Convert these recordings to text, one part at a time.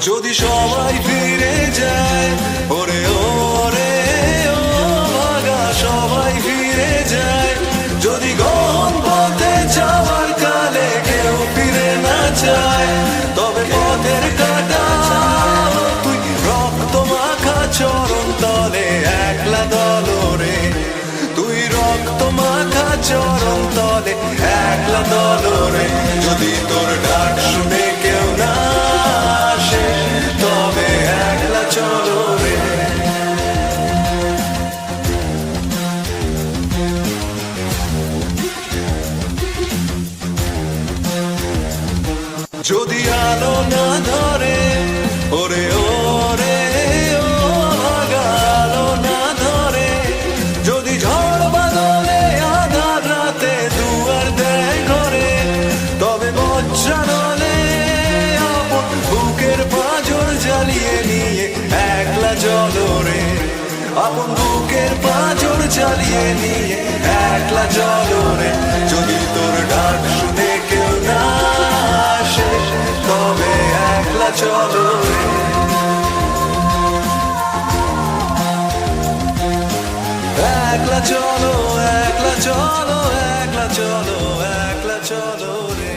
যদি সবাই ফিরে যায়, ওরে ওরে ও ভাগা সবাই ফিরে যায়, যদি গহন পথে যাওয়ার কালে কেউ ফিরে না যায়, তবে পথের কাটা তুই রক্ত মাখা চরণ তলে একলা দলরে, তুই রক্ত মাখা চরণ তলে একলা দলরে, যদি তোর ডাক শুনে কেউ না আসে তবে একলা চলো রে। যদি আলো না ধরে, ওরে ওরে ও ভাগা আলো না ধরে, যদি ঝড় বাদলে আধার রাতে দুয়ার দেয় ঘরে, তবে বজ্রানলে আপন বুকের পাঁজর জ্বালিয়ে নিয়ে একলা জলরে, আপন বুকের পাঁজর জ্বালিয়ে নিয়ে একলা জলরে, যদি তোর ডাক শুনে কেউ না আসে তবে একলা চলো রে। একলা চলো, একলা চলো, একলা চলো, একলা চলো রে।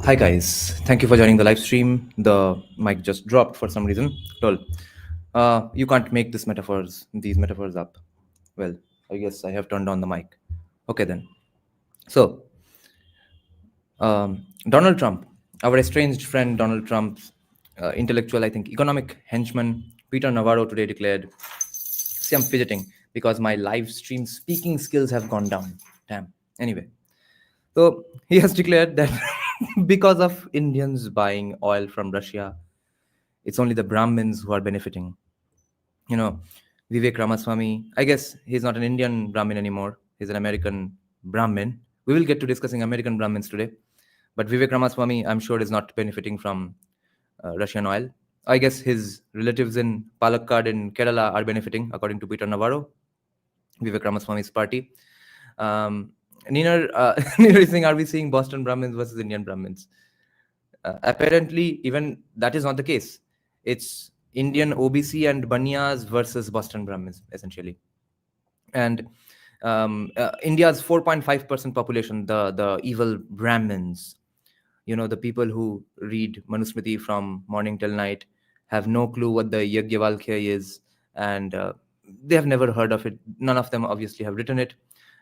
Hi guys, thank you for joining the live stream. The mic just dropped for some reason. Lol. You can't make these metaphors up. Well, I guess I have turned on the mic. Okay then. So, Donald Trump, our estranged friend Donald Trump's intellectual, I think, economic henchman Peter Navarro today declared, see, I'm fidgeting because my live stream speaking skills have gone down. Damn. Anyway, so he has declared that because of Indians buying oil from Russia, it's only the Brahmins who are benefiting. You know, Vivek Ramaswamy, I guess he's not an Indian Brahmin anymore. He's an American Brahmin. We will get to discussing American Brahmins today. But Vivek Ramaswamy, I'm sure, is not benefiting from Russian oil. I guess his relatives in Palakkad in Kerala are benefiting, according to Peter Navarro, Vivek Ramaswamy's party. Neener is saying, are we seeing Boston Brahmins versus Indian Brahmins? Apparently, even that is not the case. It's Indian OBC and Banyas versus Boston Brahmins, essentially. And India's 4.5% population, the evil Brahmins, you know, the people who read Manusmriti from morning till night, have no clue what the Yajnavalkya is, and they have never heard of it. None of them obviously have written it,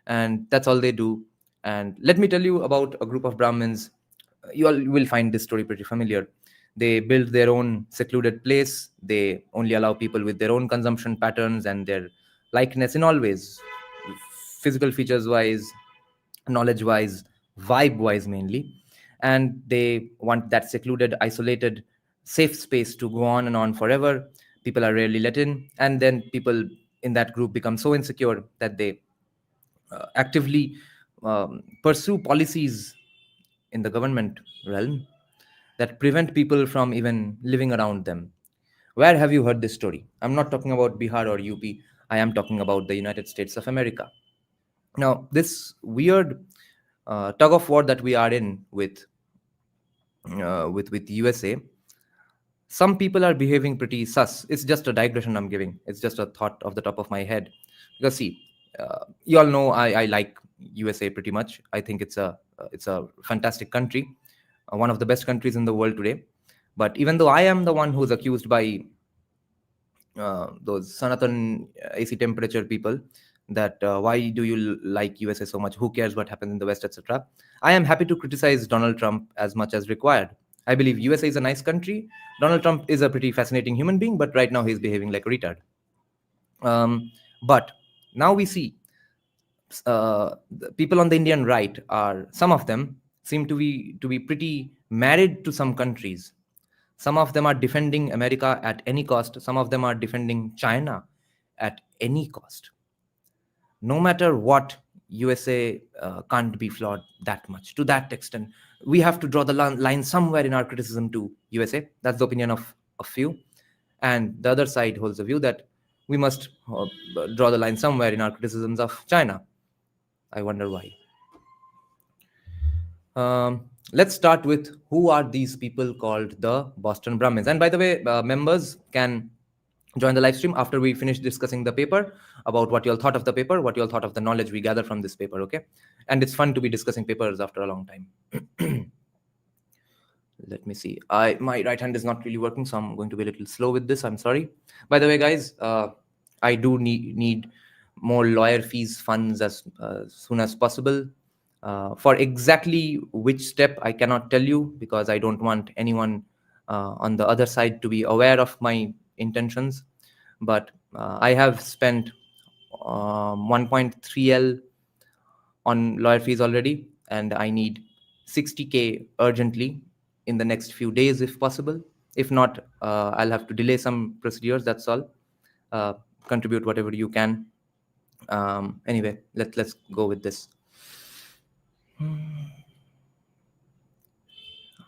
and that's all they do. And let me tell you about a group of Brahmins. You all will find this story pretty familiar. They build their own secluded place. They only allow people with their own consumption patterns and their likeness in all ways, physical features wise, knowledge wise, vibe wise mainly. And they want that secluded, isolated, safe space to go on and on forever. People are rarely let in, and then people in that group become so insecure that they actively pursue policies in the government realm that prevent people from even living around them. Where have you heard this story? I'm not talking about Bihar or UP. I am talking about the United States of America. Now, this weird tug of war that we are in with USA, some people are behaving pretty sus. It's just a digression I'm giving. It's just a thought off the top of my head. Because see, you all know I like USA pretty much. I think it's a fantastic country, one of the best countries in the world today. But even though I am the one who's accused by those Sanatan AC temperature people that why do you like USA so much? Who cares what happens in the West, etc. I am happy to criticize Donald Trump as much as required. I believe USA is a nice country. Donald Trump is a pretty fascinating human being, but right now he's behaving like a retard. But now we see the people on the Indian right are, some of them seem to be pretty married to some countries. Some of them are defending America at any cost. Some of them are defending China at any cost. No matter what, USA can't be flawed that much, to that extent. We have to draw the line somewhere in our criticism to USA. That's the opinion of a few. And the other side holds the view that we must draw the line somewhere in our criticisms of China. I wonder why. Let's start with who are these people called the Boston Brahmins. And by the way, members can join the live stream after we finish discussing the paper, about what you all thought of the paper, what you all thought of the knowledge we gather from this paper, okay? And it's fun to be discussing papers after a long time. Let me see. My right hand is not really working, so I'm going to be a little slow with this. I'm sorry. By the way, guys, I do need more lawyer fees funds as soon as possible. For exactly which step, I cannot tell you, because I don't want anyone on the other side to be aware of my intentions. But I have spent 1.3L on lawyer fees already, and I need 60K urgently in the next few days if possible. If not, I'll have to delay some procedures, that's all. Contribute whatever you can. Anyway, let's go with this.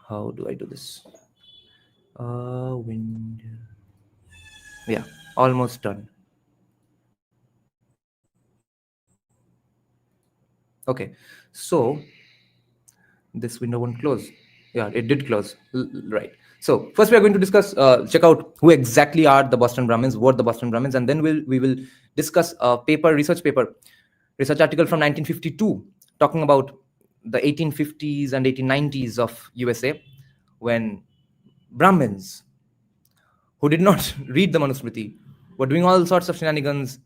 How do I do this? Window. Yeah, almost done. Okay, so this window won't close. Yeah, it did close. Right. So first we are going to discuss, check out who exactly are the Boston Brahmins, what the Boston Brahmins, and then we will discuss a research article from 1952, talking about the 1850s and 1890s of USA, when Brahmins, who did not read the Manusmriti, were doing all sorts of shenanigans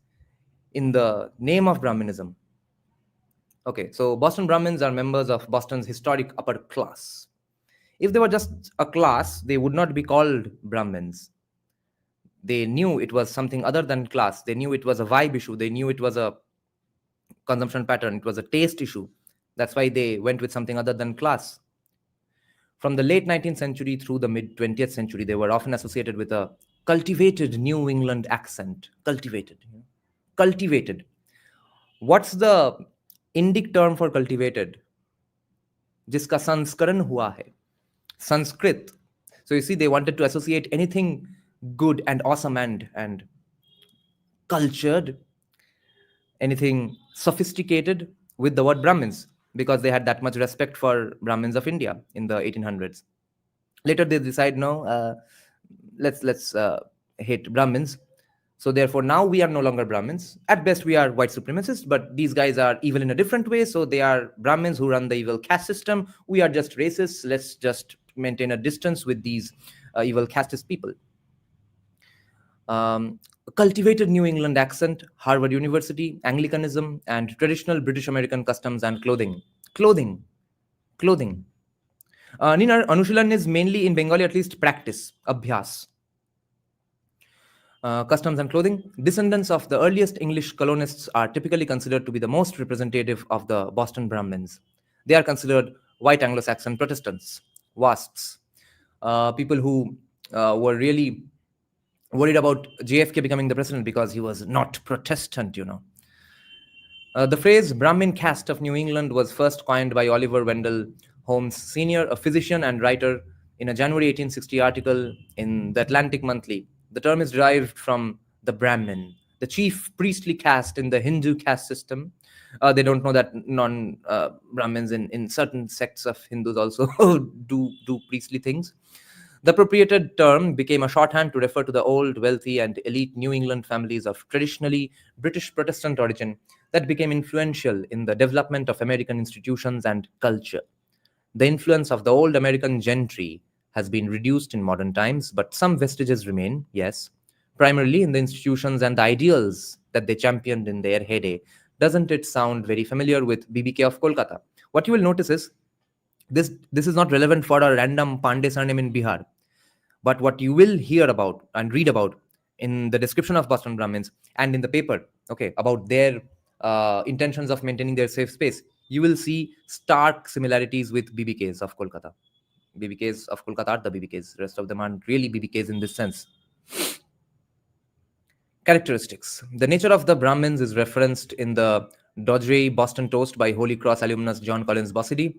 in the name of Brahminism. Okay, so Boston Brahmins are members of Boston's historic upper class. If they were just a class, they would not be called Brahmins. They knew it was something other than class. They knew it was a vibe issue. They knew it was a consumption pattern. It was a taste issue. That's why they went with something other than class. From the late 19th century through the mid 20th century, they were often associated with a cultivated New England accent. Cultivated. What's the Indic term for cultivated? जिसका संस्करण हुआ है. Sanskrit. So you see, they wanted to associate anything good and awesome and cultured, anything sophisticated, with the word Brahmins, because they had that much respect for Brahmins of India in the 1800s. Later they decide, no, let's hate Brahmins. So therefore now we are no longer Brahmins. At best we are white supremacists, but these guys are evil in a different way. So they are Brahmins who run the evil caste system. We are just racists. Let's just maintain a distance with these evil casteist people. Cultivated New England accent, Harvard University, Anglicanism, and traditional British American customs and clothing. Clothing. Nina, Anushilan is mainly in Bengali, at least practice, abhyas. Customs and clothing. Descendants of the earliest English colonists are typically considered to be the most representative of the Boston Brahmins. They are considered white Anglo-Saxon Protestants, WASPs, people who were really worried about JFK becoming the president because he was not Protestant, you know. The phrase Brahmin caste of New England was first coined by Oliver Wendell Holmes Sr., a physician and writer, in a January 1860 article in the Atlantic Monthly. The term is derived from the Brahmin, the chief priestly caste in the Hindu caste system. They don't know that non-Brahmins in certain sects of Hindus also do priestly things. The appropriated term became a shorthand to refer to the old, wealthy, and elite New England families of traditionally British Protestant origin that became influential in the development of American institutions and culture. The influence of the old American gentry has been reduced in modern times, but some vestiges remain, yes, primarily in the institutions and the ideals that they championed in their heyday. Doesn't it sound very familiar with BBK of Kolkata? What you will notice is, this is not relevant for a random Pandey surname in Bihar. But what you will hear about and read about in the description of Boston Brahmins and in the paper, okay, about their intentions of maintaining their safe space, you will see stark similarities with BBKs of Kolkata. BBKs of Kolkata are the BBKs. The rest of them aren't really BBKs in this sense. Characteristics. The nature of the Brahmins is referenced in the Dodgery Boston Toast by Holy Cross alumnus John Collins Bossidy.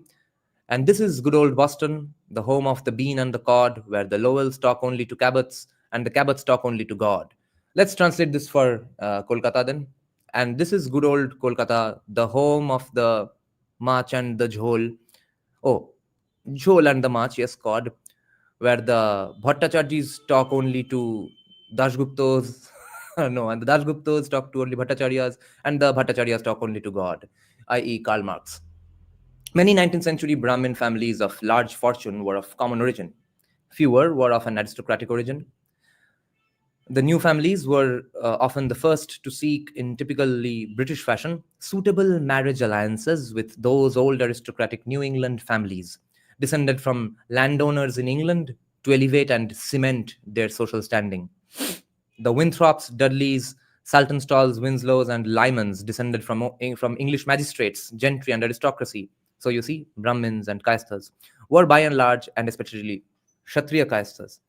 And this is good old Boston, the home of the bean and the cod, where the Lowells talk only to Cabots and the Cabots talk only to God. Let's translate this for Kolkata then. And this is good old Kolkata, the home of the Mach and the Jhol, Oh, Jhol and the March, yes, God, where the Bhattacharjis talk only to Dashguptas, no, and the Dashguptas talk to only Bhattacharyas, and the Bhattacharyas talk only to God, i.e., Karl Marx. Many 19th century Brahmin families of large fortune were of common origin. Fewer were of an aristocratic origin. The new families were often the first to seek, in typically British fashion, suitable marriage alliances with those old aristocratic New England families, descended from landowners in England, to elevate and cement their social standing. The Winthrops, Dudleys, Saltonstalls, Winslows, and Lymans descended from English magistrates, gentry, and aristocracy. So you see, Brahmins and Kayasthas were by and large, and especially Kshatriya Kayasthas,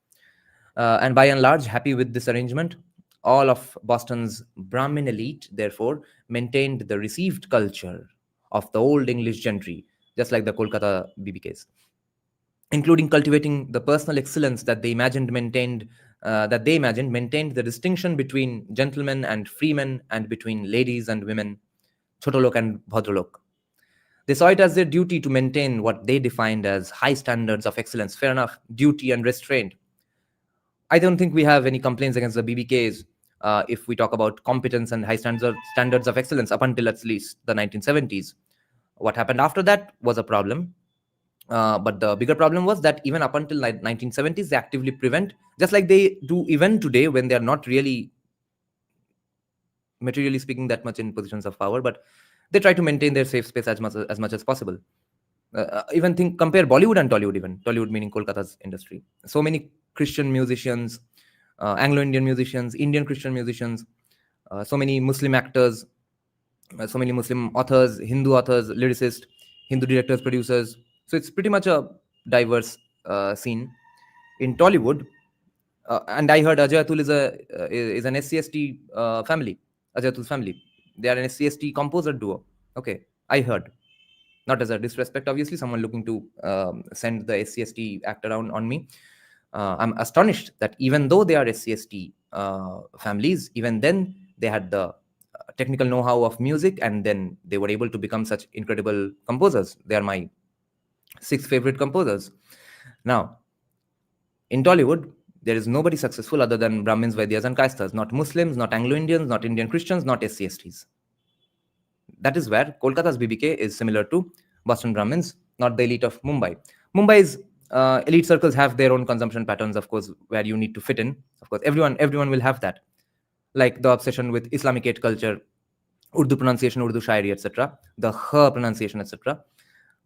and by and large happy with this arrangement. All of Boston's Brahmin elite, therefore, maintained the received culture of the old English gentry, just like the Kolkata BBKs, including cultivating the personal excellence that they imagined maintained the distinction between gentlemen and freemen, and between ladies and women, Chotolok and Bhadralok. They saw it as their duty to maintain what they defined as high standards of excellence. Fair enough, duty and restraint. I don't think we have any complaints against the BBKs if we talk about competence and high standards of excellence up until at least the 1970s. What happened after that was a problem. But the bigger problem was that even up until 1970s, they actively prevent, just like they do even today when they are not really, materially speaking, that much in positions of power, but they try to maintain their safe space as much as possible. Even compare Bollywood and Tollywood, even Tollywood meaning Kolkata's industry. So many Christian musicians, Anglo-Indian musicians, Indian Christian musicians, so many Muslim actors, so many Muslim authors, Hindu authors, lyricists, Hindu directors, producers. So it's pretty much a diverse scene in Tollywood. And I heard Ajay Atul is an SC/ST family. Ajay Atul's family. They are an SC/ST composer duo. Okay, I heard. Not as a disrespect, obviously, someone looking to send the SC/ST act around on me. I'm astonished that even though they are SC/ST families, even then they had the technical know-how of music, and then they were able to become such incredible composers. They are my 6 favorite composers. Now, in Tollywood, there is nobody successful other than Brahmins, Vaidyas, and Kayasthas, not Muslims, not Anglo-Indians, not Indian Christians, not SC/STs. That is where Kolkata's BBK is similar to Boston Brahmins, not the elite of Mumbai. Mumbai's elite circles have their own consumption patterns, of course, where you need to fit in. Of course, everyone will have that, like the obsession with Islamicate culture, Urdu pronunciation, Urdu shairi, etc., the h pronunciation, etc.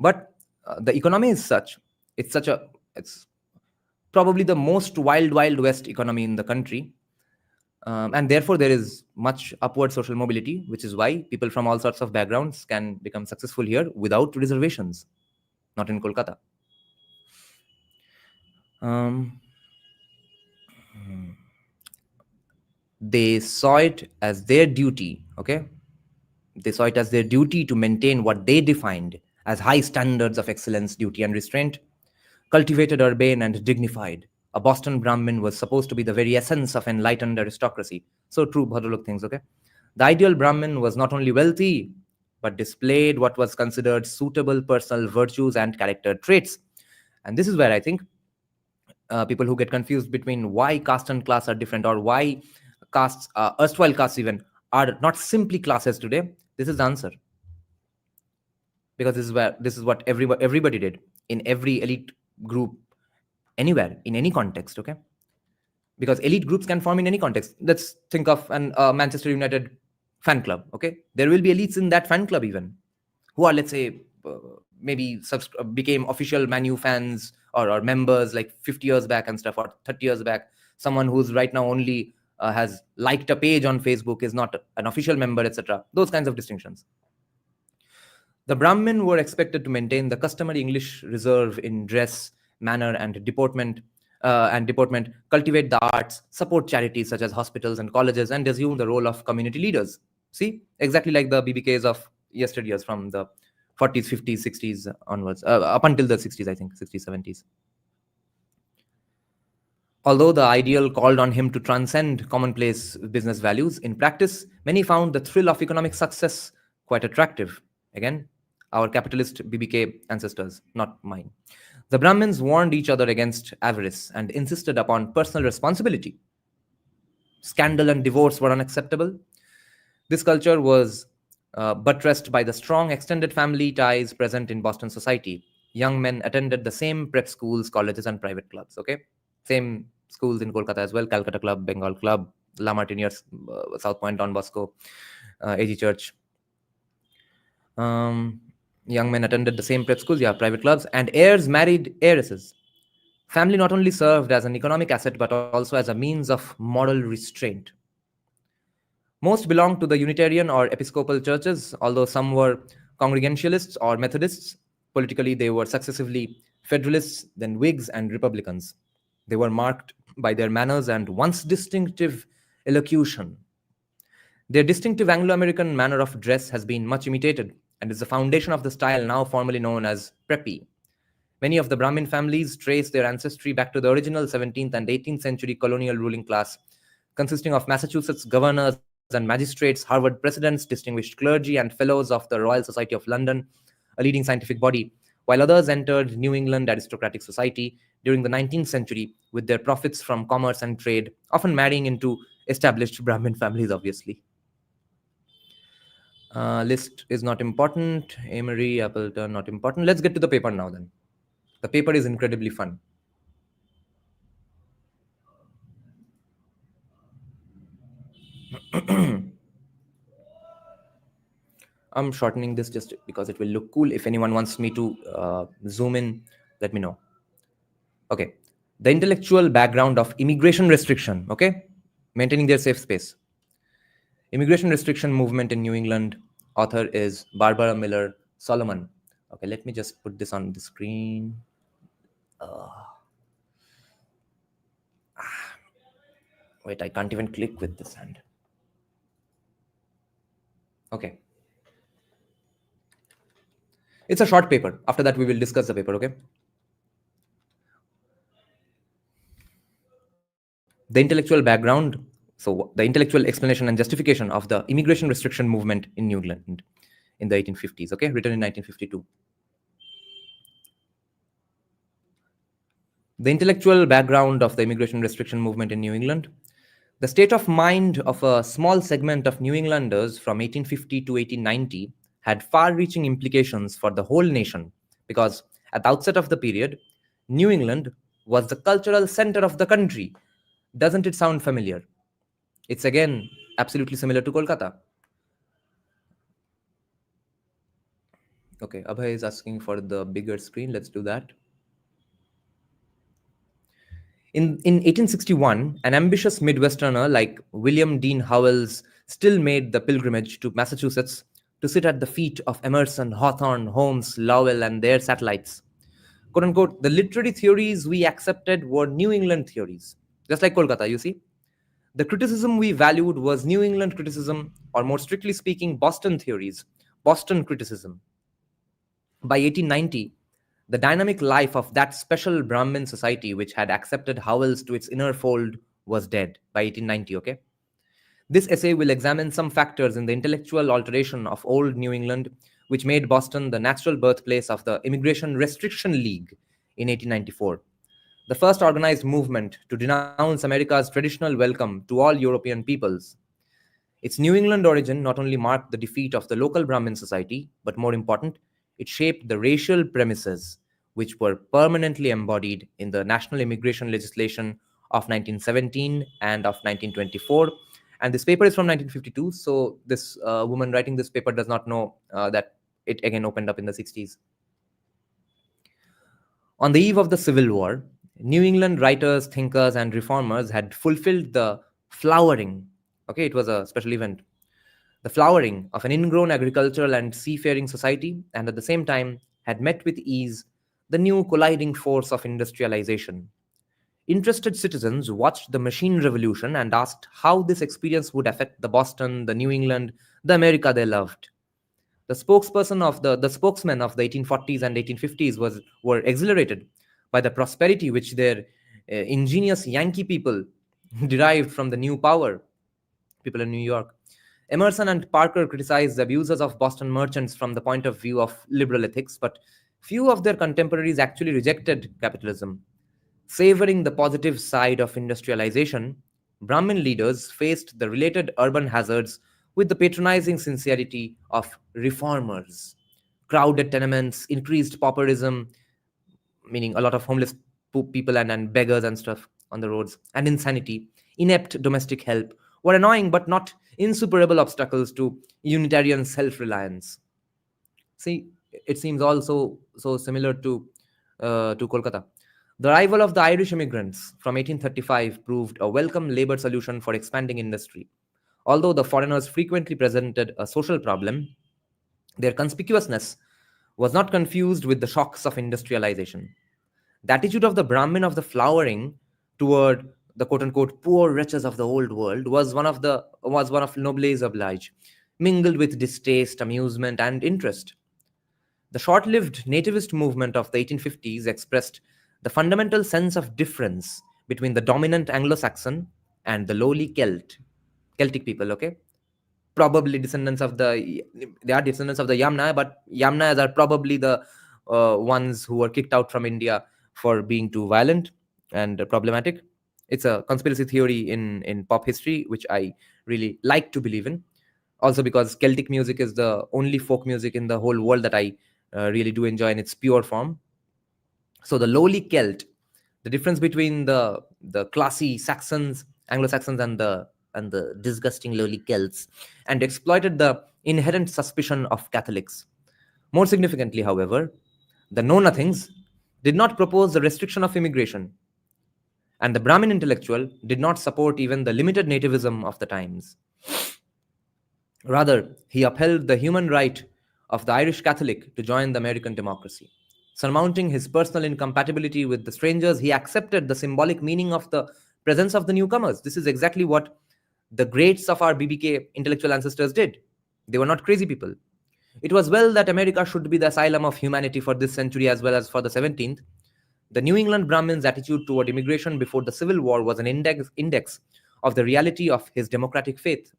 But the economy is such; it's probably the most wild west economy in the country. And therefore, there is much upward social mobility, which is why people from all sorts of backgrounds can become successful here without reservations. Not in Kolkata. They saw it as their duty, okay? They saw it as their duty to maintain what they defined as high standards of excellence, duty, and restraint. Cultivated, urbane, and dignified, a Boston Brahmin was supposed to be the very essence of enlightened aristocracy. So true, Bhadralok things, okay? The ideal Brahmin was not only wealthy, but displayed what was considered suitable personal virtues and character traits. And this is where I think people who get confused between why caste and class are different, or why castes, erstwhile castes even, are not simply classes today, this is the answer. Because this is what everybody did in every elite group, anywhere, in any context, okay? Because elite groups can form in any context. Let's think of an Manchester United fan club, okay? There will be elites in that fan club even, who are, let's say, maybe became official Man U fans or members like 50 years back and stuff, or 30 years back. Someone who's right now only has liked a page on Facebook is not an official member, etc. Those kinds of distinctions. The Brahmin were expected to maintain the customary English reserve in dress, manner, and deportment, cultivate the arts, support charities such as hospitals and colleges, and assume the role of community leaders. See, exactly like the BBKs of yesteryears from the 40s, 50s, 60s onwards, up until the 60s, I think, 60s, 70s. Although the ideal called on him to transcend commonplace business values, in practice, many found the thrill of economic success quite attractive. Again, our capitalist BBK ancestors, not mine. The Brahmins warned each other against avarice and insisted upon personal responsibility. Scandal and divorce were unacceptable. This culture was buttressed by the strong extended family ties present in Boston society. Young men attended the same prep schools, colleges, and private clubs. Okay, same schools in Kolkata as well: Calcutta Club, Bengal Club, La Martiniere, South Point, Don Bosco, AG Church. Young men attended the same prep schools, yeah, private clubs, and heirs married heiresses. Family not only served as an economic asset but also as a means of moral restraint. Most belonged to the Unitarian or Episcopal churches, although some were Congregationalists or Methodists. Politically, they were successively Federalists, then Whigs and Republicans. They were marked by their manners and once distinctive elocution. Their distinctive Anglo-American manner of dress has been much imitated and is the foundation of the style now formally known as preppy. Many of the Brahmin families trace their ancestry back to the original 17th and 18th century colonial ruling class, consisting of Massachusetts governors and magistrates, Harvard presidents, distinguished clergy, and fellows of the Royal Society of London, a leading scientific body, while others entered New England aristocratic society during the 19th century with their profits from commerce and trade, often marrying into established Brahmin families, obviously. List is not important. Amory, Appleton, not important. Let's get to the paper now then. The paper is incredibly fun. I'm shortening this just because it will look cool. If anyone wants me to zoom in, let me know. Okay. The intellectual background of immigration restriction, okay? Maintaining their safe space. Immigration restriction movement in New England. Author is Barbara Miller Solomon. Okay, let me just put this on the screen. Wait, I can't even click with this hand. Okay. It's a short paper. After that, we will discuss the paper, okay? The intellectual background, so the intellectual explanation and justification of the immigration restriction movement in New England in the 1850s, okay? Written in 1952. The intellectual background of the immigration restriction movement in New England. The state of mind of a small segment of New Englanders from 1850 to 1890 had far-reaching implications for the whole nation because at the outset of the period, New England was the cultural center of the country. Doesn't it sound familiar? It's again absolutely similar to Kolkata. Okay, Abhay is asking for the bigger screen. Let's do that. In 1861, an ambitious Midwesterner like William Dean Howells still made the pilgrimage to Massachusetts to sit at the feet of Emerson, Hawthorne, Holmes, Lowell, and their satellites. Quote unquote, the literary theories we accepted were New England theories, just like Kolkata, you see. The criticism we valued was New England criticism, or more strictly speaking, Boston theories, Boston criticism. By 1890, the dynamic life of that special Brahmin society which had accepted Howells to its inner fold was dead by 1890, okay? This essay will examine some factors in the intellectual alteration of old New England, which made Boston the natural birthplace of the Immigration Restriction League in 1894, the first organized movement to denounce America's traditional welcome to all European peoples. Its New England origin not only marked the defeat of the local Brahmin society, but more important, it shaped the racial premises which were permanently embodied in the national immigration legislation of 1917 and of 1924. And this paper is from 1952, so this woman writing this paper does not know that it again opened up in the 60s. On the eve of the Civil War, New England writers, thinkers, and reformers had fulfilled the flowering, okay, it was a special event, the flowering of an ingrown agricultural and seafaring society, and at the same time had met with ease the new colliding force of industrialization. Interested citizens watched the machine revolution and asked how this experience would affect the Boston, the New England, the America they loved. The spokesmen of the 1840s and 1850s were exhilarated by the prosperity which their ingenious Yankee people derived from the new power, people in New York. Emerson and Parker criticized the abuses of Boston merchants from the point of view of liberal ethics, but few of their contemporaries actually rejected capitalism. Favoring the positive side of industrialization, Brahmin leaders faced the related urban hazards with the patronizing sincerity of reformers. Crowded tenements, increased pauperism, meaning a lot of homeless people and beggars and stuff on the roads, and insanity, inept domestic help were annoying but not insuperable obstacles to Unitarian self reliance. See, it seems also so similar to Kolkata. The arrival of the Irish immigrants from 1835 proved a welcome labor solution for expanding industry. Although the foreigners frequently presented a social problem, their conspicuousness was not confused with the shocks of industrialization. The attitude of the Brahmin of the flowering toward the quote unquote poor wretches of the old world was one of noblesse oblige, mingled with distaste, amusement, and interest. The short lived nativist movement of the 1850s expressed the fundamental sense of difference between the dominant Anglo Saxon and the lowly Celtic people, okay? Probably descendants of they are descendants of the Yamna, but Yamnas are probably the ones who were kicked out from India for being too violent and problematic. It's a conspiracy theory in pop history, which I really like to believe in. Also, because Celtic music is the only folk music in the whole world that I really do enjoy in its pure form. So the lowly Celt, the difference between the classy Saxons, Anglo-Saxons, and the disgusting lowly Celts, and exploited the inherent suspicion of Catholics. More significantly, however, the Know-Nothings did not propose the restriction of immigration, and the Brahmin intellectual did not support even the limited nativism of the times. Rather, he upheld the human right of the Irish Catholic to join the American democracy. Surmounting his personal incompatibility with the strangers, he accepted the symbolic meaning of the presence of the newcomers. This is exactly what the greats of our BBK intellectual ancestors did. They were not crazy people. It was well that America should be the asylum of humanity for this century as well as for the 17th. The New England Brahmin's attitude toward immigration before the Civil War was an index of the reality of his democratic faith.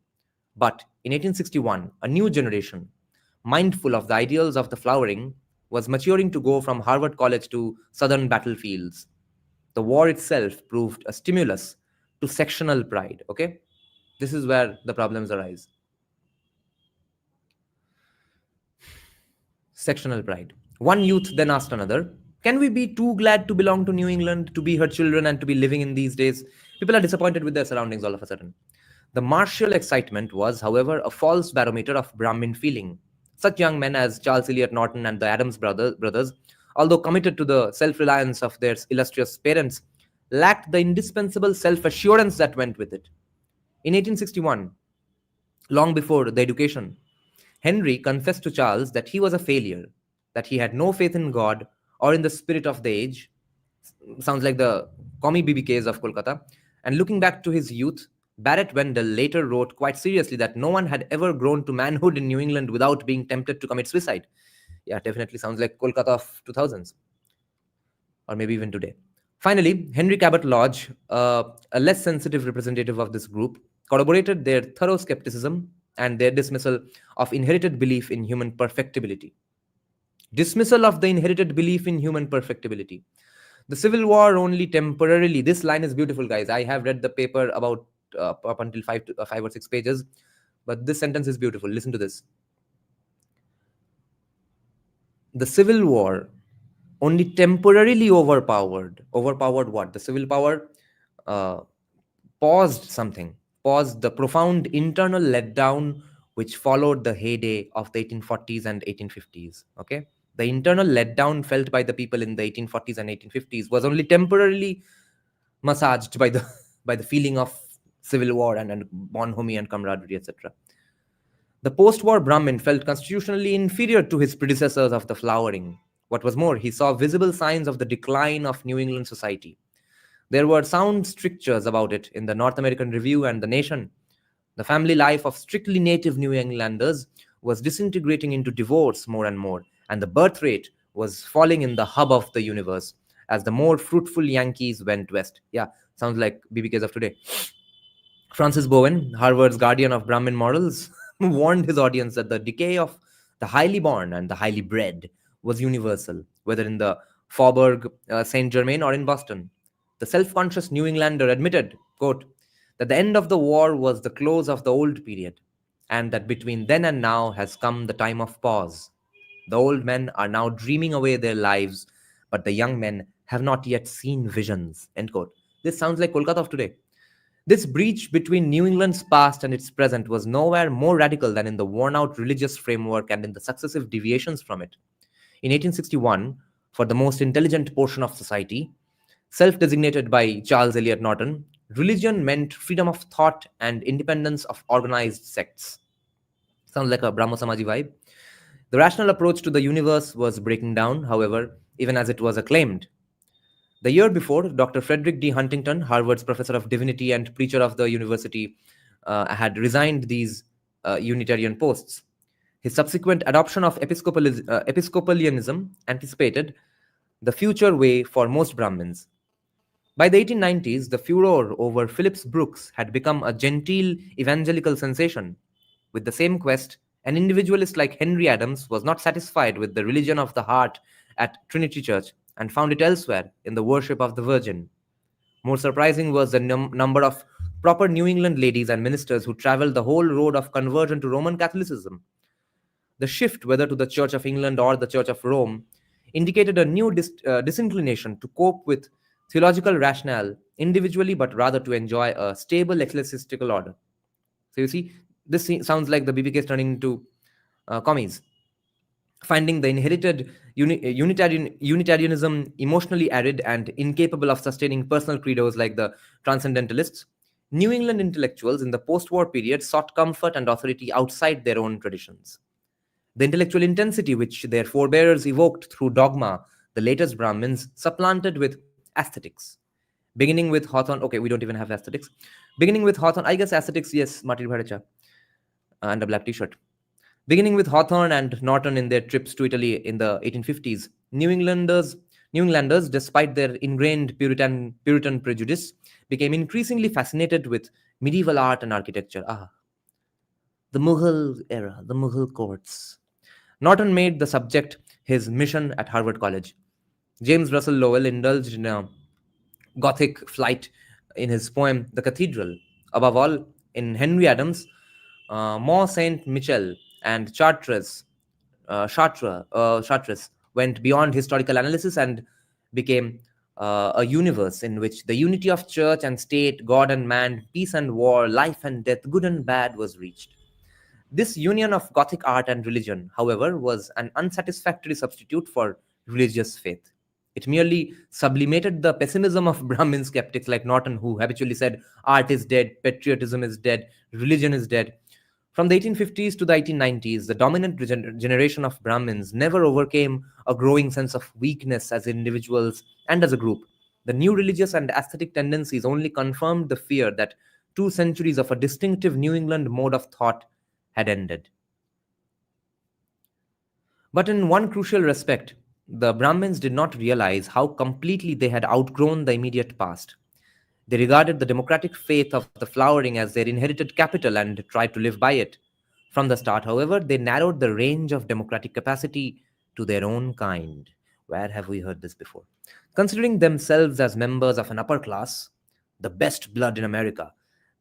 But in 1861, a new generation, mindful of the ideals of the flowering, was maturing to go from Harvard College to southern battlefields. The war itself proved a stimulus to sectional pride. Okay? This is where the problems arise. Sectional pride. One youth then asked another, can we be too glad to belong to New England, to be her children, and to be living in these days? People are disappointed with their surroundings all of a sudden. The martial excitement was, however, a false barometer of Brahmin feeling. Such young men as Charles Eliot Norton and the Adams brothers, although committed to the self-reliance of their illustrious parents, lacked the indispensable self-assurance that went with it. In 1861, long before the education, Henry confessed to Charles that he was a failure, that he had no faith in God or in the spirit of the age. Sounds like the commie BBKs of Kolkata. And looking back to his youth, Barrett Wendell later wrote quite seriously that no one had ever grown to manhood in New England without being tempted to commit suicide. Yeah, definitely sounds like Kolkata of 2000s, or maybe even today. Finally, Henry Cabot Lodge, a less sensitive representative of this group, corroborated their thorough skepticism and their dismissal of inherited belief in human perfectibility. Dismissal of the inherited belief in human perfectibility. The Civil War only temporarily, this line is beautiful, guys. I have read the paper about up until 5 or 6 pages, but this sentence is beautiful. Listen to this. The Civil War only temporarily overpowered what? The civil power paused the profound internal letdown which followed the heyday of the 1840s and 1850s. Okay, the internal letdown felt by the people in the 1840s and 1850s was only temporarily massaged by the feeling of civil war and bonhomie and camaraderie, etc. The post-war Brahmin felt constitutionally inferior to his predecessors of the flowering. What was more, he saw visible signs of the decline of New England society. There were sound strictures about it in the North American Review and the Nation. The family life of strictly native New Englanders was disintegrating into divorce more and more, and the birth rate was falling in the hub of the universe as the more fruitful Yankees went west. Yeah, sounds like BBKs of today. Francis Bowen, Harvard's guardian of Brahmin morals, warned his audience that the decay of the highly born and the highly bred was universal, whether in the Faubourg Saint Germain or in Boston. The self conscious New Englander admitted, quote, that the end of the war was the close of the old period, and that between then and now has come the time of pause. The old men are now dreaming away their lives, but the young men have not yet seen visions. End quote. This sounds like Kolkata of today. This breach between New England's past and its present was nowhere more radical than in the worn out religious framework and in the successive deviations from it. In 1861, for the most intelligent portion of society, self designated by Charles Eliot Norton, religion meant freedom of thought and independence of organized sects. Sounds like a Brahmo Samaji vibe. The rational approach to the universe was breaking down, however, even as it was acclaimed. The year before, Dr. Frederick D. Huntington, Harvard's professor of divinity and preacher of the university, had resigned these Unitarian posts. His subsequent adoption of Episcopalianism anticipated the future way for most Brahmins. By the 1890s, the furor over Phillips Brooks had become a genteel evangelical sensation. With the same quest, an individualist like Henry Adams was not satisfied with the religion of the heart at Trinity Church and found it elsewhere in the worship of the Virgin. More surprising was the number of proper New England ladies and ministers who traveled the whole road of conversion to Roman Catholicism. The shift, whether to the Church of England or the Church of Rome, indicated a new disinclination to cope with theological rationale individually, but rather to enjoy a stable ecclesiastical order. So you see, this sounds like the BBKs turning into commies. Finding the inherited Unitarianism emotionally arid and incapable of sustaining personal credos like the Transcendentalists, New England intellectuals in the post-war period sought comfort and authority outside their own traditions. The intellectual intensity which their forebears evoked through dogma, the latest Brahmins supplanted with aesthetics. Beginning with Hawthorne, okay, we don't even have aesthetics. Beginning with Hawthorne, I guess aesthetics, yes, Martin Bhattacharya, and a black t-shirt. Beginning with Hawthorne and Norton in their trips to Italy in the 1850s, New Englanders, despite their ingrained Puritan prejudice, became increasingly fascinated with medieval art and architecture. The Mughal era, the Mughal courts. Norton made the subject his mission at Harvard College. James Russell Lowell indulged in a Gothic flight in his poem The Cathedral. Above all, in Henry Adams, Mont Saint Michel and Chartres went beyond historical analysis and became a universe in which the unity of church and state, God and man, peace and war, life and death, good and bad was reached. This union of Gothic art and religion, however, was an unsatisfactory substitute for religious faith. It merely sublimated the pessimism of Brahmin skeptics like Norton, who habitually said art is dead, patriotism is dead, religion is dead. From the 1850s to the 1890s, the dominant generation of Brahmins never overcame a growing sense of weakness as individuals and as a group. The new religious and aesthetic tendencies only confirmed the fear that 2 centuries of a distinctive New England mode of thought had ended. But in one crucial respect, the Brahmins did not realize how completely they had outgrown the immediate past. They regarded the democratic faith of the flowering as their inherited capital and tried to live by it. From the start, however, they narrowed the range of democratic capacity to their own kind. Where have we heard this before? Considering themselves as members of an upper class, the best blood in America,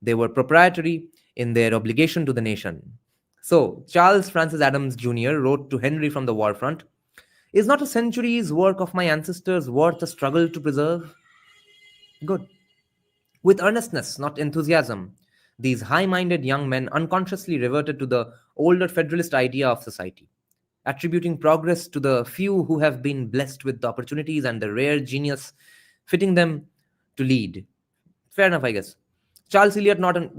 they were proprietary in their obligation to the nation. So, Charles Francis Adams Jr. wrote to Henry from the war front, "Is not a century's work of my ancestors worth a struggle to preserve?" Good. With earnestness, not enthusiasm, these high-minded young men unconsciously reverted to the older federalist idea of society, attributing progress to the few who have been blessed with the opportunities and the rare genius fitting them to lead. Fair enough, I guess. Charles Eliot Norton,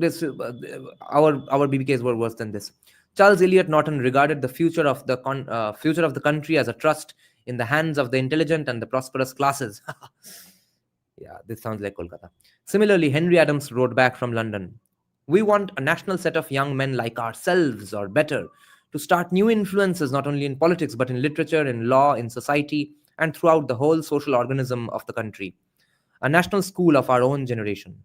our BBKs were worse than this. Charles Eliot Norton regarded the future of the country as a trust in the hands of the intelligent and the prosperous classes. Yeah, this sounds like Kolkata. Similarly, Henry Adams wrote back from London, "We want a national set of young men like ourselves, or better, to start new influences not only in politics but in literature, in law, in society, and throughout the whole social organism of the country. A national school of our own generation."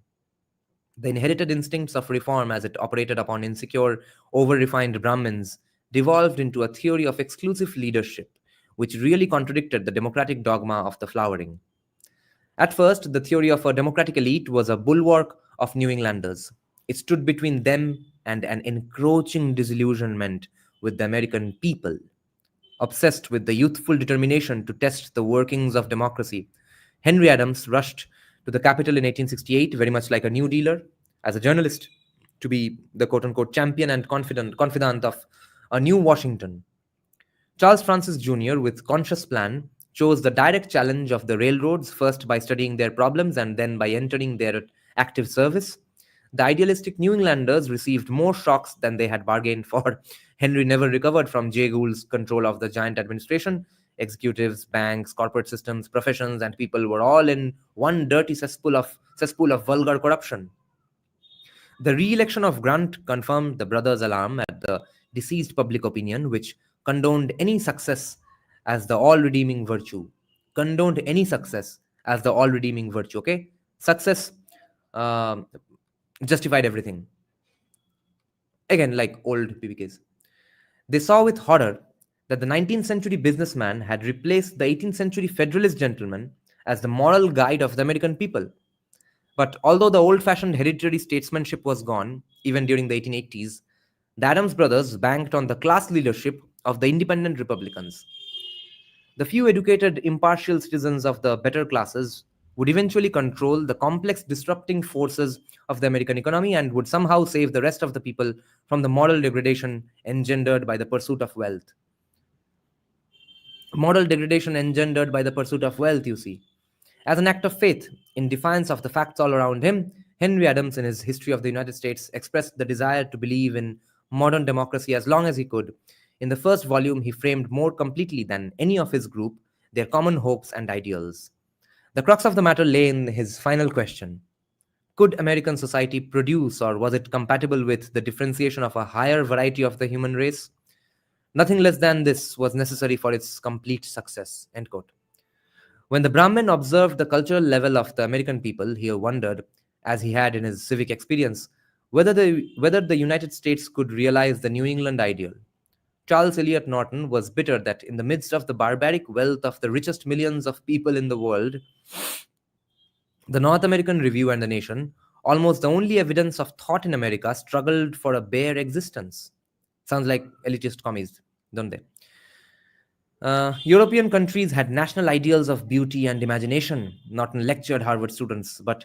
The inherited instincts of reform, as it operated upon insecure, over-refined Brahmins, devolved into a theory of exclusive leadership, which really contradicted the democratic dogma of the flowering. At first, the theory of a democratic elite was a bulwark of New Englanders. It stood between them and an encroaching disillusionment with the American people. Obsessed with the youthful determination to test the workings of democracy, Henry Adams rushed to the Capitol in 1868, very much like a New Dealer, as a journalist, to be the quote unquote champion and confidant of a new Washington. Charles Francis Jr., with conscious plan, chose the direct challenge of the railroads, first by studying their problems and then by entering their active service. The idealistic New Englanders received more shocks than they had bargained for. Henry never recovered from Jay Gould's control of the giant administration. Executives, banks, corporate systems, professions, and people were all in one dirty cesspool of vulgar corruption. The re-election of Grant confirmed the brothers' alarm at the deceased public opinion, which condoned any success as the all-redeeming virtue. Condoned any success as the all-redeeming virtue. Okay, success justified everything. Again, like old BBKs. They saw with horror that the 19th century businessman had replaced the 18th century Federalist gentleman as the moral guide of the American people. But although the old fashioned hereditary statesmanship was gone, even during the 1880s, the Adams brothers banked on the class leadership of the independent Republicans. The few educated, impartial citizens of the better classes would eventually control the complex disrupting forces of the American economy and would somehow save the rest of the people from the moral degradation engendered by the pursuit of wealth. Moral degradation engendered by the pursuit of wealth, you see. As an act of faith, in defiance of the facts all around him, Henry Adams, in his History of the United States, expressed the desire to believe in modern democracy as long as he could. In the first volume, he framed more completely than any of his group their common hopes and ideals. The crux of the matter lay in his final question. Could American society produce, or was it compatible with, the differentiation of a higher variety of the human race? Nothing less than this was necessary for its complete success. End quote. When the Brahmin observed the cultural level of the American people, he wondered, as he had in his civic experience, whether the United States could realize the New England ideal. Charles Eliot Norton was bitter that in the midst of the barbaric wealth of the richest millions of people in the world, the North American Review and the Nation, almost the only evidence of thought in America, struggled for a bare existence. Sounds like elitist commies, don't they? European countries had national ideals of beauty and imagination. Norton lectured Harvard students, but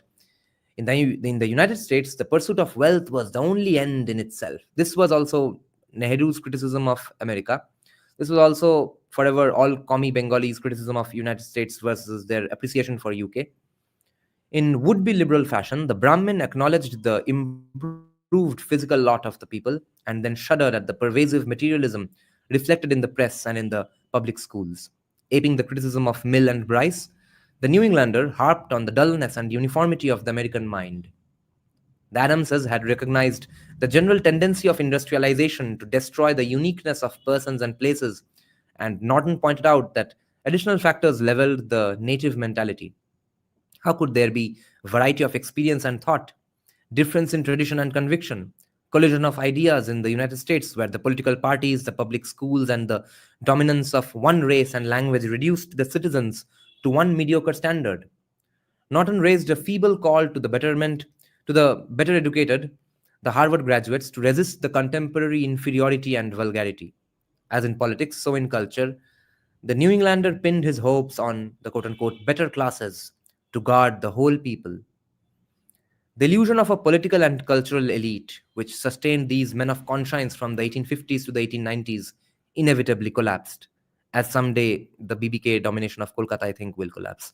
in the United States, the pursuit of wealth was the only end in itself. This was also Nehru's criticism of America. This was also forever all commie Bengalis' criticism of United States versus their appreciation for UK. In would-be liberal fashion, the Brahmin acknowledged the improved physical lot of the people and then shuddered at the pervasive materialism reflected in the press and in the public schools. Aping the criticism of Mill and Bryce, the New Englander harped on the dullness and uniformity of the American mind. The Adamses had recognized the general tendency of industrialization to destroy the uniqueness of persons and places, and Norton pointed out that additional factors leveled the native mentality. How could there be variety of experience and thought, difference in tradition and conviction, collision of ideas in the United States, where the political parties, the public schools, and the dominance of one race and language reduced the citizens to one mediocre standard? Norton raised a feeble call to the better educated, the Harvard graduates, to resist the contemporary inferiority and vulgarity. As in politics, so in culture, the New Englander pinned his hopes on the quote-unquote better classes to guard the whole people. The illusion of a political and cultural elite, which sustained these men of conscience from the 1850s to the 1890s, inevitably collapsed, as someday the BBK domination of Kolkata, I think, will collapse.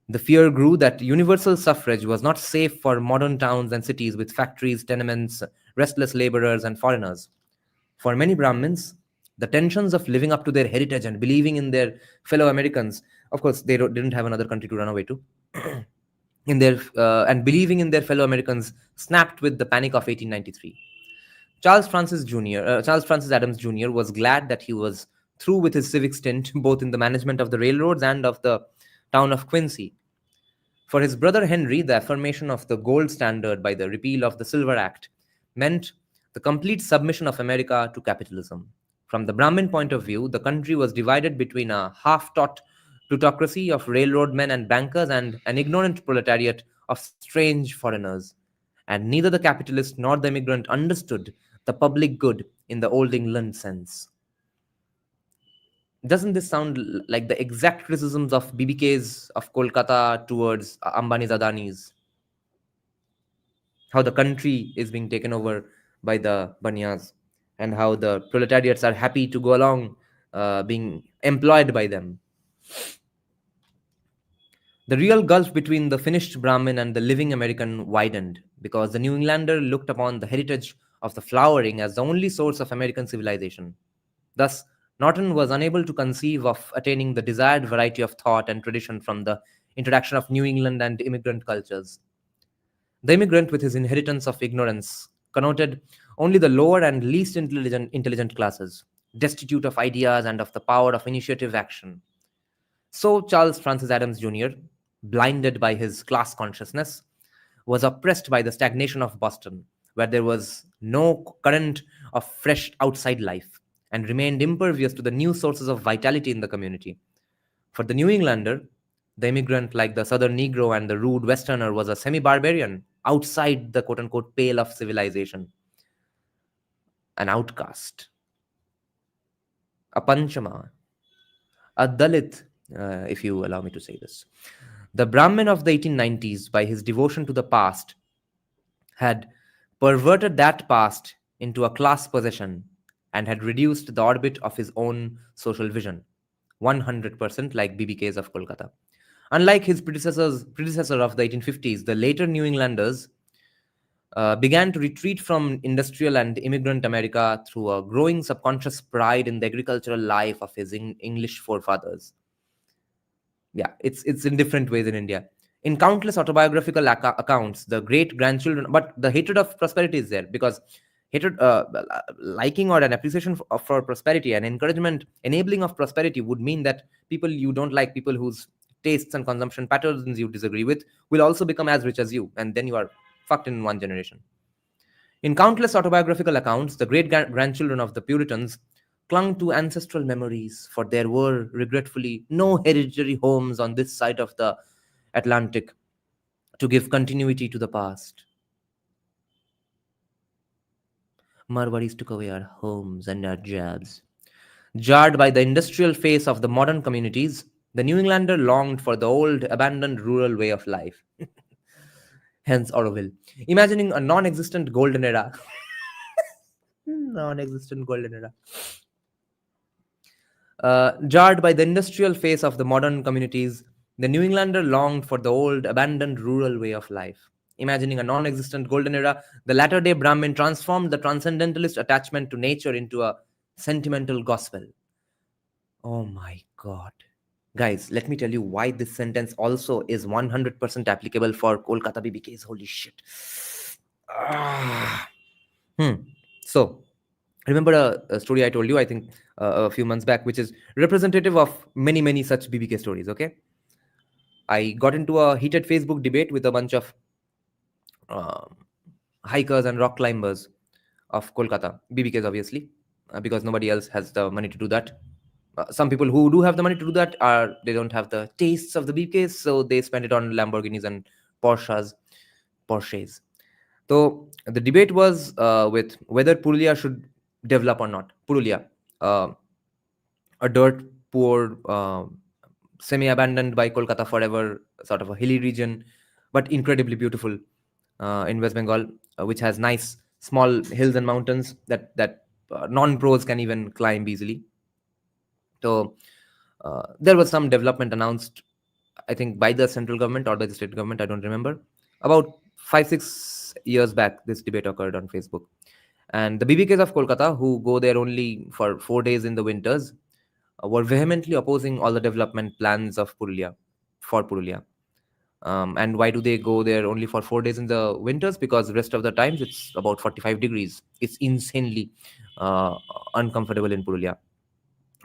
The fear grew that universal suffrage was not safe for modern towns and cities with factories, tenements, restless laborers, and foreigners. For many Brahmins, the tensions of living up to their heritage and believing in their fellow Americans, of course, they didn't have another country to run away to, and believing in their fellow Americans snapped with the Panic of 1893. Charles Francis Adams Jr. was glad that he was through with his civic stint, both in the management of the railroads and of the town of Quincy. For his brother Henry, the affirmation of the gold standard by the repeal of the Silver Act meant the complete submission of America to capitalism. From the Brahmin point of view, the country was divided between a half taught plutocracy of railroad men and bankers and an ignorant proletariat of strange foreigners. And neither the capitalist nor the immigrant understood the public good in the old England sense. Doesn't this sound like the exact criticisms of BBKs of Kolkata towards Ambani's Adani's? How the country is being taken over by the Banyas and how the proletariats are happy to go along being employed by them. The real gulf between the finished Brahmin and the living American widened because the New Englander looked upon the heritage of the flowering as the only source of American civilization. Thus, Norton was unable to conceive of attaining the desired variety of thought and tradition from the introduction of New England and immigrant cultures. The immigrant, with his inheritance of ignorance, connoted only the lower and least intelligent classes, destitute of ideas and of the power of initiative action. So, Charles Francis Adams Jr., blinded by his class consciousness, was oppressed by the stagnation of Boston, where there was no current of fresh outside life, and remained impervious to the new sources of vitality in the community. For the New Englander, the immigrant, like the Southern Negro and the rude Westerner, was a semi barbarian outside the quote unquote pale of civilization, an outcast, a Panchama, a Dalit, if you allow me to say this. The Brahmin of the 1890s, by his devotion to the past, had perverted that past into a class possession and had reduced the orbit of his own social vision, 100% like BBKs of Kolkata. Unlike his predecessor of the 1850s, the later New Englanders began to retreat from industrial and immigrant America through a growing subconscious pride in the agricultural life of his English forefathers. Yeah, it's in different ways in India. In countless autobiographical accounts, the great grandchildren, but the hatred of prosperity is there because hatred, liking or an appreciation for prosperity and encouragement, enabling of prosperity would mean that people you don't like, people whose tastes and consumption patterns you disagree with, will also become as rich as you, and then you are fucked in one generation. In countless autobiographical accounts, the great grandchildren of the Puritans clung to ancestral memories, for there were, regretfully, no hereditary homes on this side of the Atlantic to give continuity to the past. Marwaris took away our homes and our jobs. Jarred by the industrial face of the modern communities, the New Englander longed for the old, abandoned rural way of life. Hence Orwell. Imagining a non-existent golden era. Non-existent golden era. Jarred by the industrial face of the modern communities, the New Englander longed for the old, abandoned rural way of life. Imagining a non-existent golden era, the latter-day Brahmin transformed the transcendentalist attachment to nature into a sentimental gospel. Oh my God. Guys, let me tell you why this sentence also is 100% applicable for Kolkata BBKs. Holy shit. So, remember a story I told you, I think, a few months back, which is representative of many, many such BBK stories, okay? I got into a heated Facebook debate with a bunch of hikers and rock climbers of Kolkata, BBKs obviously, because nobody else has the money to do that. Some people who do have the money to do that they don't have the tastes of the BBKs, so they spend it on Lamborghinis and Porsches. So the debate was with whether Purulia should develop or not. Purulia, a dirt poor, semi-abandoned by Kolkata forever, sort of a hilly region, but incredibly beautiful in West Bengal, which has nice small hills and mountains that non-pros can even climb easily. So there was some development announced, I think, by the central government or by the state government, I don't remember. About 5-6 years back, this debate occurred on Facebook. And the BBKs of Kolkata, who go there only for 4 days in the winters, were vehemently opposing all the development plans of Purulia, for Purulia. And why do they go there only for 4 days in the winters? Because the rest of the times it's about 45 degrees. It's insanely uncomfortable in Purulia.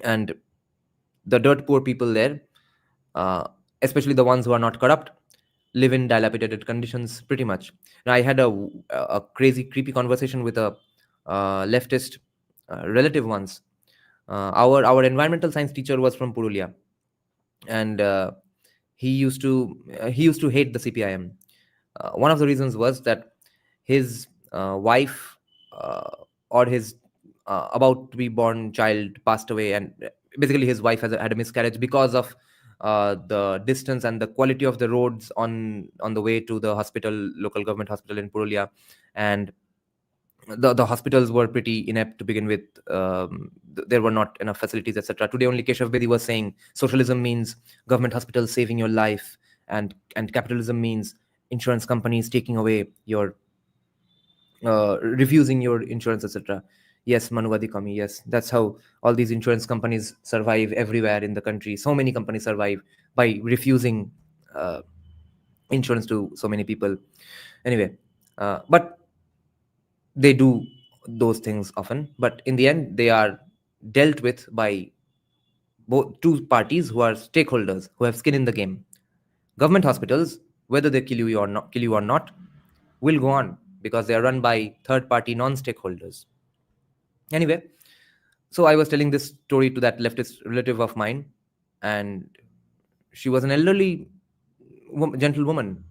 And the dirt poor people there, especially the ones who are not corrupt, live in dilapidated conditions pretty much. And I had a crazy, creepy conversation with a leftist relative once. Our environmental science teacher was from Purulia, and he used to hate the CPIM. One of the reasons was that his wife or his about to be born child passed away, and basically his wife had a miscarriage because of the distance and the quality of the roads on the way to the hospital, local government hospital in Purulia. And the hospitals were pretty inept to begin with. There were not enough facilities, etc. Today only Keshav Bedi was saying socialism means government hospitals saving your life, and capitalism means insurance companies taking away your refusing your insurance, etc. Yes, Manuvadi Kami, yes, that's how all these insurance companies survive everywhere in the country. So many companies survive by refusing uh, insurance to so many people. Anyway, but they do those things often, but in the end they are dealt with by both two parties who are stakeholders, who have skin in the game. Government hospitals, whether they kill you or not, will go on because they are run by third party non stakeholders. Anyway, so I was telling this story to that leftist relative of mine, and she was an elderly gentlewoman,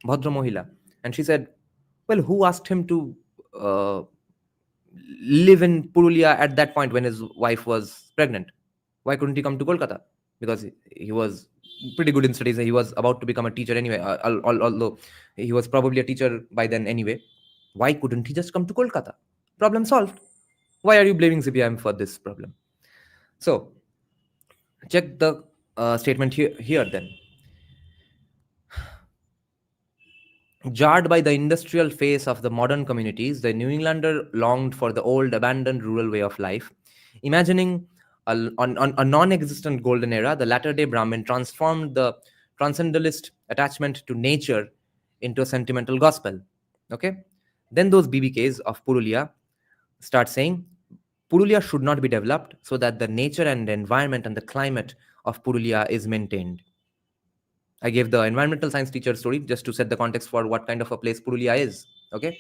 Bhadra Mohila, and she said, well, who asked him to uh, live in Purulia at that point when his wife was pregnant? Why couldn't he come to Kolkata? Because he was pretty good in studies. He was about to become a teacher anyway, although he was probably a teacher by then anyway. Why couldn't he just come to Kolkata? Problem solved. Why are you blaming CPIM for this problem? So, check the statement here then. Jarred by the industrial face of the modern communities, the New Englander longed for the old, abandoned rural way of life. Imagining a non existent golden era, the latter day Brahmin transformed the transcendentalist attachment to nature into a sentimental gospel. Okay? Then those BBKs of Purulia start saying Purulia should not be developed so that the nature and the environment and the climate of Purulia is maintained. I gave the environmental science teacher story just to set the context for what kind of a place Purulia is. Okay.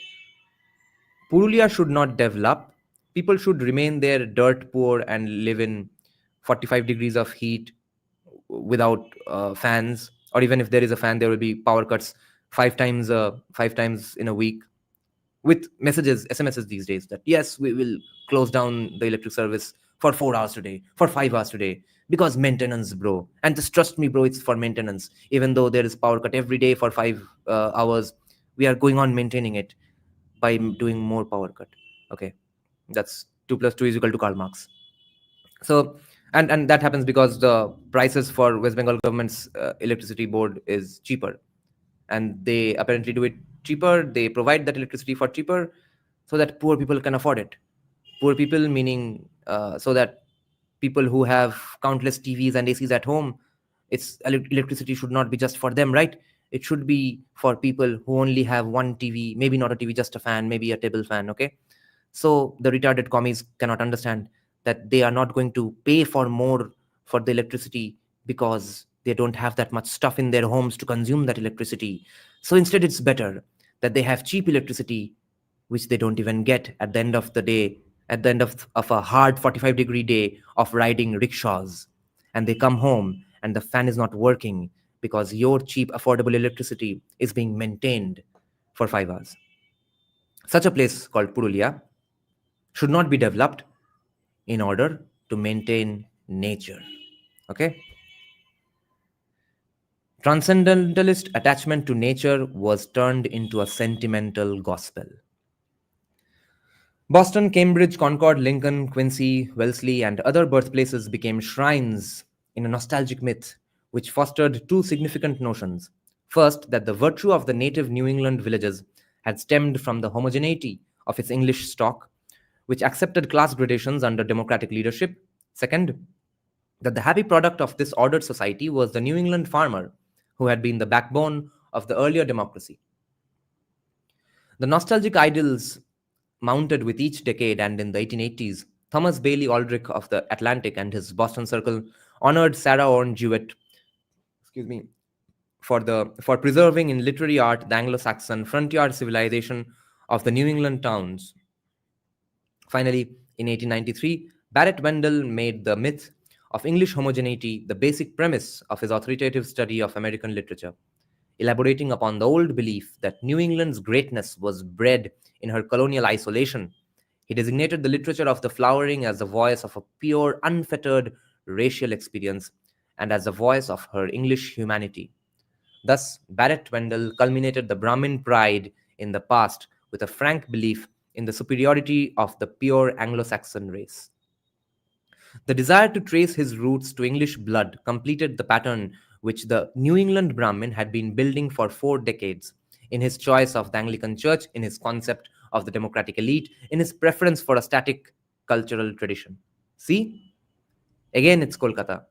Purulia should not develop. People should remain there dirt poor and live in 45 degrees of heat without fans, or even if there is a fan, there will be power cuts 5 times in a week, with messages, SMSs these days, that yes, we will close down the electric service for 4 hours today, for 5 hours today, because maintenance, bro. And just trust me, bro, it's for maintenance. Even though there is power cut every day for 5 hours, we are going on maintaining it by doing more power cut. Okay, that's 2 plus 2 is equal to Karl Marx. So, and that happens because the prices for West Bengal government's electricity board is cheaper, and they apparently do it cheaper. They provide that electricity for cheaper so that poor people can afford it. Poor people meaning so that people who have countless TVs and ACs at home, electricity should not be just for them, right? It should be for people who only have one TV, maybe not a TV, just a fan, maybe a table fan. Okay, so the retarded commies cannot understand that they are not going to pay for more for the electricity because they don't have that much stuff in their homes to consume that electricity. So instead, it's better that they have cheap electricity, which they don't even get at the end of the day, at the end of a hard 45-degree day of riding rickshaws. And they come home and the fan is not working because your cheap, affordable electricity is being maintained for 5 hours. Such a place called Purulia should not be developed in order to maintain nature. Okay? Transcendentalist attachment to nature was turned into a sentimental gospel. Boston, Cambridge, Concord, Lincoln, Quincy, Wellesley, and other birthplaces became shrines in a nostalgic myth which fostered two significant notions. First, that the virtue of the native New England villages had stemmed from the homogeneity of its English stock, which accepted class gradations under democratic leadership. Second, that the happy product of this ordered society was the New England farmer, who had been the backbone of the earlier democracy. The nostalgic idyls mounted with each decade, and in the 1880s, Thomas Bailey Aldrich of the Atlantic and his Boston Circle honored Sarah Orne Jewett, excuse me, for preserving in literary art the Anglo-Saxon frontier civilization of the New England towns. Finally, in 1893, Barrett Wendell made the myth of English homogeneity the basic premise of his authoritative study of American literature, elaborating upon the old belief that New England's greatness was bred in her colonial isolation. He designated the literature of the flowering as the voice of a pure, unfettered racial experience and as the voice of her English humanity. Thus, Barrett Wendell culminated the Brahmin pride in the past with a frank belief in the superiority of the pure Anglo Saxon race. The desire to trace his roots to English blood completed the pattern which the New England Brahmin had been building for 4 decades in his choice of the Anglican Church, in his concept of the democratic elite, in his preference for a static cultural tradition. See? Again, it's Kolkata,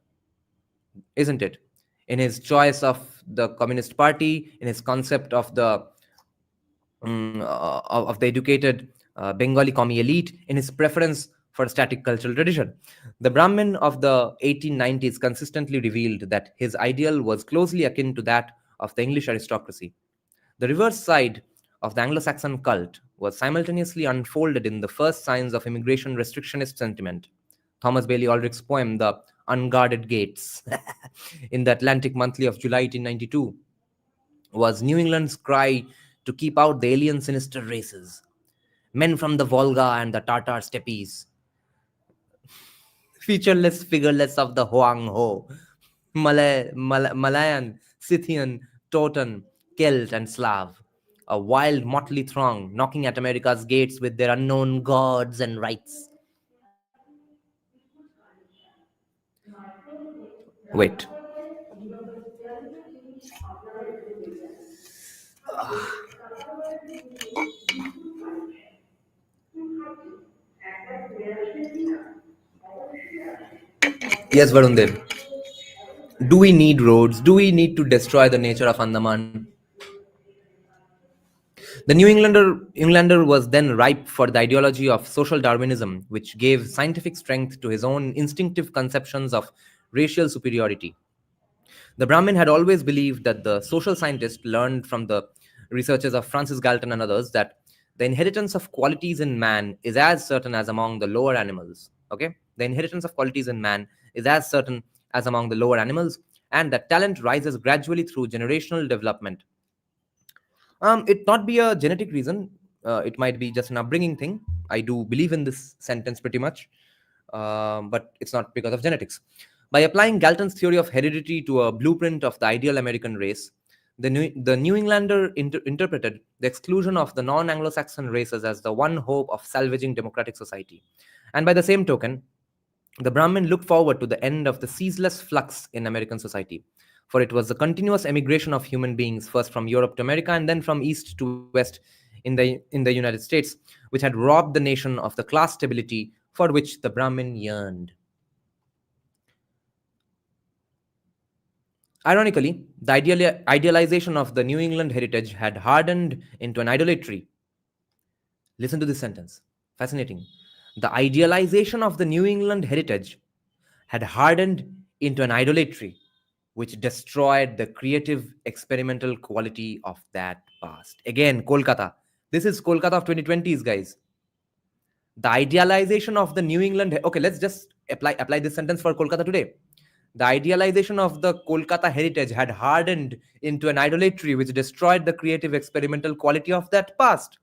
isn't it? In his choice of the Communist Party, in his concept of the educated Bengali commie elite, in his preference for a static cultural tradition. The Brahmin of the 1890s consistently revealed that his ideal was closely akin to that of the English aristocracy. The reverse side of the Anglo Saxon cult was simultaneously unfolded in the first signs of immigration restrictionist sentiment. Thomas Bailey Aldrich's poem, The Unguarded Gates, in the Atlantic Monthly of July 1892, was New England's cry to keep out the alien sinister races. Men from the Volga and the Tartar steppes, featureless, figureless of the Hoang Ho, Malayan, Scythian, Teuton, Celt, and Slav, a wild, motley throng knocking at America's gates with their unknown gods and rites. Wait. Yes, Varun Dev. Do we need roads? Do we need to destroy the nature of Andaman? The Englander was then ripe for the ideology of social Darwinism, which gave scientific strength to his own instinctive conceptions of racial superiority. The Brahmin had always believed that the social scientist learned from the researches of Francis Galton and others that the inheritance of qualities in man is as certain as among the lower animals. Okay? The inheritance of qualities in man is as certain as among the lower animals, and that talent rises gradually through generational development. It not be a genetic reason. It might be just an upbringing thing. I do believe in this sentence pretty much, but it's not because of genetics. By applying Galton's theory of heredity to a blueprint of the ideal American race, the New Englander interpreted the exclusion of the non-Anglo-Saxon races as the one hope of salvaging democratic society. And by the same token, the Brahmin looked forward to the end of the ceaseless flux in American society, for it was the continuous emigration of human beings, first from Europe to America and then from east to west in the United States, which had robbed the nation of the class stability for which the Brahmin yearned. Ironically, the idealization of the New England heritage had hardened into an idolatry. Listen to this sentence. Fascinating. The idealization of the New England heritage had hardened into an idolatry, which destroyed the creative experimental quality of that past. Again, Kolkata. This is Kolkata of 2020s, guys. The idealization of the New England. Okay, let's just apply this sentence for Kolkata today. The idealization of the Kolkata heritage had hardened into an idolatry which destroyed the creative experimental quality of that past.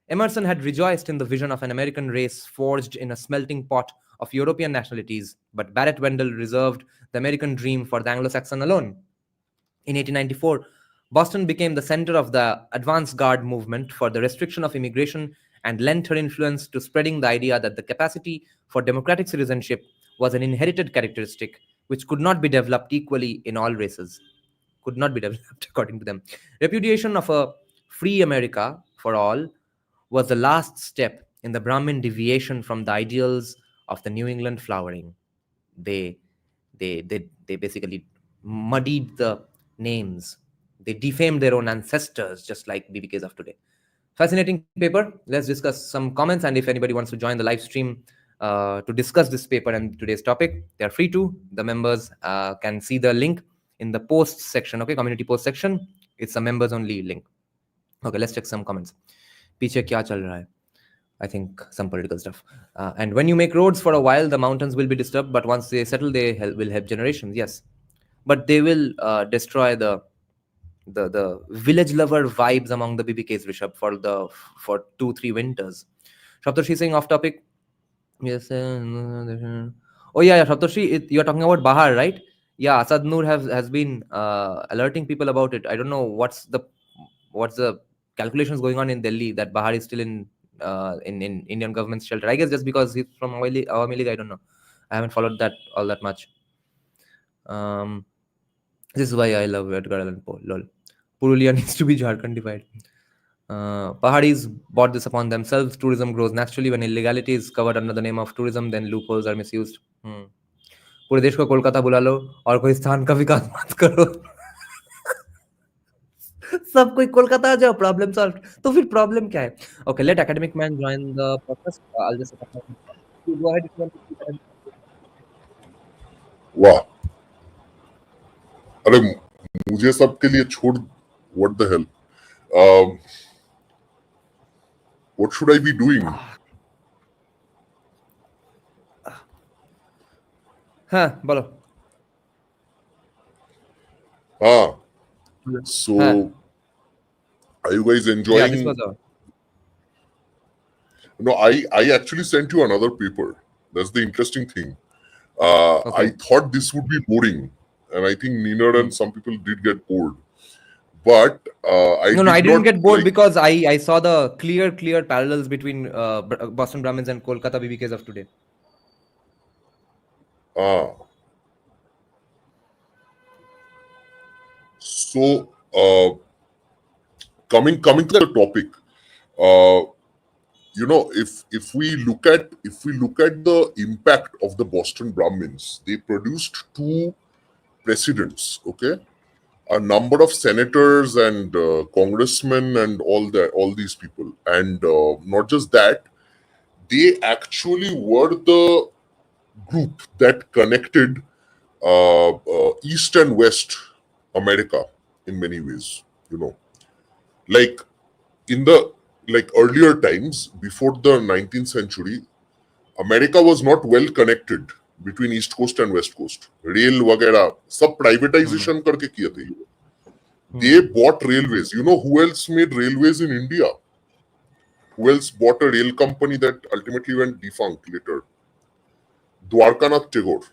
Emerson had rejoiced in the vision of an American race forged in a smelting pot of European nationalities, but Barrett Wendell reserved the American dream for the Anglo-Saxon alone. In 1894, Boston became the center of the advance guard movement for the restriction of immigration and lent her influence to spreading the idea that the capacity for democratic citizenship was an inherited characteristic which could not be developed equally in all races. Could not be developed, according to them. Repudiation of a free America for all was the last step in the Brahmin deviation from the ideals of the New England flowering. They basically muddied the names. They defamed their own ancestors, just like BBKs of today. Fascinating paper. Let's discuss some comments, and if anybody wants to join the live stream to discuss this paper and today's topic, they are free to. The members can see the link in the posts section, okay, community post section, it's a members only link. Okay, let's check some comments. Piche kya chal raha hai? I think some political stuff. And when you make roads for a while, the mountains will be disturbed, but once they settle, they will help generations. Yes, but they will destroy the village lover vibes among the BBKs, Rishabh, for 2-3 winters. Shaptarshi saying off topic. Yes. Oh yeah, Shaptarshi, you're talking about Bahar, right? Yeah, Asad Noor has been alerting people about it. I don't know what's the calculations going on in Delhi that Bahar is still in Indian government's shelter. I guess just because he's from Awami League. I don't know. I haven't followed that all that much. This is why I love Edgar Allan Poe. Lol. Purulia needs to be Jharkhandified. Pahadis bought this upon themselves. Tourism grows naturally when illegality is covered under the name of tourism. Then loopholes are misused. पूरे देश को कोलकाता बुला लो और कोई स्थान का विकास मत करो. सब कोई कोलकाता आ जाओ, प्रॉब्लम सॉल्व. तो फिर प्रॉब्लम क्या है? Okay, let academic man join the podcast. I'll just go ahead if you want to. वाह, अरे मुझे सबके लिए छोड़. What the hell? What should I be doing? हाँ, बोलो. So, are you guys enjoying? Yeah, this was a... No, I actually sent you another paper. That's the interesting thing. I thought this would be boring, and I think Neener and some people did get bored. But I didn't get bored because I saw the clear parallels between Boston Brahmins and Kolkata BBKs of today. So coming to the topic, if we look at the impact of the Boston Brahmins, they produced 2 presidents, okay, a number of senators and congressmen and all these people, and not just that, they actually were the group that connected East and West America in many ways. Like in the earlier times before the 19th century, America was not well connected between East Coast and West Coast. Rail वगैरह सब privatization करके किए थे. They bought railways. You know who else made railways in India? Who else bought a rail company that ultimately went defunct later? Dwarkanath Tagore.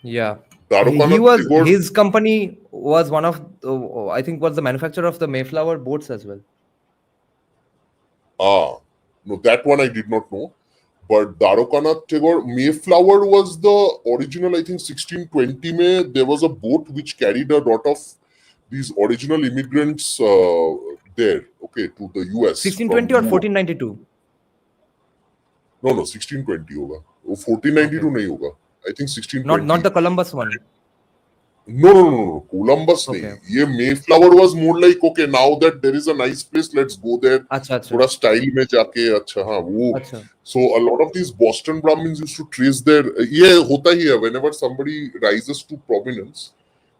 Yeah. Tagore, his company was one of I think was the manufacturer of the Mayflower boats as well. No, that one I did not know. But Dwarkanath Tagore, Mayflower was the original, I think 1620 May, there was a boat which carried a lot of these original immigrants there, okay, to the US. 1620 or 1492? No, 1620 hoga. 1492 nahi hoga. I think 1620. Not the Columbus one. No. Columbus nahi. Ye Mayflower was more like, okay, now that there is a nice place, let's go there. Thoda style mein jaake, So a lot of these Boston Brahmins used to trace their, hota hi hai, whenever somebody rises to prominence,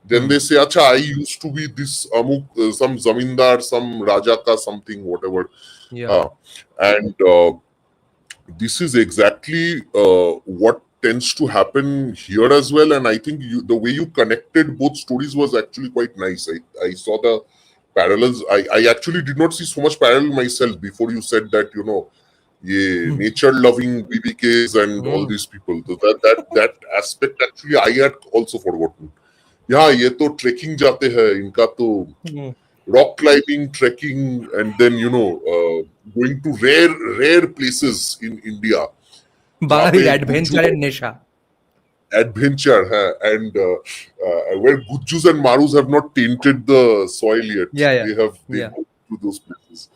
then they say, acha, I used to be this some zamindar, some raja ka something, whatever. Yeah. And this is exactly what tends to happen here as well. And I think the way you connected both stories was actually quite nice. I saw the parallels. I actually did not see so much parallel myself before you said that, nature loving BBKs and all these people. So that aspect actually I had also forgotten. Yeah, ye to trekking jate hai, inka to rock climbing, trekking, and then going to rare places in India. Adventure and Nesha. Adventure, and where Gujjus and Marus have not tainted the soil yet. They have been to those places.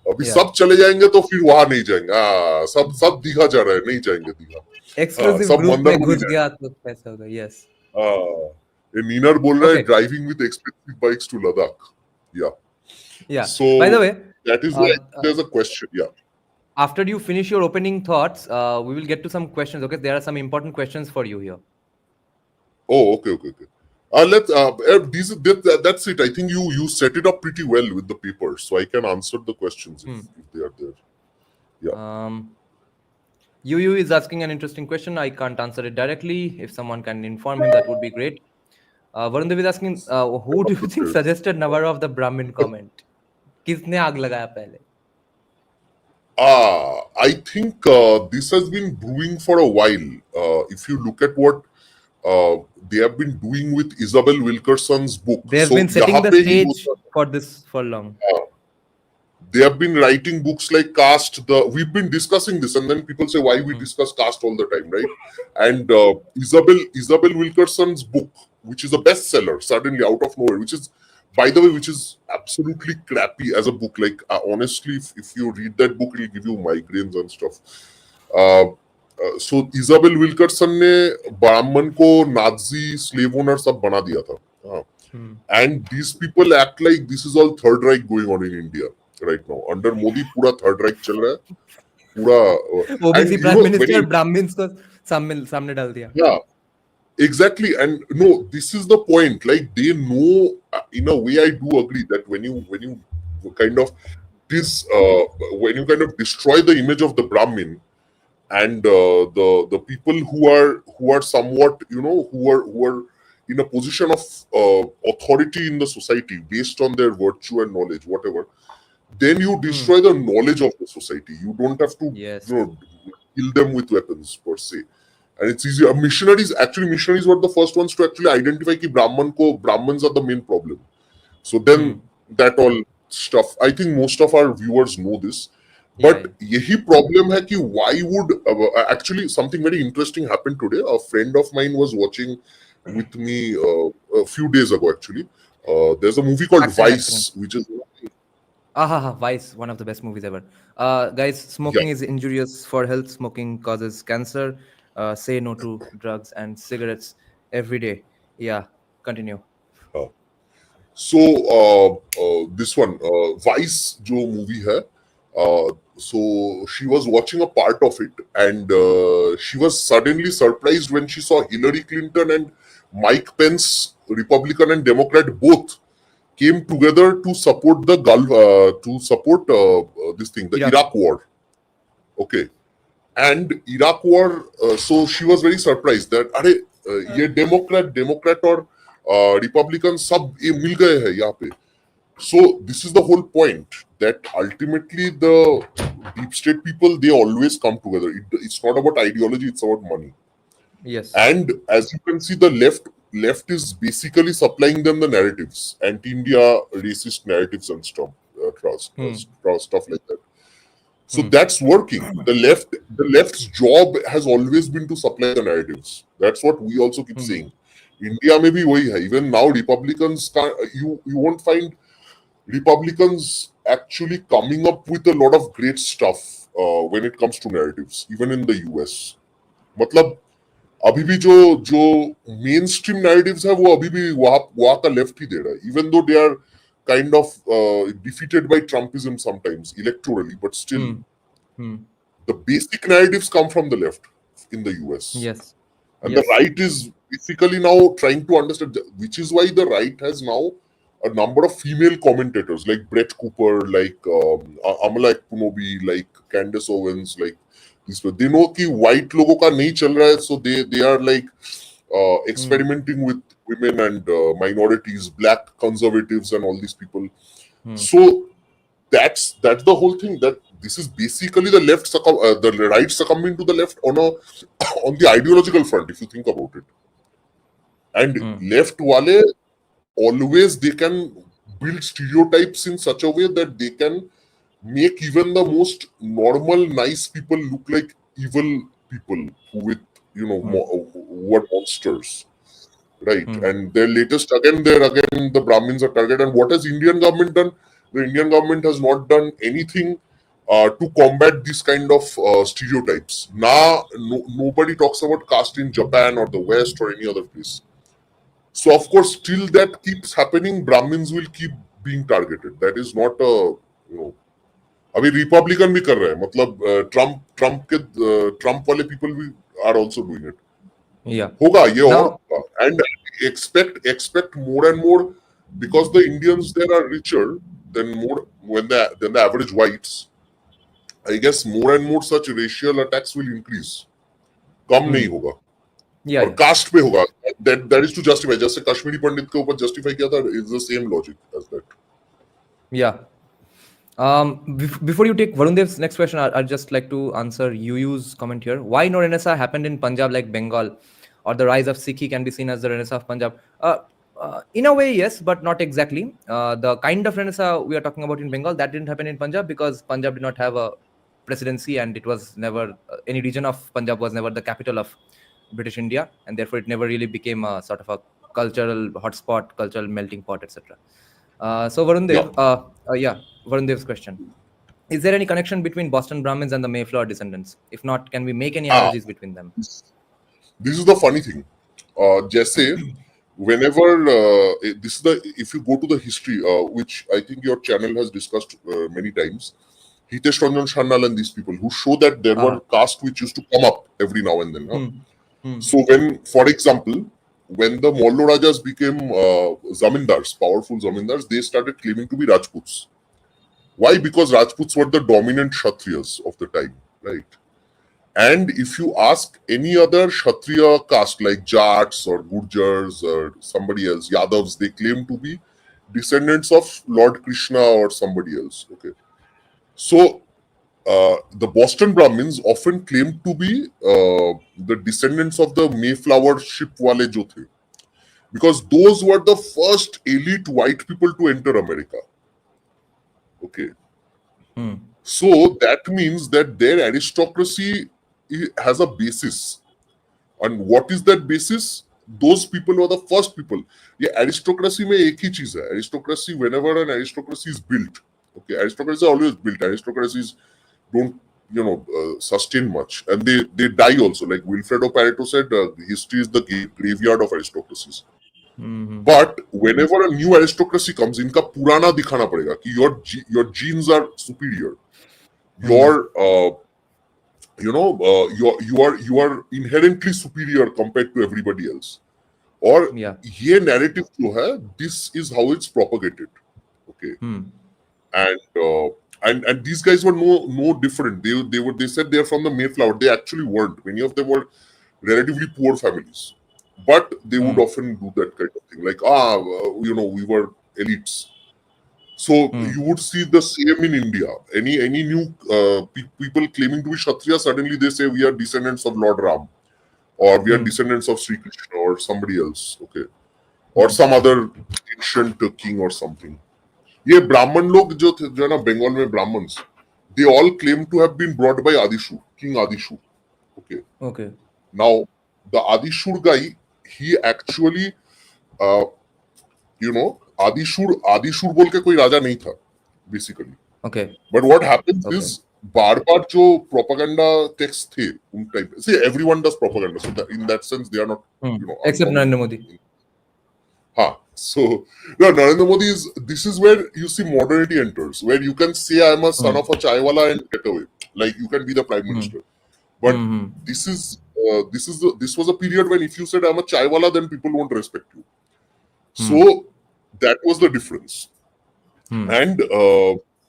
अभी सब चले जाएंगे तो फिर वहां नहीं जाएंगे. सब दीघा जा रहा है, नहीं जाएंगे दीघा. Exclusive group में घुस गया तो कैसा होगा? Yes. Neener बोल रहा है driving with expensive bikes to Ladakh. Yeah. So by the way, that is why there's a question. Yeah. After you finish your opening thoughts, we will get to some questions. Okay, there are some important questions for you here. Oh, okay. That's it. I think you set it up pretty well with the paper, so I can answer the questions if they are there. Yeah. UU is asking an interesting question. I can't answer it directly. If someone can inform him, that would be great. Varun Dev is asking, who do you think suggested Navarro of the Brahmin comment? किसने आग लगाया पहले? I think this has been brewing for a while. If you look at what they have been doing with Isabel Wilkerson's book, They have so been setting यहाँ the पे ही stage होता- for this for long. they have been writing books like Caste. We've been discussing this, and then people say why we discuss caste all the time, right? And Isabel Wilkerson's book, which is a bestseller, suddenly out of nowhere, which is, by the way, which is absolutely crappy as a book. Like honestly, if you read that book, it'll give you migraines and stuff. So Isabel Wilkerson ने ब्राह्मण को Nazi slave owner सब बना दिया था. And these people act like this is all Third Reich going on in India right now. Under Modi पूरा Third Reich चल रहा है. पूरा OBC Prime Minister Brahmins को सामने डाल दिया. Yeah, exactly. And no, this is the point. Like they know, in a way, I do agree that when you kind of when you kind of destroy the image of the Brahmin and the people who are somewhat, who are in a position of authority in the society based on their virtue and knowledge, whatever, then you destroy the knowledge of the society. You don't have to kill them with weapons per se. And it's easier. Missionaries were the first ones to actually identify that Brahmins are the main problem. So then that all stuff, I think most of our viewers know this. But yahi problem hai ki why would actually something very interesting happened today. A friend of mine was watching with me a few days ago actually. There's a movie called Vice, which is Vice, one of the best movies ever. Guys, smoking is injurious for health. Smoking causes cancer. Say no to drugs and cigarettes every day. Yeah, continue. So this one, Vice, jo movie hai. So she was watching a part of it, and she was suddenly surprised when she saw Hillary Clinton and Mike Pence, Republican and Democrat, both came together to support the Gulf, Iraq War. Okay. And Iraq War, so she was very surprised that ye Democrat or Republican sab mil gaye hai yahan pe. So this is the whole point, that ultimately the deep state people, they always come together. It's not about ideology, it's about money. Yes. And as you can see, the left is basically supplying them the narratives, anti-India racist narratives and stuff like that. So that's working. The left's job has always been to supply the narratives. That's what we also keep saying. India may be wahi hai. Even now, Republicans you won't find Republicans actually coming up with a lot of great stuff when it comes to narratives, even in the US. मतलब अभी भी जो mainstream narratives है वो अभी भी वहाँ का left ही दे रहा है, even though they are kind of defeated by Trumpism sometimes electorally, but still the basic narratives come from the left in the US. Yes. And the right is basically now trying to understand, which is why the right has now a number of female commentators like Brett Cooper, like Amala Punobi, like Candace Owens, like these people. They know कि white लोगों का नहीं चल रहा है, so they are like experimenting with women and minorities, black conservatives, and all these people. So that's the whole thing. That this is basically the left, the right succumbing to the left on the ideological front, if you think about it. And left wale always they can build stereotypes in such a way that they can make even the most normal, nice people look like evil people who are monsters, right? And their latest the Brahmins are targeted. And what has Indian government done? The Indian government has not done anything to combat this kind of stereotypes. Now, nobody talks about caste in Japan or the West or any other place. So, of course, till that keeps happening, Brahmins will keep being targeted. That is not a, अभी Republican भी कर रहे हैं, मतलब Trump वाले people भी are also doing it. Yeah. होगा ये और, and expect more and more, because the Indians there are richer than the average whites. I guess more and more such racial attacks will increase. कम नहीं होगा Yeah, और yeah. Cast पे होगा. That is to justify. जैसे कश्मीरी पंडित के ऊपर justify किया था, is the same logic as that. Yeah. Before you take Varun Dev's next question, I'd just like to answer Yu's comment here. Why no Renaissance happened in Punjab like Bengal, or the rise of Sikhi can be seen as the Renaissance of Punjab? In a way, yes, but not exactly. The kind of Renaissance we are talking about in Bengal, that didn't happen in Punjab because Punjab did not have a presidency, and it was never, any region of Punjab was never the capital of British India, and therefore it never really became a sort of a cultural hotspot, cultural melting pot, etc. So Varun Dev, Varun Dev's question. Is there any connection between Boston Brahmins and the Mayflower descendants? If not, can we make any analogies between them? This is the funny thing. Jesse, whenever if you go to the history, which I think your channel has discussed many times, Hitesh Ranjan Sharnal and these people who show that there were castes which used to come up every now and then. So when, for example, when the Mollo Rajas became zamindars, powerful zamindars, they started claiming to be Rajputs. Why? Because Rajputs were the dominant Kshatriyas of the time, right? And if you ask any other Kshatriya caste like Jats or Gurjars or somebody else, Yadavs, they claim to be descendants of Lord Krishna or somebody else. Okay, so the Boston Brahmins often claim to be the descendants of the Mayflower ship wale jo the, because those were the first elite white people to enter America. Okay, so that means that their aristocracy has a basis. And what is that basis? Those people were the first people. Yeah, aristocracy mein ek hi cheez hai. Aristocracy, whenever an aristocracy is built, okay, aristocracy is always built. Aristocracies don't, sustain much, and they die also. Like Wilfredo Pareto said, history is the graveyard of aristocracies. But whenever a new aristocracy comes, इनका पुराना दिखाना पड़ेगा कि your genes are superior. You are inherently superior compared to everybody else. Or ये narrative जो है, this is how it's propagated. Okay, and these guys were no different. They said they're from the Mayflower. They actually weren't. Many of them were relatively poor families, but they would often do that kind of thing, like we were elites. So you would see the same in India. Any new people claiming to be Kshatriya, suddenly they say we are descendants of Lord Ram, or we are descendants of Sri Krishna or somebody else. Okay, or some other ancient king or something. ये ब्राह्मण लोग जो है ना बंगाल में Brahmins, they all claim to have been brought by Adishu, King Adishu. Okay. Now the Adishur guy, he actually, Adishur बोल के कोई राजा नहीं था, basically. Okay. But what happens is बार-बार जो propaganda texts थे उन time पे, see, everyone does propaganda, so that, in that sense they are not, except Narendra Modi. So Narendra Modi this is where you see modernity enters, where you can say I am a son of a chaiwala and get away, like you can be the prime minister. But this was a period when if you said I'm a chaiwala, then people won't respect you. So that was the difference. And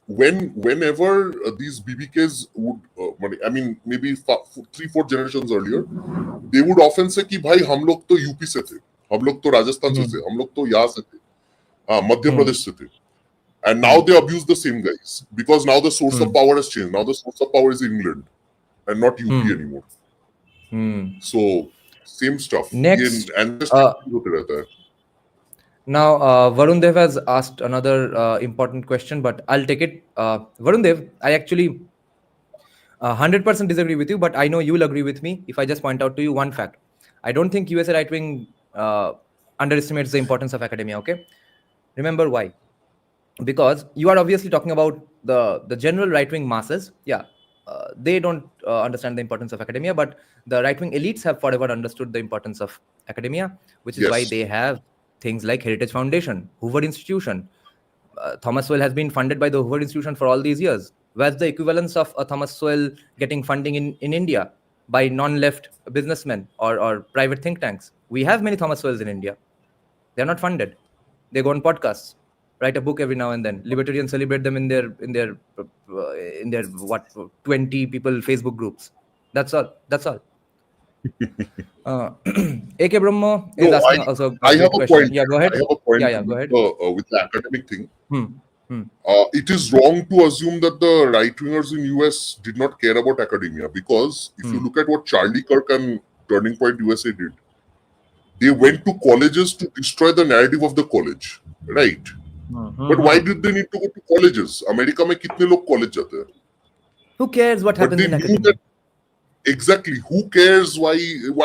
whenever these BBKs would, maybe 3-4 generations earlier, they would often say कि भाई हम लोग तो UP से थे, हम लोग तो राजस्थान से थे, हम लोग तो यहाँ से थे, मध्य प्रदेश से थे. And now they abuse the same guys because now the source of power has changed. Now the source of power is England and not UP anymore. So same stuff. Next, now Varun Dev has asked another important question, but I'll take it. Varun Dev, I actually 100% disagree with you, but I know you'll agree with me if I just point out to you one fact. I don't think USA right wing underestimates the importance of academia. Okay, remember why? Because you are obviously talking about the general right wing masses. They don't understand the importance of academia, but the right wing elites have forever understood the importance of academia, which is why they have things like Heritage Foundation, Hoover Institution. Thomas Sowell has been funded by the Hoover Institution for all these years. Where's the equivalence of a Thomas Sowell getting funding in India by non-left businessmen or private think tanks? We have many Thomas Sowells in India. They're not funded. They go on podcasts, write a book every now and then. Libertarians celebrate them in their 20 people Facebook groups. That's all. AK Brahma is No, asking also a I have great a question. point. Yeah, go ahead. I have a point Yeah, go ahead. with the academic thing. Hmm. It is wrong to assume that the right-wingers in US did not care about academia, because if you look at what Charlie Kirk and Turning Point USA did, they went to colleges to destroy the narrative of the college, right? But why did they need to go to colleges? America में कितने लोग college जाते हैं? Who cares what But happens they in knew academia? that exactly. Who cares? Why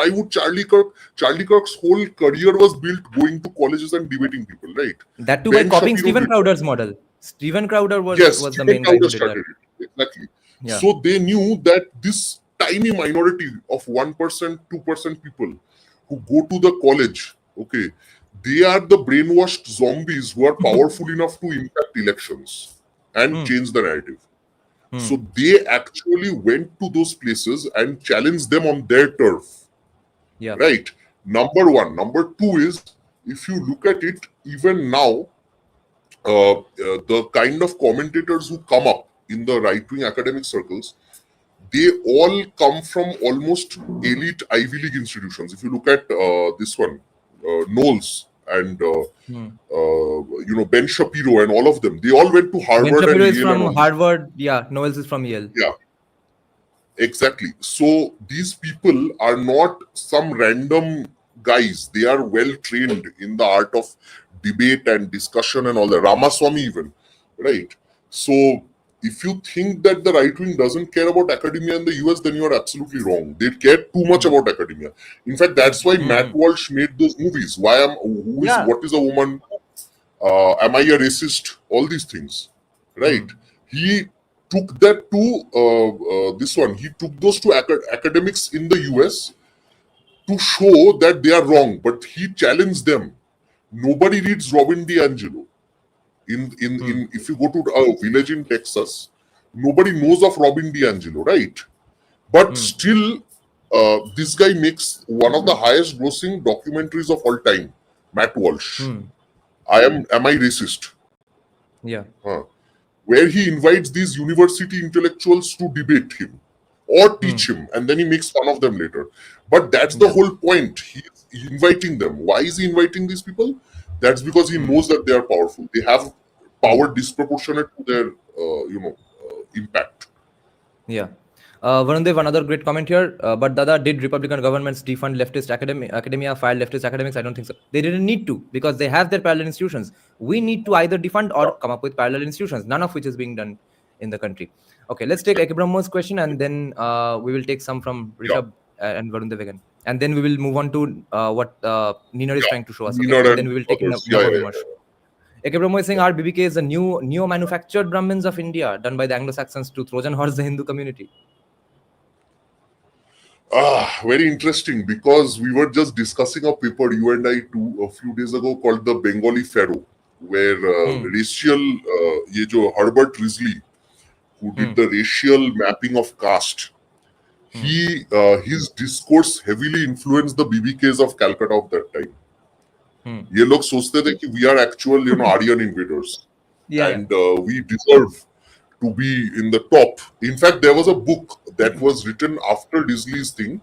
would Charlie Kirk's whole career was built going to colleges and debating people, right? That too by Ben copying Shapiro Steven did Crowder's model. Steven Crowder was Yes, the Stephen main guy Crowder who did that. started it. Exactly. Yeah. So they knew that this tiny minority of 1%, 2% people who go to the college, okay, they are the brainwashed zombies who are powerful enough to impact elections and change the narrative. So they actually went to those places and challenged them on their turf. Yeah. Right. Number one. Number two is, if you look at it, even now, the kind of commentators who come up in the right-wing academic circles, they all come from almost elite Ivy League institutions. If you look at this one, Knowles and Ben Shapiro and all of them, they all went to Harvard. Ben Shapiro and is Yale and from all Harvard. Yeah, Knowles is from Yale. Yeah, exactly. So these people are not some random guys. They are well trained in the art of debate and discussion and all that. Ramaswamy even, right? So if you think that the right wing doesn't care about academia in the US, then you are absolutely wrong. They care too much about academia. In fact, that's why Matt Walsh made those movies. What is a woman? Am I a racist? All these things, right? He took that to this one. He took those to academics in the US to show that they are wrong, but he challenged them. Nobody reads Robin DiAngelo. If you go to a village in Texas, nobody knows of Robin DiAngelo, right? But still, this guy makes one of the highest grossing documentaries of all time, Matt Walsh. Am I racist? Yeah. Where he invites these university intellectuals to debate him or teach him, and then he makes fun of them later. But that's the whole point. He's inviting them. Why is he inviting these people? That's because he knows that they are powerful. They have power disproportionate to their, impact. Yeah. Varundev, another great comment here. But Dada, did Republican governments defund leftist academia, fire leftist academics? I don't think so. They didn't need to, because they have their parallel institutions. We need to either defund or come up with parallel institutions, none of which is being done in the country. Okay, let's take Ekbrahmo's question, and then we will take some from Rishabh and Varundev again. And then we will move on to what Nina is trying to show us. Okay? And then we will take Navarro. AK Brahmo is saying our BBK is the new manufactured Brahmins of India, done by the Anglo-Saxons to Trojan horse the Hindu community. Very interesting, because we were just discussing a paper, you and I, a few days ago, called the Bengali Pharaoh, where racial, Herbert Risley, who did the racial mapping of caste, his discourse heavily influenced the BBKs of Calcutta of that time. ये लोग सोचते थे कि we are actual, Aryan invaders, and we deserve to be in the top. In fact, there was a book that was written after Risley's thing,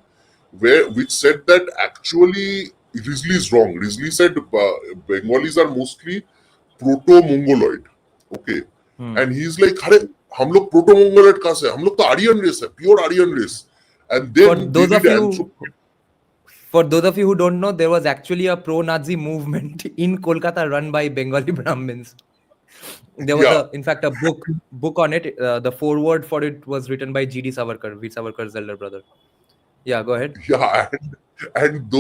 which said that actually Risley is wrong. Risley said Bengalis are mostly proto-Mongoloid. Okay, and he's like, "Hare, हम लोग proto-Mongoloid कहाँ से? हम लोग तो Aryan race है, pure Aryan race." And then for those of you who don't know, there was actually a pro-Nazi movement in Kolkata run by Bengali Brahmins. There was, in fact, a book on it. The foreword for it was written by G.D. Savarkar, Veer Savarkar's elder brother. Yeah, go ahead. Yeah, and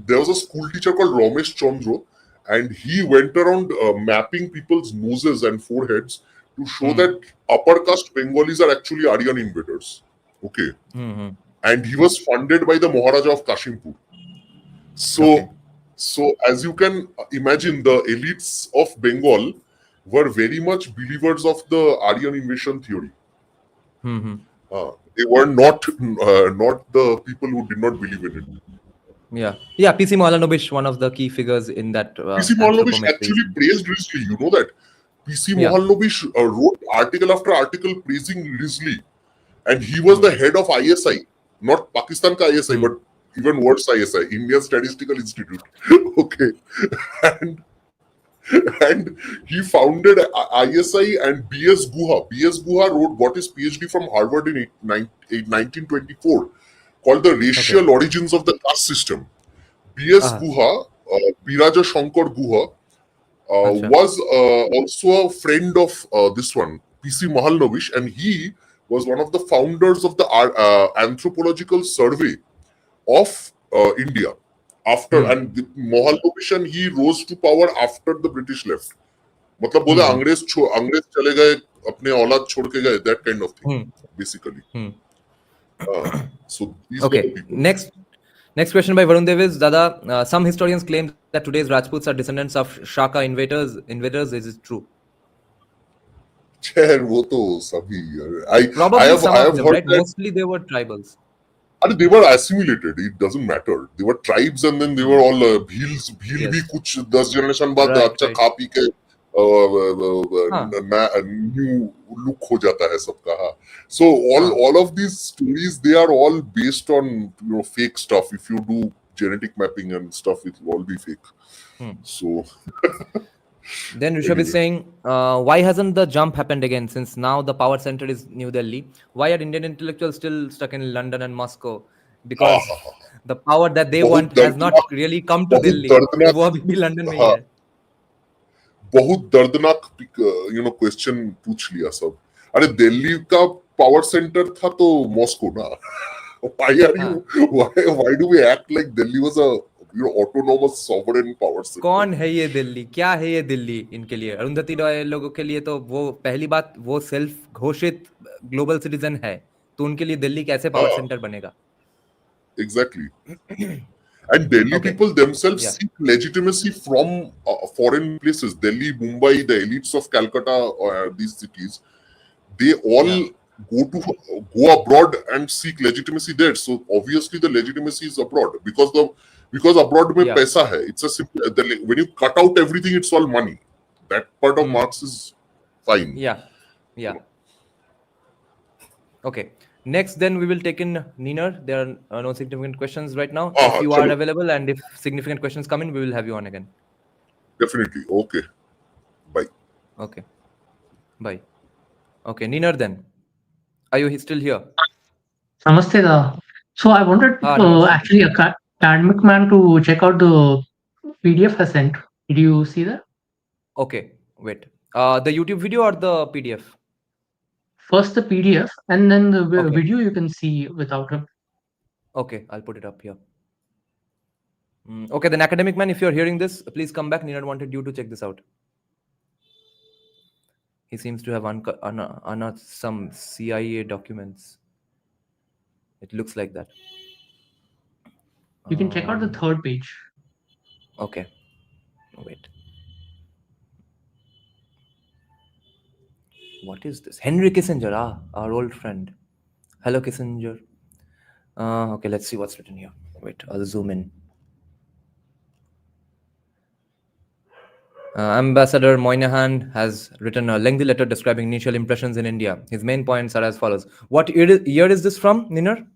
there was a school teacher called Ramesh Chandra, and he went around mapping people's noses and foreheads to show that upper caste Bengalis are actually Aryan invaders. Okay. And he was funded by the Maharaja of Kashimpur. So as you can imagine, the elites of Bengal were very much believers of the Aryan invasion theory. They were not the people who did not believe in it. Yeah. PC Mahalanobis, one of the key figures in that PC Mahalanobis anthropometry. actually praised Risley. You know that PC Yeah. Mahalanobis wrote article after article praising Risley, and he was the head of ISI, not Pakistan ka ISI, but even worse ISI, Indian Statistical Institute. Okay, and and he founded ISI and B.S. Guha. B.S. Guha wrote got his PhD from Harvard in 1924, called The Racial Origins of the Caste System. B.S. Guha, Biraja Shankar Guha, was also a friend of this one, PC Mahalanobis, and he was one of the founders of the Anthropological Survey of India. After and Mahalanobis, and he rose to power after the British left. मतलब बोले अंग्रेज चले गए अपने औलाद छोड़ के गए, that kind of thing basically. So these were the people. Next question by Varun Dev is, Dada, some historians claim that today's Rajputs are descendants of Shaka invaders. Is it true? Chair, वो तो सभी. Probably I have them, heard right? that. Mostly they were tribals. And they were assimilated. It doesn't matter. They were tribes, and then they were all bhil bhi kuch 10 generation बाद अच्छा खा P के new look हो जाता है सबका. So all of these stories, they are all based on fake stuff. If you do genetic mapping and stuff, it will all be fake. So then Rishabh is saying, why hasn't the jump happened again, since now the power center is New Delhi? Why are Indian intellectuals still stuck in London and Moscow? Because the power that they want has not really come to Delhi. वो अभी भी London में ही है. बहुत दर्दनाक question पूछ लिया सब. अरे दिल्ली का पावर सेंटर था तो मॉस्को ना. Why do we act like Delhi was a autonomous sovereign power center? कौन है ये दिल्ली? क्या है ये दिल्ली इनके लिए? अरुंधति रॉय लोगों के लिए तो वो पहली बात, वो सेल्फ घोषित ग्लोबल सिटीजन है, तो उनके लिए दिल्ली कैसे पावर सेंटर बनेगा? Exactly. And Delhi people themselves seek legitimacy from foreign places. Delhi, Mumbai, the elites of Calcutta, these cities, they all go abroad and seek legitimacy there. So obviously the legitimacy is abroad because abroad mein paisa hai. It's a simple. When you cut out everything, it's all money. That part of Marx is fine. Yeah. Okay. Next, then we will take in Neener. There are no significant questions right now. If you are available and if significant questions come in, we will have you on again. Definitely. Okay. Bye. Okay. Bye. Okay, Neener then. Are you still here? Namaste. So I wanted actually a academic man to check out the PDF I sent. Did you see that? Okay, wait. The YouTube video or the PDF? First the PDF and then the video you can see without it. Okay, I'll put it up here. Okay, then academic man, if you're hearing this, please come back. Neener wanted you to check this out. He seems to have unearthed some CIA documents. It looks like that. You can check out the third page. Okay. Wait. What is this? Henry Kissinger, our old friend. Hello, Kissinger. Okay, let's see what's written here. Wait, I'll zoom in. Ambassador Moynihan has written a lengthy letter describing initial impressions in India. His main points are as follows. What year is this from, Neener?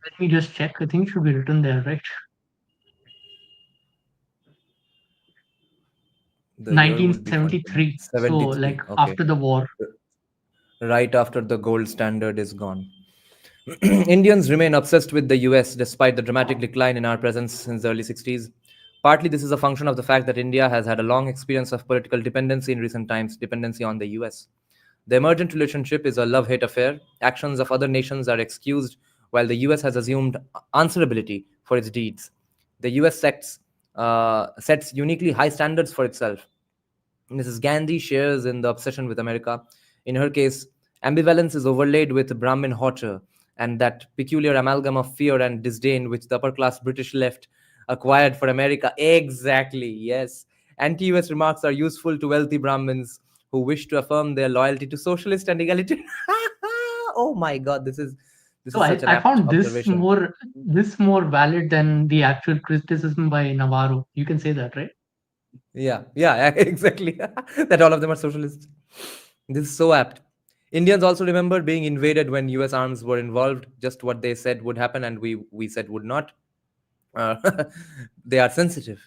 Let me just check. I think it should be written there, right? 1973. So like after the war. Right after the gold standard is gone. Indians remain obsessed with the US despite the dramatic decline in our presence since the early 60s. Partly this is a function of the fact that India has had a long experience of political dependency in recent times, dependency on the US. The emergent relationship is a love-hate affair. Actions of other nations are excused while the US has assumed answerability for its deeds. The US sets uniquely high standards for itself. Mrs. Gandhi shares in the obsession with America. In her case, ambivalence is overlaid with Brahmin hauteur and that peculiar amalgam of fear and disdain which the upper-class British left acquired for America. Exactly, yes. Anti-US remarks are useful to wealthy Brahmins who wish to affirm their loyalty to socialist and egalitarian. Oh my God, this is This So is such an I apt found observation. this more valid than the actual criticism by Navarro. You can say that, right? Yeah, exactly. That all of them are socialists. This is so apt. Indians also remember being invaded when US arms were involved, just what they said would happen and we said would not. Uh, they are sensitive.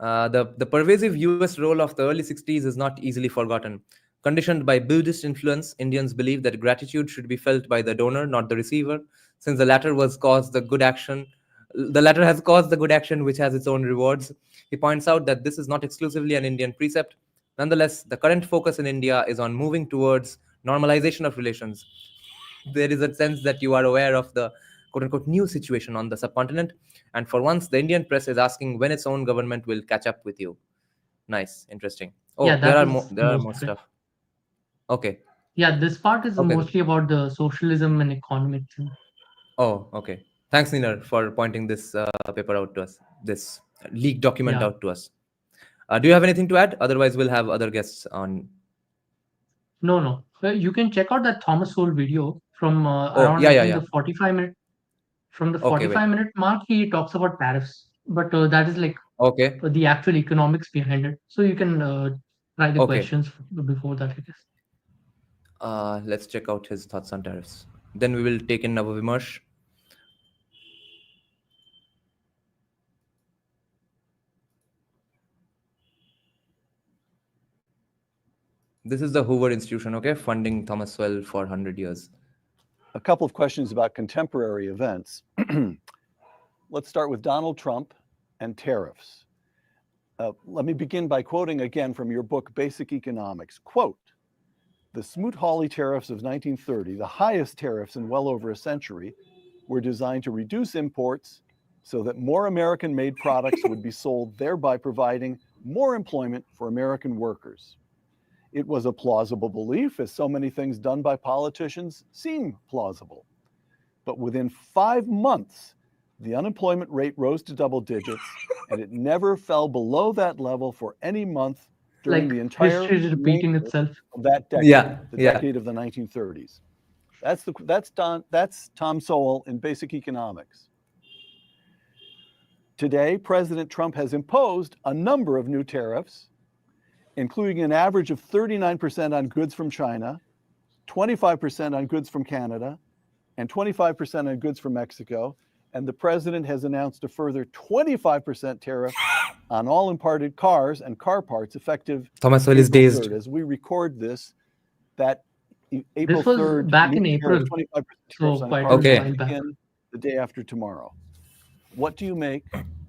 The pervasive US role of the early 60s is not easily forgotten. Conditioned by Buddhist influence, Indians believe that gratitude should be felt by the donor, not the receiver, since the latter has caused the good action which has its own rewards. He points out that this is not exclusively an Indian precept. Nonetheless, the current focus in India is on moving towards normalization of relations. There is a sense that you are aware of the quote unquote new situation on the subcontinent. And for once, the Indian press is asking when its own government will catch up with you. Nice, interesting. Yeah, Oh, there that are more. was There are most more of it. stuff. Okay. Yeah, this part is Okay. mostly about the socialism and economics. Oh, okay. Thanks, Nina, for pointing this paper out to us. This leaked document Yeah. out to us. Do you have anything to add? Otherwise, we'll have other guests on. No. You can check out that Thomas Sowell video from Oh, around, yeah, I yeah, think, yeah. the 45-minute. From the Okay, wait. 45-minute mark, he talks about tariffs, but that is like Okay. the actual economics behind it. So you can try the Okay. questions before that, I guess. Let's check out his thoughts on tariffs. Then we will take in Nava Vimarsh. This is the Hoover Institution, okay, funding Thomas Sowell for 100 years. A couple of questions about contemporary events. Let's start with Donald Trump and tariffs. Let me begin by quoting again from your book, Basic Economics. Quote, "The Smoot-Hawley tariffs of 1930, the highest tariffs in well over a century, were designed to reduce imports so that more American-made products would be sold, thereby providing more employment for American workers. It was a plausible belief, as so many things done by politicians seem plausible. But within 5 months, the unemployment rate rose to double digits, and it never fell below that level for any month during the entire history is repeating remainder itself. of that decade, decade of the 1930s. That's Tom Sowell in Basic Economics. Today, President Trump has imposed a number of new tariffs, including an average of 39% on goods from China, 25% on goods from Canada, and 25% on goods from Mexico. And the president has announced a further 25% tariff on all imported cars and car parts effective Thomas Sowell is dazed. 3rd. As we record this, that April This was 3rd, back in new April, 25% so tariffs on quite cars Okay. a while back. begin the day after tomorrow. What do you make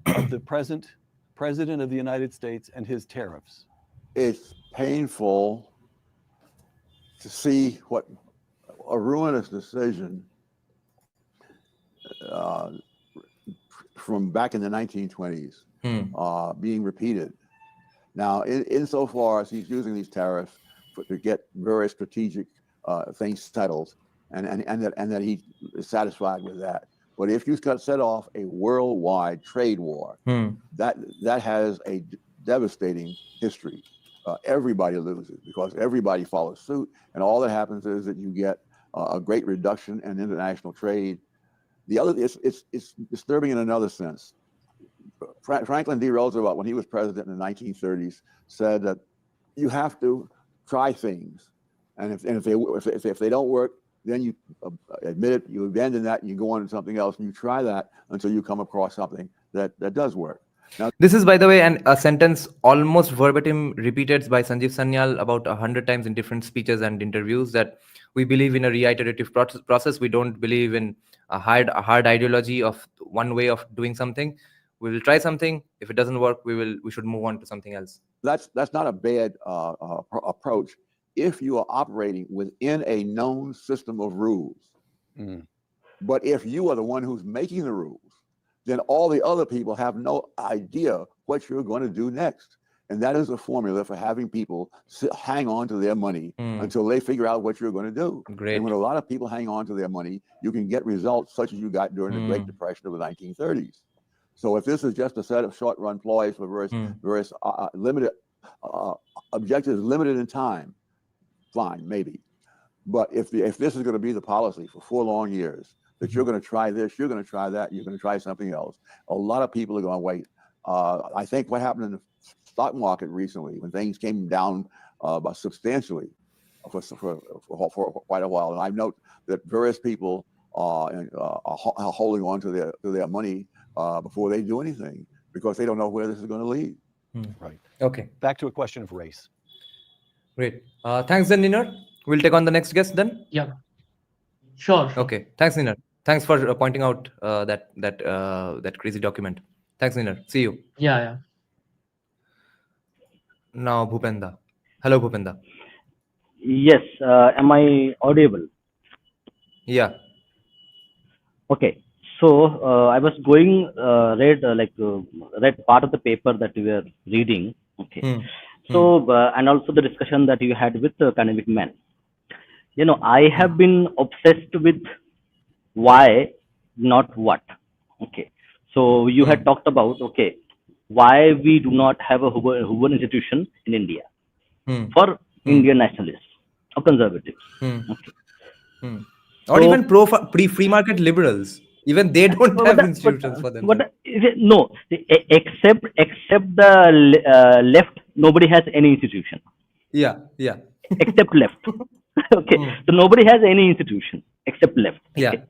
of the present president of the United States and his tariffs? It's painful to see what a ruinous decision from back in the 1920s being repeated. Now, insofar as he's using these tariffs to get very strategic things settled, and that he is satisfied with that. But if you set off a worldwide trade war, that has a devastating history. Everybody loses because everybody follows suit, and all that happens is that you get a great reduction in international trade. The other, it's disturbing in another sense. Franklin D. Roosevelt, when he was president in the 1930s, said that you have to try things, and if they don't work, then you admit it, you abandon that, and you go on to something else, and you try that until you come across something that does work. Now, this is, by the way, a sentence almost verbatim repeated by Sanjeev Sanyal about 100 times in different speeches and interviews, that we believe in a reiterative process. We don't believe in a hard ideology of one way of doing something. We will try something. If it doesn't work, we should move on to something else. That's not a bad approach if you are operating within a known system of rules. But if you are the one who's making the rules, then all the other people have no idea what you're going to do next. And that is a formula for having people hang on to their money until they figure out what you're going to do. Great. And when a lot of people hang on to their money, you can get results such as you got during the Great Depression of the 1930s. So if this is just a set of short-run ploys for various limited objectives, limited in time, fine, maybe. But if this is going to be the policy for 4 long years, that you're going to try this, you're going to try that, you're going to try something else. A lot of people are going to wait. I think what happened in the stock market recently, when things came down substantially for quite a while, and I note that various people are holding on to their money before they do anything because they don't know where this is going to lead. Right. Okay. Back to a question of race. Great. Thanks, then, Niner. We'll take on the next guest then. Yeah. Sure. Okay. Thanks, Niner. Thanks for pointing out that crazy document. Thanks, Niner. See you. Yeah. Now, Bhupenda. Hello, Bhupenda. Yes. Am I audible? Yeah. Okay. So I was going read part of the paper that you were reading. Okay. So and also the discussion that you had with the academic man. You know, I have been obsessed with why, not what. Okay. So you had talked about why we do not have a Hoover institution in India for Indian nationalists or conservatives. Or So- even free market liberals. Even they don't have institutions for them. No, except the left, nobody has any institution. Yeah. Except left. Okay. So nobody has any institution except left. Yeah. Okay.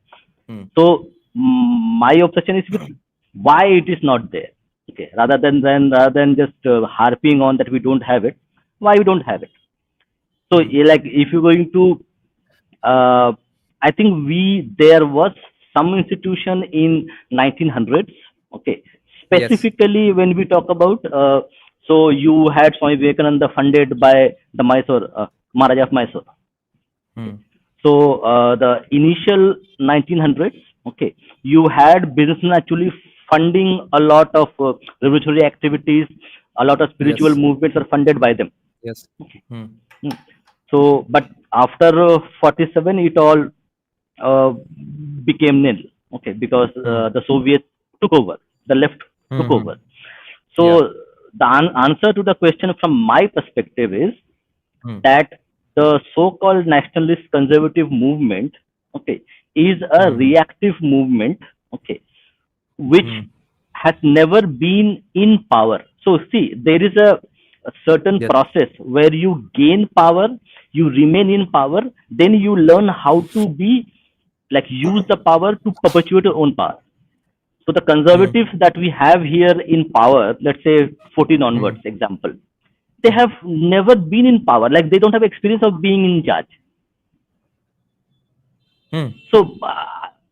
So my obsession is with why it is not there. Okay. Rather than just harping on that we don't have it, why we don't have it. So like if you're going to, I think there was some institution in 1900s. Okay. Specifically when we talk about, so you had Swami Vivekananda funded by the Mysore, Maharaja of Mysore. So the initial 1900s, okay, you had businessmen actually funding a lot of revolutionary activities, a lot of spiritual movements are funded by them. Yes. So, but after 47, it all became nil, okay, because the Soviets took over, the left took over. So the answer to the question from my perspective is that the so-called nationalist conservative movement, okay, is a reactive movement, okay, which has never been in power. So see, there is a certain process where you gain power, you remain in power, then you learn how to use the power to perpetuate your own power. So the conservatives that we have here in power, let's say 14 onwards, example, they have never been in power. Like they don't have experience of being in charge. So,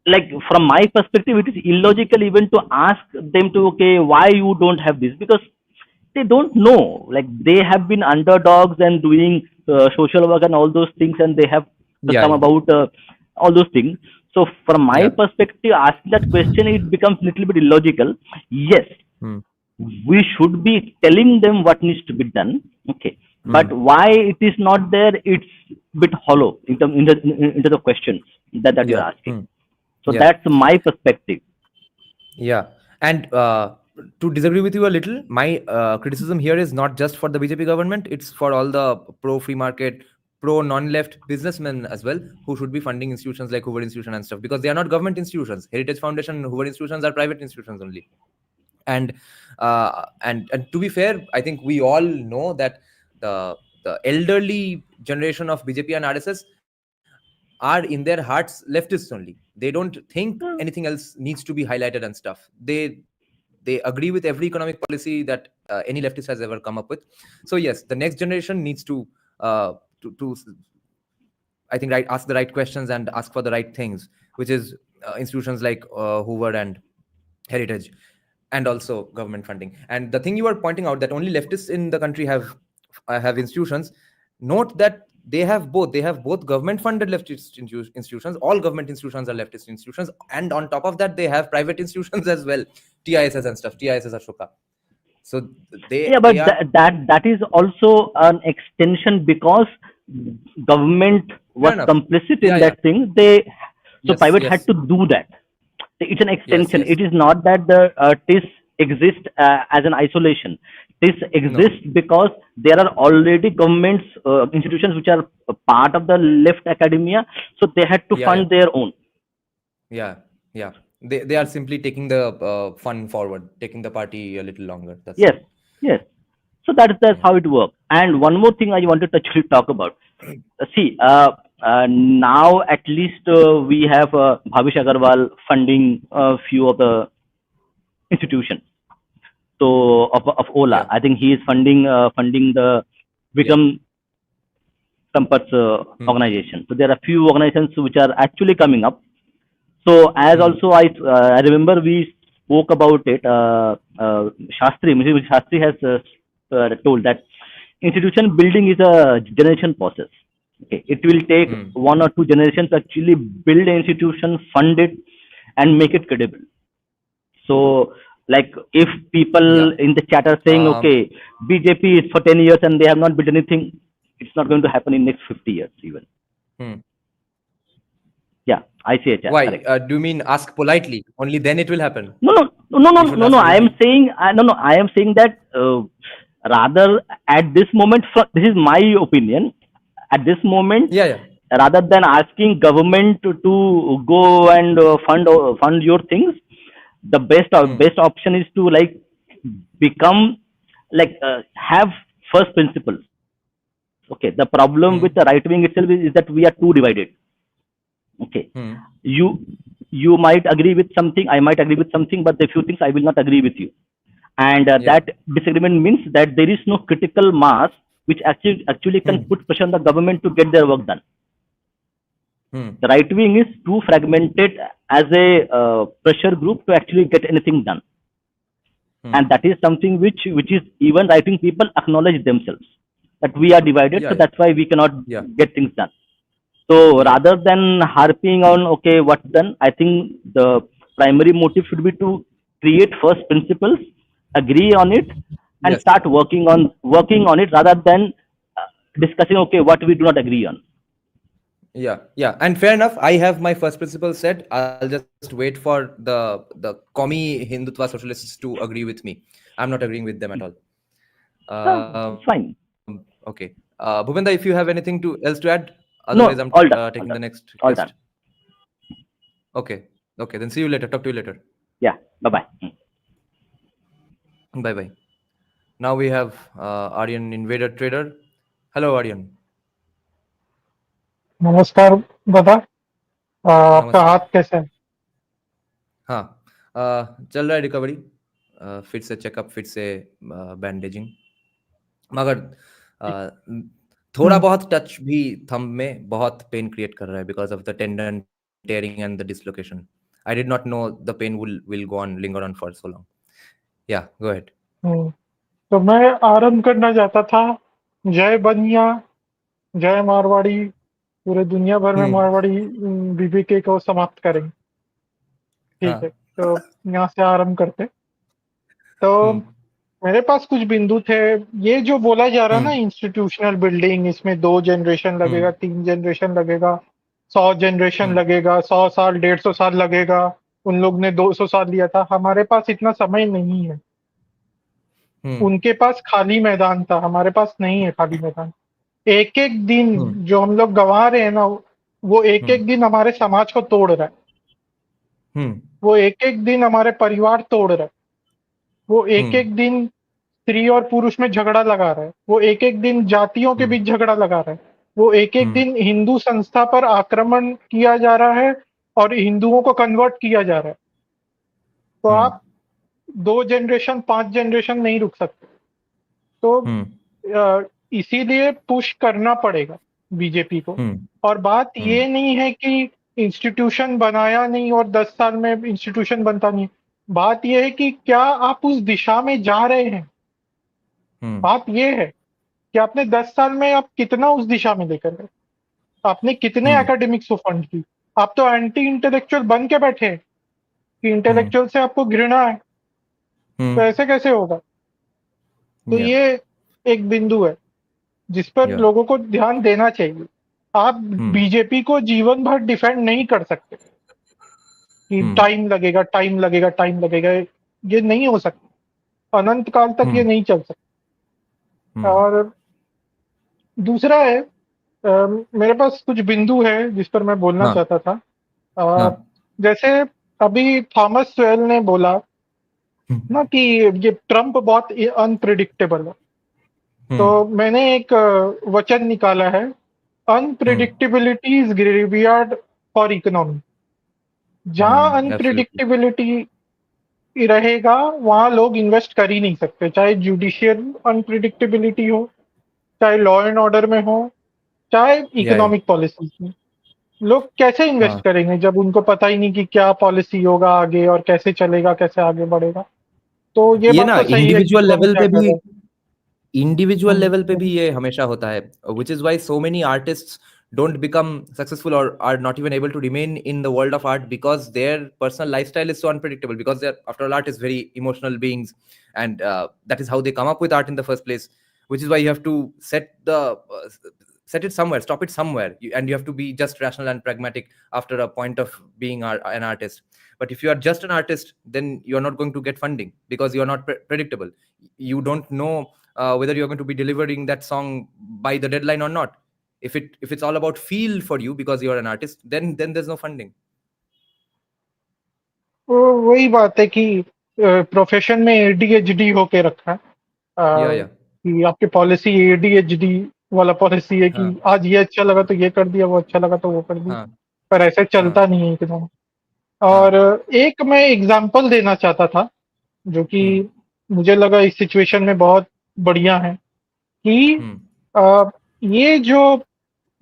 like from my perspective, it is illogical even to ask them to, why you don't have this? Because they don't know. Like they have been underdogs and doing social work and all those things, and they have come about all those things. So from my perspective, asking that question, it becomes a little bit illogical. Yes, we should be telling them what needs to be done. Okay, but why it is not there? It's a bit hollow into the questions that you're asking. So that's my perspective. Yeah, and to disagree with you a little, my criticism here is not just for the BJP government; it's for all the pro-free market, pro-non-left businessmen as well, who should be funding institutions like Hoover Institution and stuff, because they are not government institutions. Heritage Foundation and Hoover Institutions are private institutions only. And to be fair, I think we all know that the elderly generation of BJP and RSS are in their hearts leftists only. They don't think anything else needs to be highlighted and stuff. They agree with every economic policy that any leftist has ever come up with. So yes, the next generation needs to I think ask the right questions and ask for the right things, which is institutions like Hoover and Heritage, and also government funding. And the thing you are pointing out, that only leftists in the country have institutions. Note that they have both. They have both government-funded leftist institutions. All government institutions are leftist institutions, and on top of that, they have private institutions as well, TISS and stuff. TISS Ashoka. So that is also an extension, because government was complicit in that thing. Private had to do that. It's an extension. It is not that the TIS exists as an isolation. TIS exists because there are already governments, institutions which are a part of the left academia, so they had to fund their own. Yeah. They are simply taking the fun forward, taking the party a little longer. That's Yes, yes. So that's how it works. And one more thing I wanted to actually talk about. See, now at least we have Bhavish Agarwal funding a few of the institutions. So of Ola, Yeah. I think he is funding the Vikram Sampath's organization. So there are few organizations which are actually coming up. So as also I remember we spoke about it. Mr. Shastri has told that institution building is a generation process. Okay, it will take 1 or 2 generations to actually build an institution, fund it, and make it credible. So, like if people in the chat are saying, okay, BJP is for 10 years and they have not built anything, it's not going to happen in next 50 years even. Yeah, I see it. Yeah, why? Do you mean ask politely? Only then it will happen. No. I am saying that rather at this moment, this is my opinion. At this moment, rather than asking government to go and fund your things, the best option is to like become like have first principles. Okay, the problem with the right wing itself is that we are too divided. Okay, you might agree with something, I might agree with something, but there are few things I will not agree with you, and that disagreement means that there is no critical mass which actually can put pressure on the government to get their work done. The right wing is too fragmented as a pressure group to actually get anything done, and that is something which is even right wing people acknowledge themselves that we are divided, so that's why we cannot get things done. So rather than harping on okay what's done, I think the primary motive should be to create first principles, agree on it, and start working on it rather than discussing okay what we do not agree on. Yeah, and fair enough. I have my first principle set. I'll just wait for the commie Hindutva socialists to agree with me. I'm not agreeing with them at all. Fine. Okay, Bhupenda, if you have anything else to add, otherwise I'm taking the next all guest. Done. Okay. Then see you later. Talk to you later. Yeah. Bye. Bye. Now we have Aryan Invader Trader. Hello, Aryan. नमस्कार दादा, आपका हाथ कैसा है? हाँ, चल रहा है रिकवरी, फिर से चेकअप, फिर से बैंडेजिंग, मगर थोड़ा बहुत टच भी थंब में बहुत पेन क्रिएट कर रहा है because of the tendon tearing and the dislocation. I did not know the pain will go on, linger on for so long. Yeah, go ahead. तो मैं आरंभ करना चाहता था, जय बनिया, जय मारवाड़ी, पूरे दुनिया भर में मारवाड़ी बीबीके को समाप्त करेंगे. ठीक है, तो यहाँ से आरंभ करते. तो मेरे पास कुछ बिंदु थे. ये जो बोला जा रहा ना इंस्टीट्यूशनल बिल्डिंग, इसमें 2 जनरेशन लगेगा, 3 जनरेशन लगेगा, 100 जनरेशन लगेगा, 100 साल, 150 साल लगेगा. उन लोग ने 200 साल लिया था. हमारे पास इतना समय नहीं है. उनके पास खाली मैदान था, हमारे पास नहीं है खाली मैदान. एक एक दिन जो हम लोग गंवा रहे हैं ना, वो एक एक दिन हमारे समाज को तोड़ रहा है. वो एक एक दिन हमारे परिवार तोड़ रहा है. वो एक एक दिन स्त्री और पुरुष में झगड़ा लगा रहा है. वो एक एक दिन जातियों के बीच झगड़ा लगा रहा है. वो एक एक दिन हिंदू संस्था पर आक्रमण किया जा रहा है और हिंदुओं को कन्वर्ट किया जा रहा है. तो आप 2 जनरेशन 5 जनरेशन नहीं रुक सकते. तो इसीलिए पुश करना पड़ेगा बीजेपी को. और बात ये नहीं है कि इंस्टीट्यूशन बनाया नहीं और 10 साल में इंस्टीट्यूशन बनता नहीं. बात ये है कि क्या आप उस दिशा में जा रहे हैं. बात ये है कि आपने 10 साल में आप कितना उस दिशा में लेकर गए. आपने कितने एकेडमिक्स को फंड की. आप तो एंटी इंटेलेक्चुअल बन के बैठे हैं कि इंटेलेक्चुअल से आपको घृणा है. तो ऐसे कैसे होगा. तो ये एक बिंदु है जिस पर लोगों को ध्यान देना चाहिए. आप बीजेपी को जीवन भर डिफेंड नहीं कर सकते कि टाइम लगेगा. ये नहीं हो सकता. अनंत काल तक ये नहीं चल सकता. और दूसरा है, मेरे पास कुछ बिंदु है जिस पर मैं बोलना चाहता था. जैसे अभी थॉमस स्वेल ने बोला ना कि ये ट्रम्प बहुत अनप्रिडिक्टेबल है, तो मैंने एक वचन निकाला है, unpredictability is graveyard for economy. जहां एब्सोल्युटली अनप्रिडिक्टेबिलिटी रहेगा वहां लोग इन्वेस्ट कर ही नहीं सकते, चाहे जुडिशियल अनप्रिडिक्टेबिलिटी हो, चाहे लॉ एंड ऑर्डर में हो, चाहे या इकोनॉमिक पॉलिसीज में। लोग कैसे इन्वेस्ट हाँ करेंगे जब उनको पता ही नहीं कि क्या पॉलिसी होगा आगे और कैसे चलेगा, कैसे आगे बढ़ेगा। तो ये ये बात ना तो सही है कि इंडिविजुअल ट्रम्प लेवल क्या पे कर भी रहा है। इंडिविजुअल लेवल पे भी हम्म, ये हमेशा होता है, which is why so many artists don't become successful or are not even able to remain in the world of art because their personal lifestyle is so unpredictable, because they're, after all, artists very emotional beings, and that is how they come up with art in the first place, which is why you have to set it somewhere, stop it somewhere, and you have to be just rational and pragmatic after a point of being an artist. But if you are just an artist, then you're not going to get funding because you're not predictable. You don't know whether you're going to be delivering that song by the deadline or not. If it's all about feel for you because you're an artist, then there's no funding. तो वही बात है कि profession में ADHD होके रखा है, या कि आपकी पॉलिसी एडीएचडी वाला पॉलिसी है कि हाँ आज ये अच्छा लगा तो ये कर दिया, वो अच्छा लगा तो वो कर दिया, हाँ पर ऐसे चलता हाँ नहीं है एकदम। हाँ और एक मैं एग्जांपल देना चाहता था जो कि हम्म मुझे लगा इस सिचुएशन में बहुत बढ़िया है कि हम्म अ, ये जो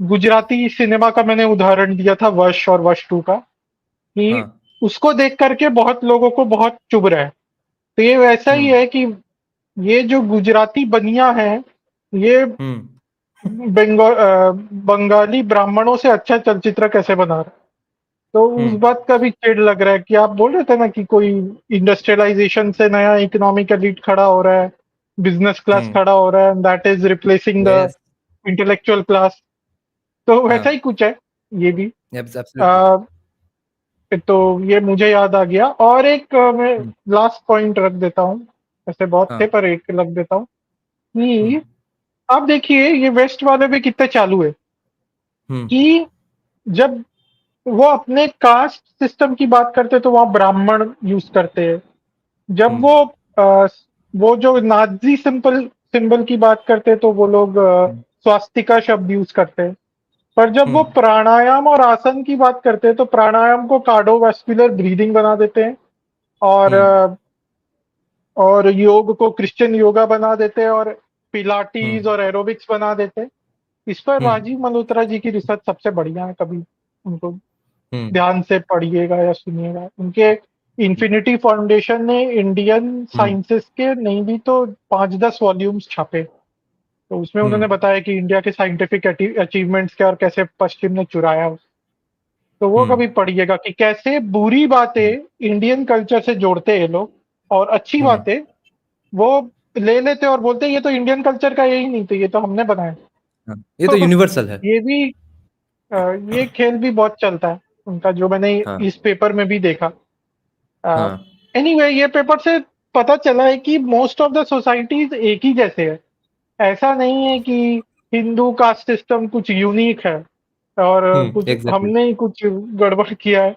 गुजराती सिनेमा का मैंने उदाहरण दिया था, वश और वश टू का, कि हाँ उसको देख करके बहुत लोगों को बहुत चुभ रहा है। तो ये वैसा ही हम्म है कि ये जो गुजराती बनिया है, ये हम्म बंगाली ब्राह्मणों से अच्छा चलचित्र कैसे बना रहा है। तो उस हम्म बात का भी चिढ़ लग रहा है कि आप बोल रहे थे ना कि कोई इंडस्ट्रियलाइजेशन से नया इकोनॉमिक एलिट खड़ा हो रहा है, बिजनेस क्लास हम्म खड़ा हो रहा है, that is replacing the yes intellectual class. तो वैसा हाँ ही कुछ है ये भी। एब्सोल्युटली अ, तो ये मुझे याद आ गया। और एक मैं लास्ट पॉइंट रख देता हूँ, ऐसे बहुत थे हाँ पर एक रख देता हूँ हम्म कि आप देखिए ये वेस्ट वाले भी कितने चालू है हम्म कि जब वो अपने कास्ट सिस्टम की बात करते तो वहाँ ब्राह्मण यूज करते हैं। जब हम्म वो जो नाजी सिंपल सिंबल की बात करते तो वो लोग स्वास्तिका शब्द यूज करते हैं। पर जब वो हम्म प्राणायाम और आसन की बात करते हैं तो प्राणायाम को कार्डियोवास्कुलर ब्रीदिंग बना देते हैं, और हम्म और योग को क्रिश्चियन योगा बना देते हैं, और पिलाटीज हम्म और एरोबिक्स बना देते हैं। इस पर हम्म राजीव मल्होत्रा जी की रिसर्च सबसे बढ़िया है, कभी उनको हम्म ध्यान से पढ़िएगा या सुनिएगा। उनके इन्फिनिटी फाउंडेशन ने इंडियन हम्म साइंसेस के नहीं भी तो 5-10 वॉल्यूम्स छापे। तो उसमें उन्होंने हम्म बताया कि इंडिया के साइंटिफिक अचीवमेंट्स क्या और कैसे पश्चिम ने चुराया तो वो हम्म कभी पढ़िएगा कि कैसे बुरी हम्म बातें इंडियन कल्चर से जोड़ते हैं लोग, और अच्छी हम्म बातें वो ले लेते और बोलते ये तो इंडियन कल्चर का यही नहीं, तो ये तो हमने बनाया। हाँ, ये तो तो यूनिवर्सल है। ये भी ये खेल भी बहुत चलता है उनका, जो मैंने हाँ इस पेपर में भी देखा। हाँ एनीवे ये पेपर से पता चला है कि मोस्ट ऑफ द सोसाइटीज एक ही जैसे है। ऐसा नहीं है कि हिंदू कास्ट सिस्टम कुछ यूनिक है और कुछ एग्जैक्टली हमने ही कुछ गड़बड़ किया है।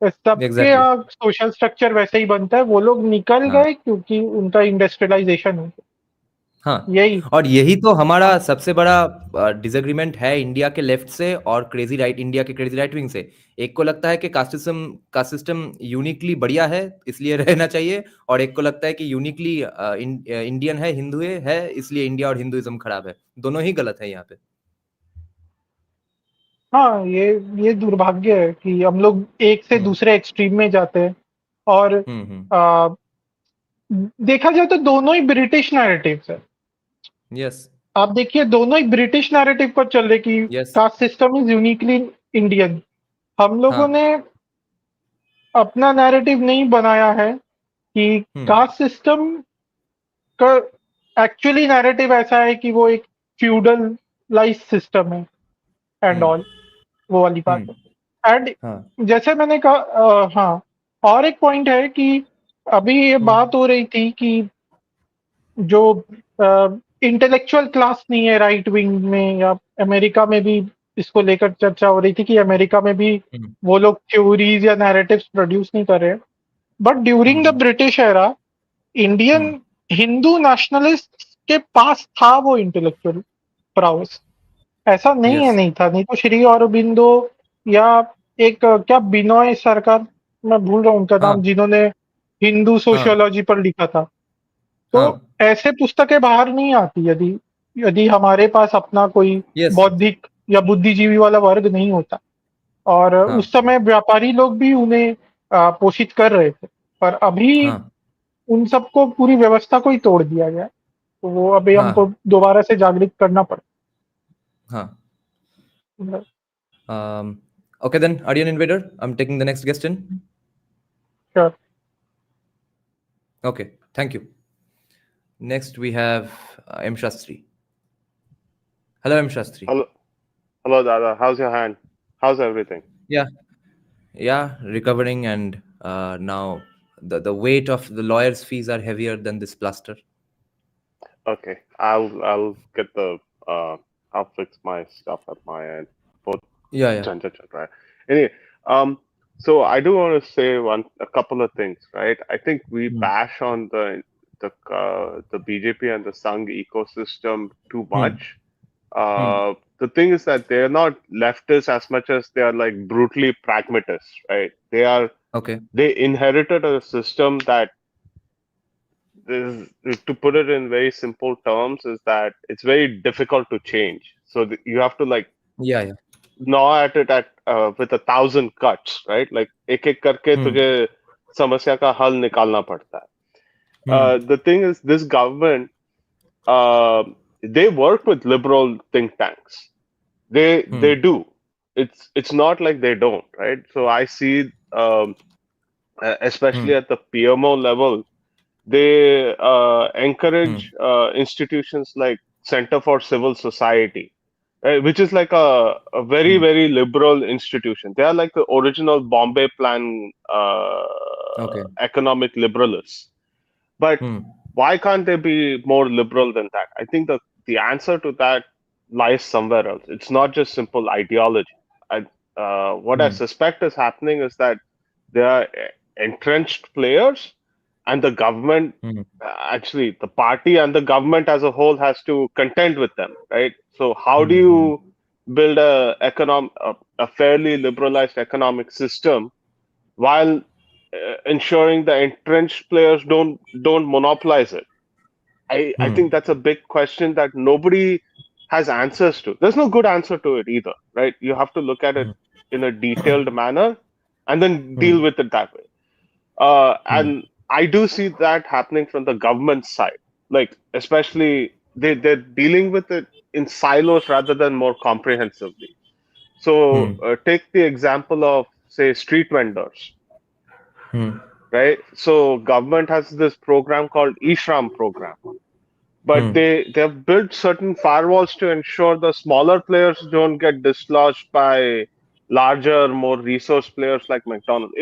सबके एग्जैक्टली यहाँ सोशल स्ट्रक्चर वैसे ही बनता है। वो लोग निकल हाँ गए क्योंकि उनका इंडस्ट्रियलाइजेशन हो हाँ। यही। और यही तो हमारा सबसे बड़ा डिसएग्रीमेंट है इंडिया के लेफ्ट से और क्रेजी राइट, इंडिया के क्रेजी राइट विंग से। एक को लगता है कि कास्ट सिस्टम यूनिकली बढ़िया है इसलिए रहना चाहिए, और एक को लगता है कि यूनिकली इंडियन है, हिंदू है इसलिए इंडिया और हिंदुइज्म खराब है। दोनों ही गलत है यहाँ पे। हाँ, ये दुर्भाग्य है कि हम लोग एक से हम्म दूसरे एक्सट्रीम में जाते हैं। और हम्म आ, देखा जाए तो दोनों ही ब्रिटिश नैरेटिव्स है। यस आप देखिए दोनों ही ब्रिटिश नैरेटिव पर चल रहे कि yes caste system is uniquely Indian. हम लोगों हाँ ने अपना नैरेटिव नहीं बनाया है कि हम्म कास्ट सिस्टम का एक्चुअली नैरेटिव ऐसा है कि वो एक फ्यूडल लाइफ सिस्टम है एंड हम्म ऑल, वो वाली बात हम्म है। एंड हाँ जैसे मैंने कहा हाँ, और एक पॉइंट है कि अभी ये हम्म बात हो रही थी कि जो इंटेलेक्चुअल क्लास नहीं है राइट विंग में या अमेरिका में भी इसको लेकर चर्चा हो रही थी कि अमेरिका में भी वो लोग थ्योरीज या नैरेटिव्स प्रोड्यूस नहीं कर रहे हैं। But during the British era Indian Hindu nationalist के पास था वो इंटेलेक्चुअल प्राउस। ऐसा नहीं है, नहीं था। नहीं तो श्री अरबिंदो या एक क्या बिनोय सरकार, मैं भूल रहा हूँ उनका नाम, जिन्होंने हिंदू सोशियोलॉजी पर लिखा था। तो ऐसे पुस्तकें बाहर नहीं आती यदि यदि हमारे पास अपना कोई बौद्धिक या बुद्धिजीवी वाला वर्ग नहीं होता। और उस समय व्यापारी लोग भी उन्हें पोषित कर रहे थे, पर अभी उन सबको पूरी व्यवस्था को ही तोड़ दिया गया। तो वो अभी हमको दोबारा से जागृत करना पड़ेगा। Okay then, Aryan Invader, I'm taking the next guest in. Sure. Okay, thank you. Next we have M. Shastri. Hello, M. Shastri. Hello, Dada. How's your hand? How's everything? Yeah, recovering, and now the weight of the lawyer's fees are heavier than this plaster. Okay, I'll get the I'll fix my stuff at my end. Both. Yeah. Right. Anyway, so I do want to say a couple of things, right? I think we bash on the BJP and the Sangh ecosystem too much. The thing is that they're not leftists as much as they are like brutally pragmatists, right? They inherited a system that is, to put it in very simple terms, is that it's very difficult to change. So you have to like gnaw at it with 1,000 cuts, right? Like एक एक करके तुझे समस्या का हल निकालना पड़ता है. The thing is, this government, they work with liberal think tanks. They do. It's not like they don't, right? So I see, especially at the PMO level, they encourage institutions like Center for Civil Society, right, which is like a very, very liberal institution. They are like the original Bombay Plan economic liberalists. But why can't they be more liberal than that? I think the answer to that lies somewhere else. It's not just simple ideology. What I suspect is happening is that there are entrenched players, and the government, actually the party and the government as a whole, has to contend with them, right? So how do you build a fairly liberalized economic system while ensuring the entrenched players don't monopolize it? I think that's a big question that nobody has answers to. There's no good answer to it either, right? You have to look at it in a detailed manner and then deal with it that way. And I do see that happening from the government side. Like, especially, they're dealing with it in silos rather than more comprehensively. So take the example of, say, street vendors. Right? So government has this program called eShram program. But they've built certain firewalls to ensure the smaller players don't get dislodged by larger, more resource players like McDonald's.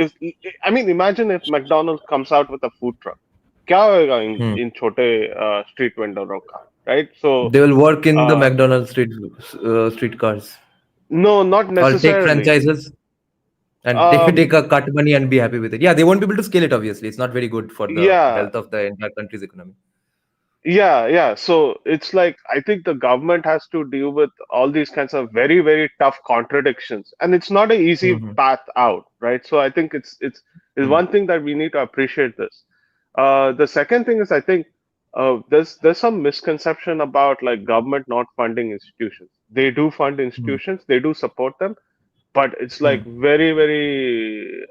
Imagine if McDonald's comes out with a food truck. क्या होगा इन छोटे street vendors का, right? So they will work in the McDonald's street cars. No, not necessarily. Or take franchises and take a cut money and be happy with it. Yeah, they won't be able to scale it. Obviously, it's not very good for the health of the entire country's economy. Yeah. So it's like, I think the government has to deal with all these kinds of very, very tough contradictions, and it's not an easy path out, right? So I think it's one thing that we need to appreciate this. The second thing is, I think there's some misconception about like government not funding institutions. They do fund institutions, they do support them, but it's like very, very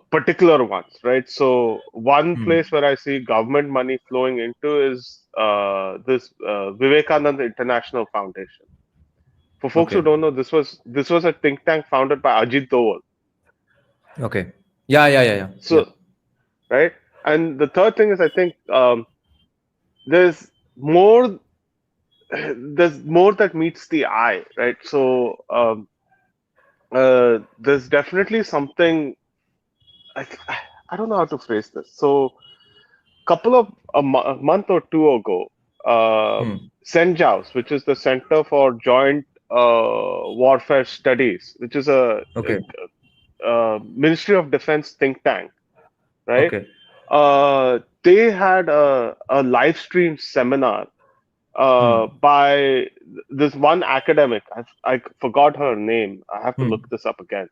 particular ones, right? So one place where I see government money flowing into is this Vivekananda International Foundation. For folks who don't know, this was a think tank founded by Ajit Doval. Okay. Yeah. So, right? And the third thing is, I think there's more that meets the eye, right? So there's definitely something, I don't know how to phrase this. So a month or two ago, CENJAOS, which is the Center for Joint Warfare Studies, which is a Ministry of Defense think tank, right? They had a live stream seminar by this one academic. I forgot her name. I have to look this up again.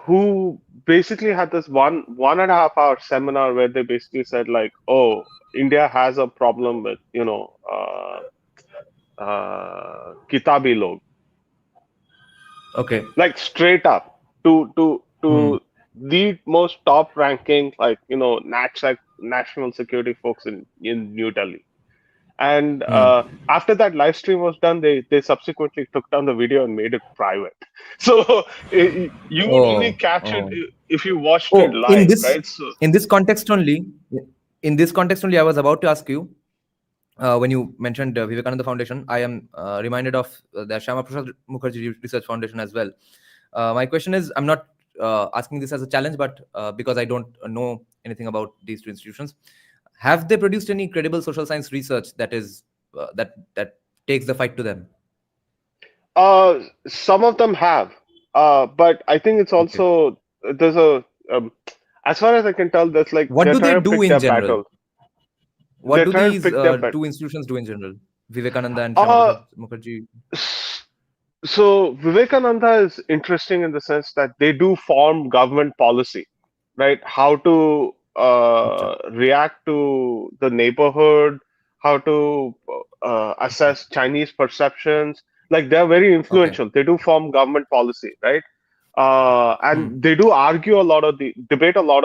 Who basically had this 1.5 hour seminar where they basically said like, oh, India has a problem with kitabi log. Like straight up to the most top ranking, like national security folks in New Delhi. And after that live stream was done, they subsequently took down the video and made it private. So you would only catch it if you watched it live, right? So in this context only, I was about to ask you, when you mentioned Vivekananda Foundation, I am reminded of the Shyama Prasad Mukherjee Research Foundation as well. My question is, I'm not asking this as a challenge, but because I don't know anything about these two institutions, have they produced any credible social science research that is that takes the fight to them? Some of them have, but I think it's also there's a as far as I can tell, there's like what do they do in general? Battle. What do these two institutions do in general? Vivekananda and Shyama Mukherjee. So Vivekananda is interesting in the sense that they do form government policy, right? How to react to the neighborhood, how to assess Chinese perceptions. Like they're very influential. They do form government policy, right? And they do argue a lot of debate a lot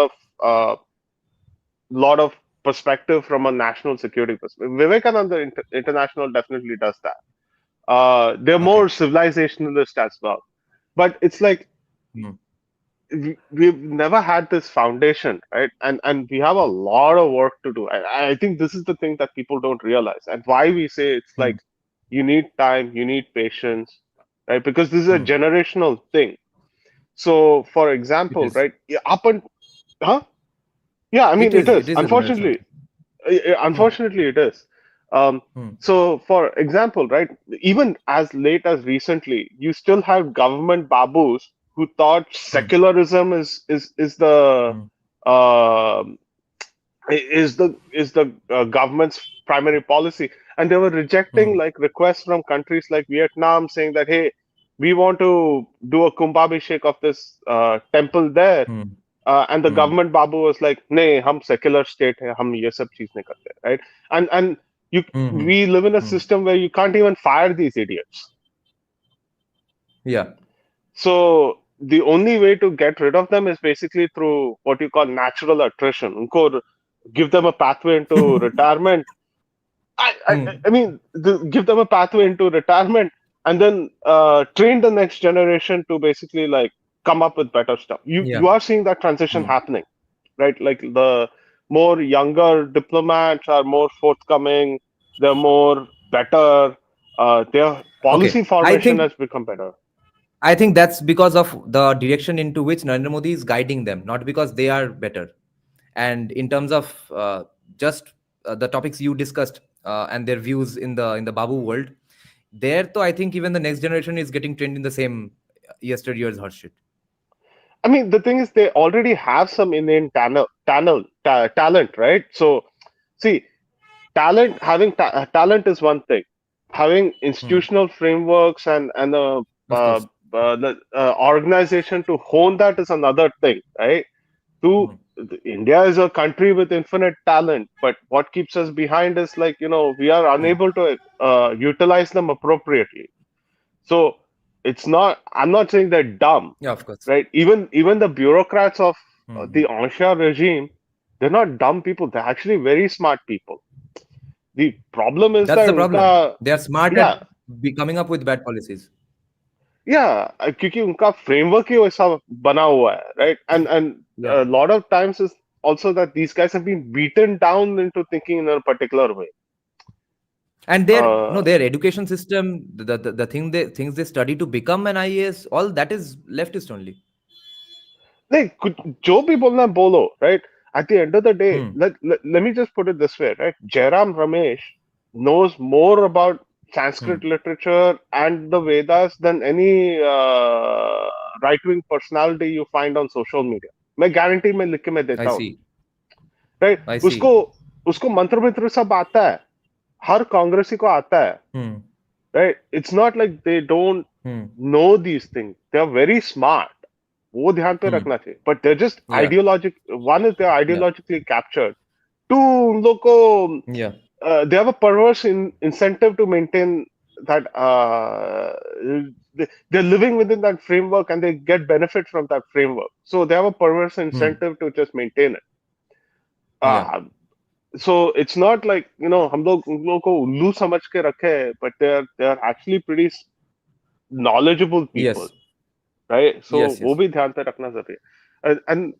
of perspective from a national security perspective. Vivekananda International definitely does that. They're more civilizationalist as well. But it's like we've never had this foundation, right? And we have a lot of work to do. I think this is the thing that people don't realize, and why we say it's like you need time, you need patience, right? Because this is a generational thing. So, for example, right, yeah, I mean, it is. Unfortunately, it is. So, for example, right, even as late as recently, you still have government babus who thought secularism is the government's primary policy, and they were rejecting like requests from countries like Vietnam saying that, hey, we want to do a Kumbhabhishek of this temple there. And the government babu was like, "Nee, hum secular state hai, hum ye sab cheez nahi karte," right? And we live in a system where you can't even fire these idiots. Yeah. So the only way to get rid of them is basically through what you call natural attrition. Unko give them a pathway into retirement. I mean, give them a pathway into retirement, and then train the next generation to basically like come up with better stuff. You are seeing that transition happening, right? Like the more younger diplomats are more forthcoming, they're more better, their policy formation has become better. I think that's because of the direction into which Narendra Modi is guiding them, not because they are better. And in terms of just the topics you discussed and their views in the Babu world, there, though, I think even the next generation is getting trained in the same yesteryear's horseshit. I mean, the thing is, they already have some innate talent, right? So, see, having talent is one thing. Having institutional frameworks and the organization to hone that is another thing, right? India is a country with infinite talent, but what keeps us behind is like, we are unable to utilize them appropriately. So it's not, I'm not saying they're dumb. Yeah, of course. Right? Even the bureaucrats of the Ansha regime, they're not dumb people. They're actually very smart people. The problem is that's the problem. They are smart at coming up with bad policies. Yeah, क्योंकि उनका framework ही वैसा बना हुआ है, right? And a lot of times is also that these guys have been beaten down into thinking in a particular way. And their education system, the things they study to become an IAS, all that is leftist only. Like, जो भी बोलना बोलो, right? At the end of the day, let me just put it this way, right? Jairam Ramesh knows more about Sanskrit literature and the Vedas than any right-wing personality you find on social media. मैं guarantee में लिख के मैं देता I हूँ, see. right? I see. उसको मंत्र मित्र सब आता है, हर कांग्रेसी को आता है, right? It's not like they don't know these things. They are very smart. वो ध्यान पे रखना चाहिए. But they're just one is they're ideologically captured. Two, उन लोग को they have a perverse incentive to maintain that they're living within that framework and they get benefit from that framework. So they have a perverse incentive to just maintain it. So it's not like, you know, हम लोग उन लोगों को उल्लू समझ के रखे, but they're actually pretty knowledgeable people, right? So वो भी ध्यान पे रखना जरूरी है. And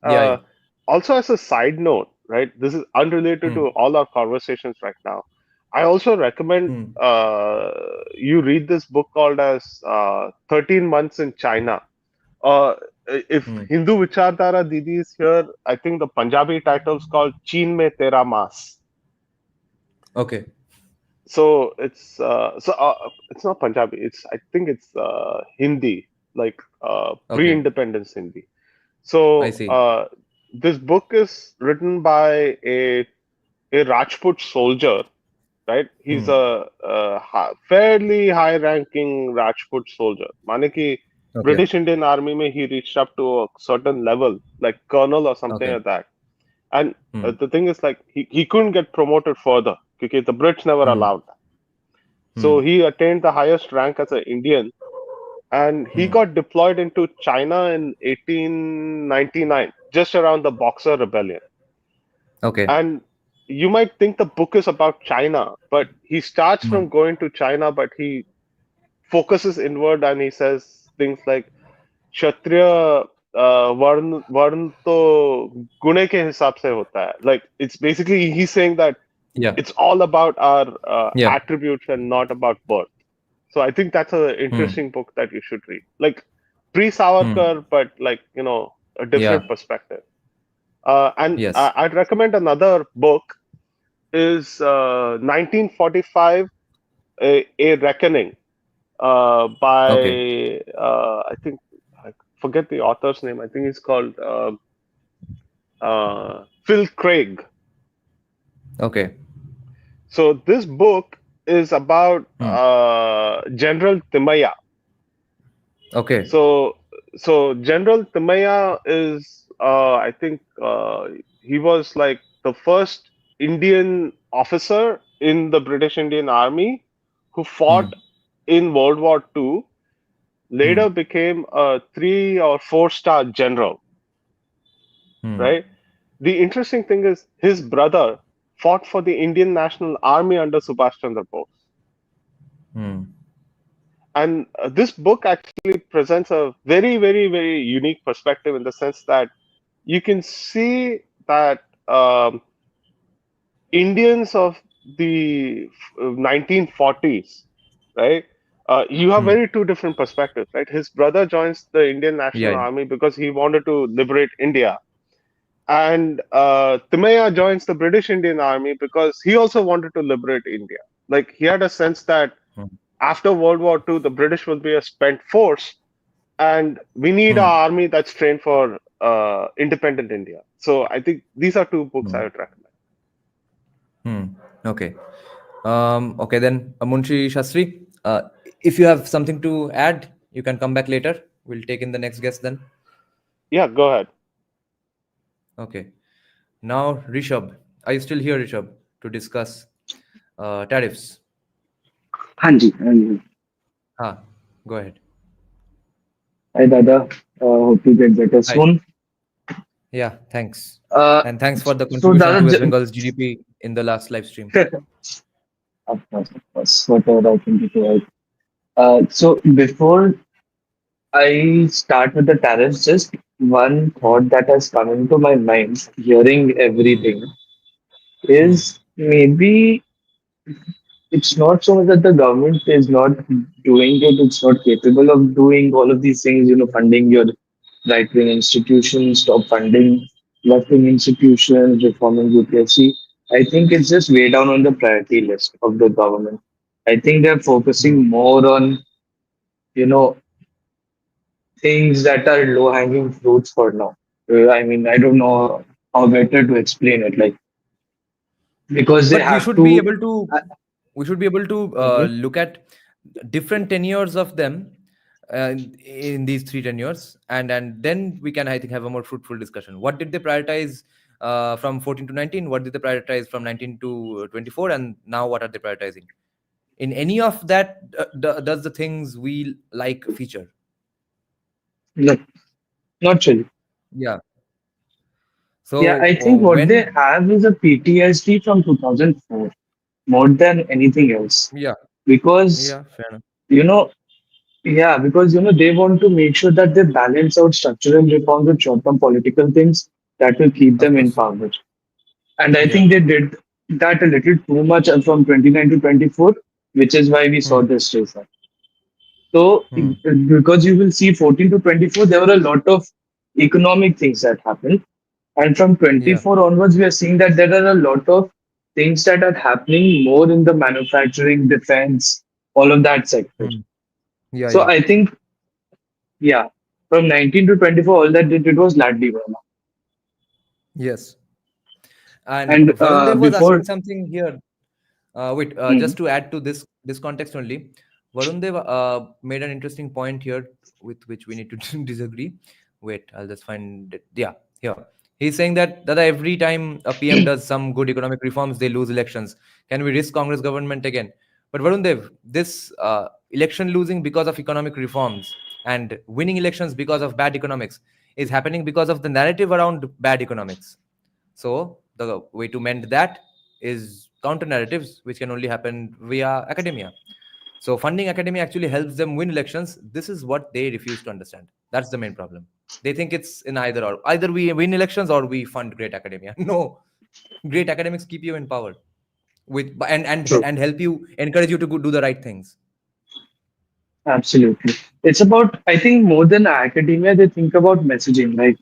also as a side note, right, this is unrelated to all our conversations right now. I also recommend you read this book called as 13 Months in China. If Hindu Vichardhara Didi is here, I think the Punjabi title is called Chin Mein Tera Maas. Okay. So it's not Punjabi. I think it's Hindi, like pre-independence Hindi. So I see. This book is written by a Rajput soldier, right? He's a fairly high-ranking Rajput soldier. माने कि British Indian Army में he reached up to a certain level, like colonel or something like that. And the thing is, like, he couldn't get promoted further because the Brits never allowed that. So he attained the highest rank as an Indian, and he got deployed into China in 1899, just around the Boxer Rebellion. Okay. And you might think the book is about China, but he starts from going to China, but he focuses inward and he says things like Kshatriya वर्ण तो गुणे के हिसाब से होता है. Like, it's basically he's saying that it's all about our attributes and not about birth. So I think that's an interesting book that you should read. Like pre-Savarkar, but like, you know, a different perspective. And I'd recommend another book is 1945, A Reckoning by I think, I forget the author's name. I think he's called Phil Craig. Okay. So this book is about General Timaya. Okay. So General Timaya is, I think, he was like the first Indian officer in the British Indian Army who fought in World War II. Later became a 3 or 4-star general. Right. The interesting thing is his brother fought for the Indian National Army under Subhash Chandra Bose. And this book actually presents a very, very, very unique perspective in the sense that you can see that Indians of the 1940s, right? You have very two different perspectives, right? His brother joins the Indian National Army because he wanted to liberate India. And Timaya joins the British Indian Army because he also wanted to liberate India. Like, he had a sense that after World War II, the British will be a spent force, and we need an army that's trained for independent India. So I think these are two books I would recommend. Okay. Okay, then Munshi Shastri, if you have something to add, you can come back later. We'll take in the next guest then. Yeah, go ahead. Okay. Now, Rishabh, are you still here, Rishabh, to discuss tariffs? Hanji. Go ahead. Hi, Dada. Hope you get better soon. Yeah, thanks. And thanks for the contribution to West Bengal's GDP in the last live stream. Of course. Whatever I can do to help. So before I start with the tariffs, just one thought that has come into my mind, hearing everything, is maybe it's not so much that the government is not doing it, it's not capable of doing all of these things, funding your right-wing institutions, stop funding left-wing institutions, reforming UPSC. I think it's just way down on the priority list of the government. I think they're focusing more on, you know, things that are low hanging fruits for now. I mean, I don't know how better to explain it. Like, because they But we have should be to. able to Uh, mhm. look at different tenures of them in these three tenures, and then we can, I think, have a more fruitful discussion. What did they prioritize from 14 to 19? What did they prioritize from 19 to 24? And now what are they prioritizing? In any of that, does the things we like feature? No, not really. Yeah. Yeah, So I think what they when have is a PTSD from 2004 more than anything else. yeah, Because, yeah, fair enough. you know, yeah, because, they want to make sure that they balance out structural reforms with short term political things that will keep Of them in course. power. And I Yeah. think they did that a little too much from 29 to 24, which is why we saw Hmm. this result. So, Hmm. because you will see 14 to 24, there were a lot of economic things that happened. And from Yeah. 24 onwards, we are seeing that there are a lot of things that are happening more in the manufacturing, defense, all of that sector. Hmm. Yeah. So Yeah. I think, yeah, from 19 to 24, all that did was Ladli Burma. Yes. And And Varun Dev was asking before, something here. Wait, Mhm. just to add to this context only, Varun Dev made an interesting point here with which we need to disagree. Wait, I'll just find it. Yeah, here. He's saying that every time a PM does some good economic reforms, they lose elections. Can we risk Congress government again? But Varun Dev, this election losing because of economic reforms and winning elections because of bad economics is happening because of the narrative around bad economics. So the way to mend that is counter narratives, which can only happen via academia. So funding academia actually helps them win elections. This is what they refuse to understand. That's the main problem. They think it's in either or. Either we win elections or we fund great academia. No, great academics keep you in power with True, and help you, encourage you to do the right things. absolutely. It's about, I think, more than academia, they think about messaging. Like,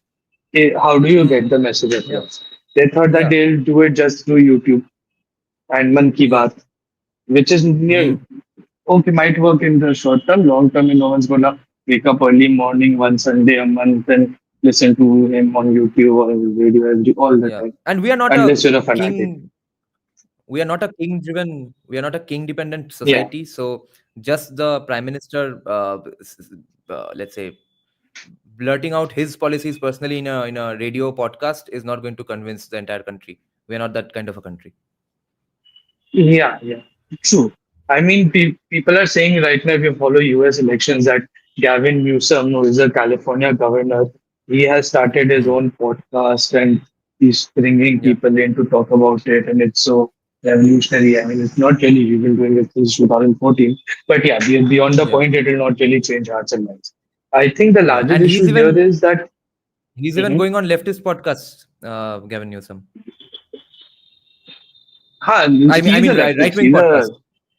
how do you Hmm. get the message Yeah. across? They thought that Yeah. they'll do it just through YouTube and Man Ki Yeah. Baat, which is Hmm. near, okay, might work in the short term. Long term, no one's gonna wake up early morning one Sunday a month and listen to him on YouTube or radio all the Yeah. time, And we are not a unless you're a fanatic. king we are not a king dependent Yeah, society, so just the prime minister let's say blurting out his policies personally in a radio podcast is not going to convince the entire country. We are not that kind of a country. yeah, true. I mean, people are saying right now, if you follow US elections, that Gavin Newsom, who is a California governor, he has started his Hmm. own podcast and he's bringing Yeah. people in to talk about it. And it's so revolutionary. I mean, it's not really, you've been doing it since 2014. But yeah, beyond the Yeah. point, it will not really change hearts and minds. I think the Yeah. larger And issue here is that, he's even Mhm. going on leftist podcasts, Gavin Newsom. I He's a mean leftist, right wing he's podcast.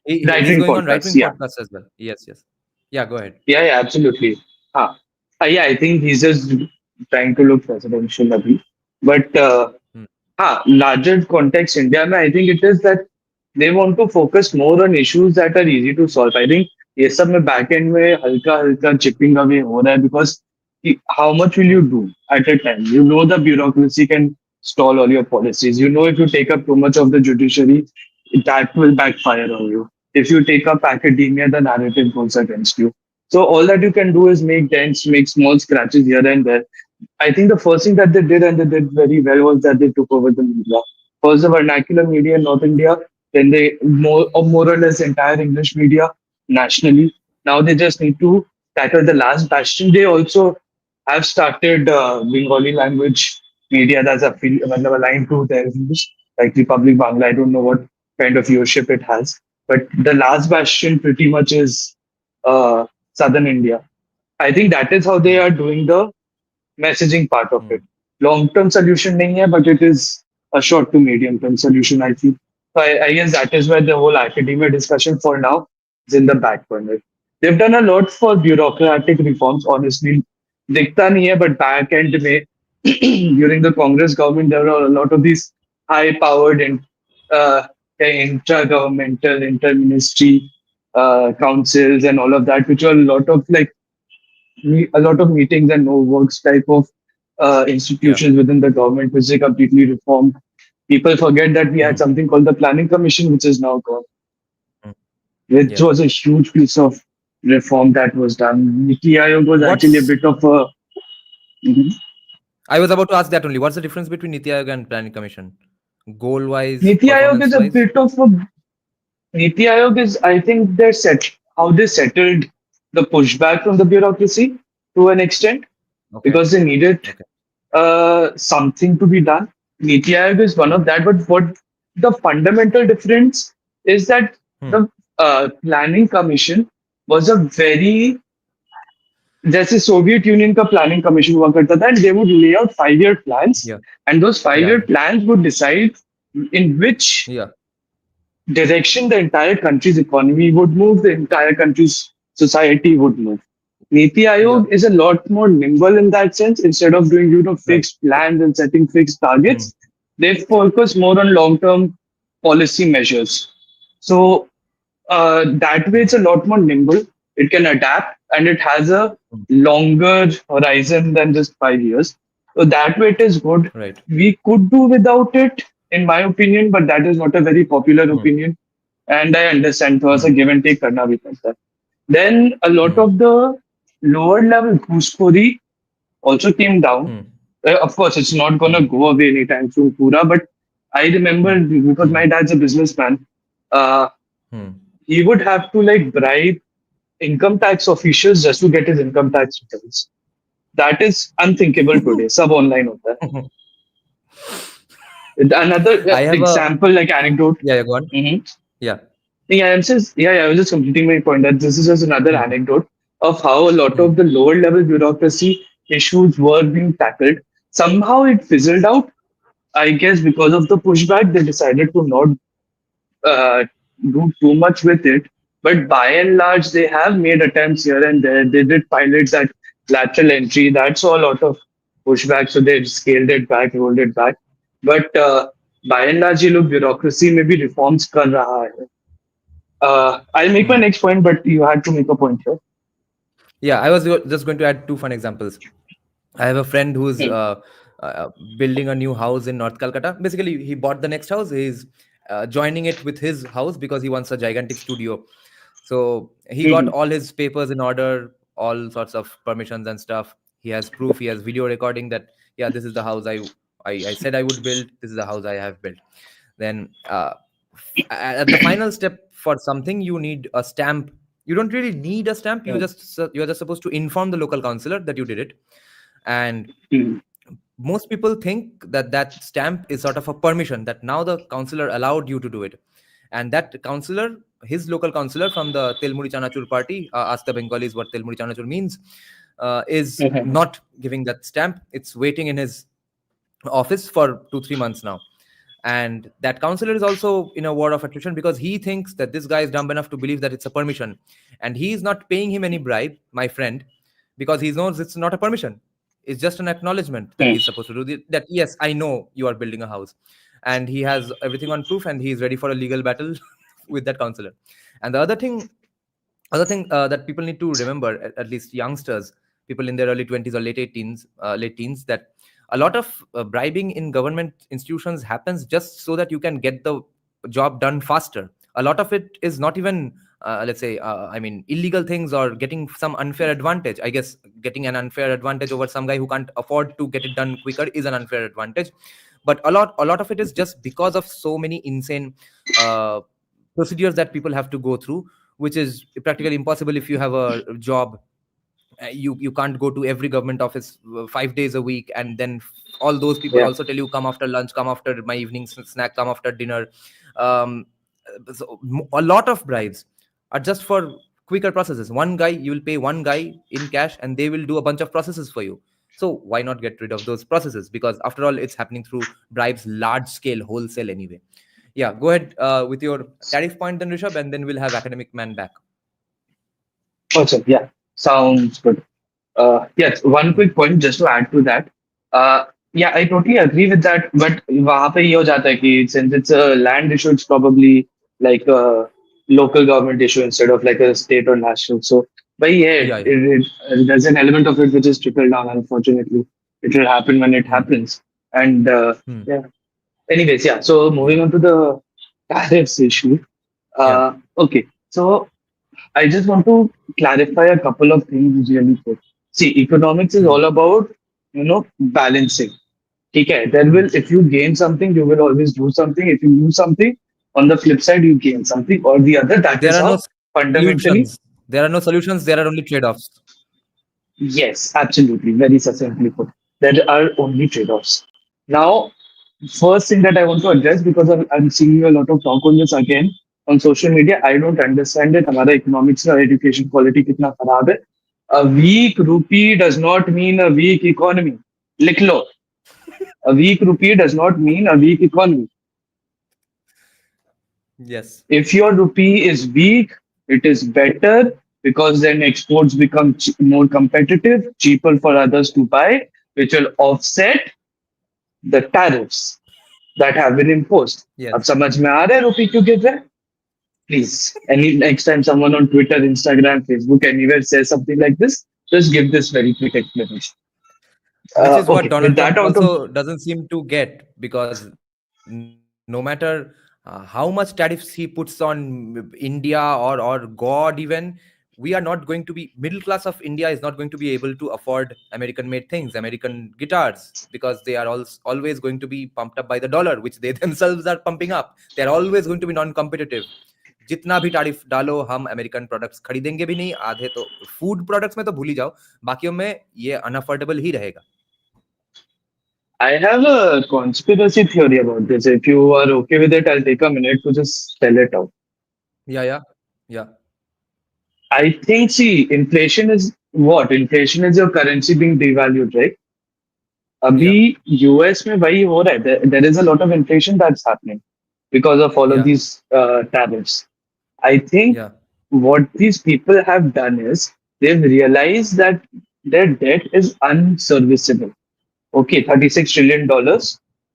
a right He's wing going on right podcast. wing Yeah. podcasts as well. Yes. Yes. Yeah. Go ahead. Yeah, absolutely. Huh. Yeah, I think he's just trying to look presidential, Abhi. But Hmm. larger context India, mein, I think it is that they want to focus more on issues that are easy to solve. I think ये सब में back end में हल्का हल्का chipping away हो रहा है because how much will you Hmm. do at a time? You know the bureaucracy can stall all your policies. You know if you take up too much of the judiciary, that will backfire on you. If you take up academia, the narrative goes against you. So all that you can do is make dents, make small scratches here and there. I think the first thing that they did and they did very well was that they took over the media. First the vernacular media in North India, then they more or less entire English media nationally. Now they just need to tackle the last bastion. They also have started Bengali language media that's aligned to their English, like Republic Bangla. I don't know what kind of viewership it has, but the last bastion pretty much is southern India. I think that is how they Hmm. are doing the messaging part of it. Hmm. Long-term solution nahi hai, but it is a short to medium-term solution, I feel. So I guess that is where the whole academia discussion for now is in the back burner. They've done a lot for bureaucratic reforms, honestly. Dikhta nahi hai, but back end mein, during the Congress government, there were a lot of these high-powered and uh, intra-governmental, inter-ministry councils and all of that, which are a lot of meetings and no works type of institutions within the government, which they completely reformed. People forget that we had something called the Planning Commission, which is now gone, which was a huge piece of reform that was done. Niti Aayog was actually a bit of a. I was about to ask that only. What's the difference between Niti Aayog and Planning Commission? Goal-wise, Niti Aayog is a performance-wise? bit of a. Niti Aayog is, I think, how they settled the pushback from the bureaucracy to an extent, because they needed something to be done. Niti Aayog is one of that, but what the fundamental difference is that the Planning Commission was a very, जैसे Soviet Union का planning commission हुआ करता था, and they would lay out 5-year plans, and those 5-year plans would decide in which direction the entire country's economy would move, the entire country's society would move. Niti Aayog is a lot more nimble in that sense. Instead of doing fixed plans and setting fixed targets, they focus more on long-term policy measures. So that way, it's a lot more nimble. It can adapt, and it has a longer horizon than just 5 years. So that way, it is good. Right. We could do without it, in my opinion, but that is not a very popular opinion. And I understand, so a give and take karna bhi padta. Then a lot of the lower level ghuskhori also came down. Of course, it's not going to go away anytime soon, pura, but I remember, because my dad's a businessman, he would have to bribe income tax officials just to get his income tax returns. That is unthinkable today. Sab online hota hai. Another example, anecdote. Yeah, go on. Yeah, I was just completing my point that this is just another anecdote of how a lot of the lower level bureaucracy issues were being tackled. Somehow it fizzled out. I guess because of the pushback, they decided to not do too much with it. But by and large, they have made attempts here and there. They did pilots at lateral entry. That saw a lot of pushback, so they scaled it back, rolled it back. But by and large, bureaucracy maybe reforms kar raha hai. I'll make my next point, but you had to make a point here. Yeah, I was just going to add 2 fun examples. I have a friend who's building a new house in North Kolkata. Basically, he bought the next house. He's joining it with his house because he wants a gigantic studio. So he got all his papers in order, all sorts of permissions and stuff. He has proof. He has video recording that, this is the house I said I would build. This is the house I have built. Then at the final step for something, you need a stamp. You don't really need a stamp. You're just supposed to inform the local councillor that you did it. And most people think that stamp is sort of a permission, that now the councillor allowed you to do it. And that councillor, his local councillor from the Telmuri Chanachur party, ask the Bengalis what Telmuri Chanachur means, is not giving that stamp. It's waiting in his office for 2-3 months now. And that councillor is also in a war of attrition because he thinks that this guy is dumb enough to believe that it's a permission. And he is not paying him any bribe, my friend, because he knows it's not a permission. It's just an acknowledgement that he's supposed to do that. Yes, I know you are building a house. And he has everything on proof, and he's ready for a legal battle with that councillor. And the other thing that people need to remember, at least youngsters, people in their early 20s or late teens, that a lot of bribing in government institutions happens just so that you can get the job done faster. A lot of it is not even, illegal things or getting some unfair advantage. I guess getting an unfair advantage over some guy who can't afford to get it done quicker is an unfair advantage. But a lot of it is just because of so many insane procedures that people have to go through, which is practically impossible if you have a job. You can't go to every government office 5 days a week, and then all those people also tell you, come after lunch, come after my evening snack, come after dinner. So a lot of bribes are just for quicker processes. You will pay one guy in cash and they will do a bunch of processes for you. So why not get rid of those processes? Because after all, it's happening through bribes, large scale, wholesale anyway. Yeah, go ahead with your tariff point then, Rishabh, and then we'll have academic man back. Awesome. Yeah, sounds good. Yes, one quick point just to add to that. Yeah, I totally agree with that. But वहाँ पे ये हो जाता है कि since it's a land issue, it's probably like a local government issue instead of like a state or national. So, but yeah, Yeah, yeah. there's an element of it which is trickle down. Unfortunately, it will happen when it happens. And yeah. Anyways, yeah. So moving on to the tariffs issue. Yeah. Okay. So I just want to clarify a couple of things really quick. See, economics is all about, balancing. Okay, there will, if you gain something, you will always do something. If you lose something, on the flip side, you gain something or the other. That There is are no how fundamentally. solutions. There are no solutions. There are only trade-offs. Yes, absolutely. Very succinctly put. There are only trade-offs. Now, first thing that I want to address, because I'm seeing a lot of talk on this again on social media, I don't understand it. हमारा economics का education quality कितना खराब है. A weak rupee does not mean a weak economy. लिख लो. A weak rupee does not mean a weak economy. Yes. If your rupee is weak, it is better because then exports become more competitive, cheaper for others to buy, which will offset the tariffs that have been imposed. Yes. अब समझ में आ रहा है रुपये क्यों गिर रहा है? Please, any next time someone on Twitter, Instagram, Facebook, anywhere says something like this, just give this very quick explanation. Which is what Okay, Donald with that Trump out of also doesn't seem to get, because no matter how much tariffs he puts on India or God even, we are not going to be, middle class of India is not going to be able to afford American made things, American guitars, because they are always going to be pumped up by the dollar, which they themselves are pumping up. They are always going to be non-competitive. जितना भी tariff डालो हम American products खरीदेंगे भी नहीं, आधे तो food products में तो भूल ही जाओ, बाकियों में ये अनअफोर्डेबल ही रहेगा. I have a conspiracy theory about this. If you are okay with it, I'll take a minute to just spell it out. Yeah. I think, see, inflation is what? Inflation is your currency being devalued, right? अभी US में वही हो रहा है. There is a lot of inflation that's happening because of all of these tariffs. I think what these people have done is they've realized that their debt is unserviceable. Okay, $36 trillion.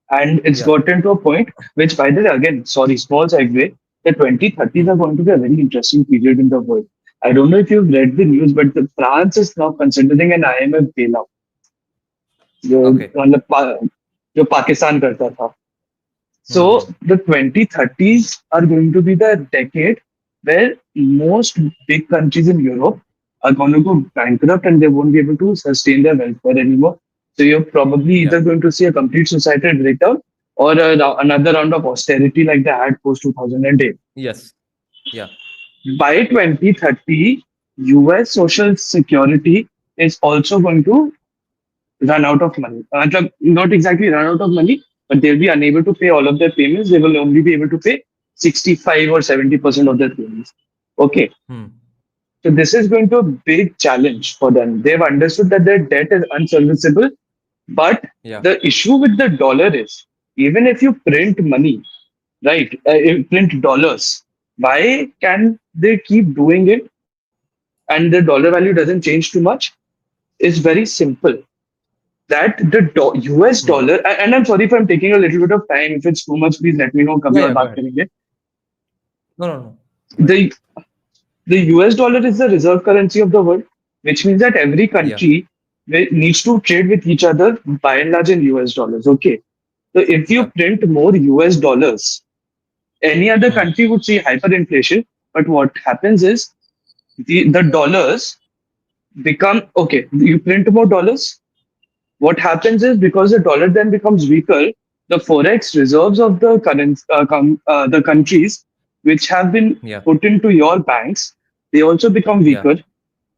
And it's gotten to a point which, by the way, again, sorry, small segue, the 2030s are going to be a very interesting period in the world. I don't know if you've read the news, but France is now considering an IMF bailout. जो पाकिस्तान करता था. So the 2030s are going to be the decade where most big countries in Europe are going to go bankrupt and they won't be able to sustain their welfare anymore. So you're probably either going to see a complete societal breakdown or another round of austerity like they had post 2008. Yes. Yeah. By 2030, US Social Security is also going to run out of money. Not exactly run out of money, but they'll be unable to pay all of their payments. They will only be able to pay 65 or 70% of their payments. Okay. So this is going to be a big challenge for them. They've understood that their debt is unserviceable. But the issue with the dollar is, even if you print money, right, print dollars, why can they keep doing it and the dollar value doesn't change too much? It's very simple. That the US dollar, and I'm sorry if I'm taking a little bit of time. If it's too much, please let me know. No. The US dollar is the reserve currency of the world, which means that every country needs to trade with each other by and large in US dollars. Okay. So if you print more US dollars, any other country would see hyperinflation. But what happens is the dollars become, okay, you print more dollars. What happens is because the dollar then becomes weaker, the forex reserves of the the countries which have been put into your banks, they also become weaker.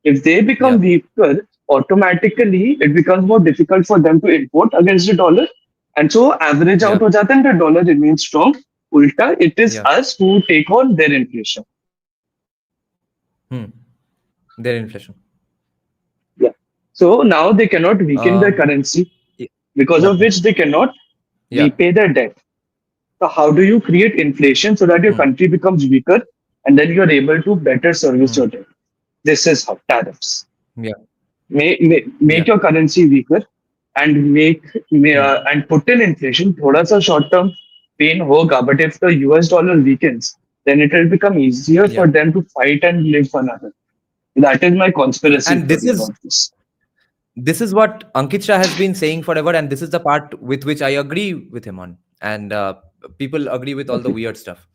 If they become weaker, automatically it becomes more difficult for them to import against the dollar, and so average out ho jata and the dollar remains strong. Ulta, it is us who take on their inflation. Their inflation. So now they cannot weaken their currency, because of which they cannot repay their debt. So how do you create inflation so that your country becomes weaker and then you're able to better service your debt? This is how tariffs make your currency weaker and and put in inflation, thoda sa short term pain hoga. But if the US dollar weakens, then it will become easier for them to fight and live for another. That is my conspiracy And theory about this. This is what Ankit Shah has been saying forever, and this is the part with which I agree with him on. And people agree with all the weird stuff.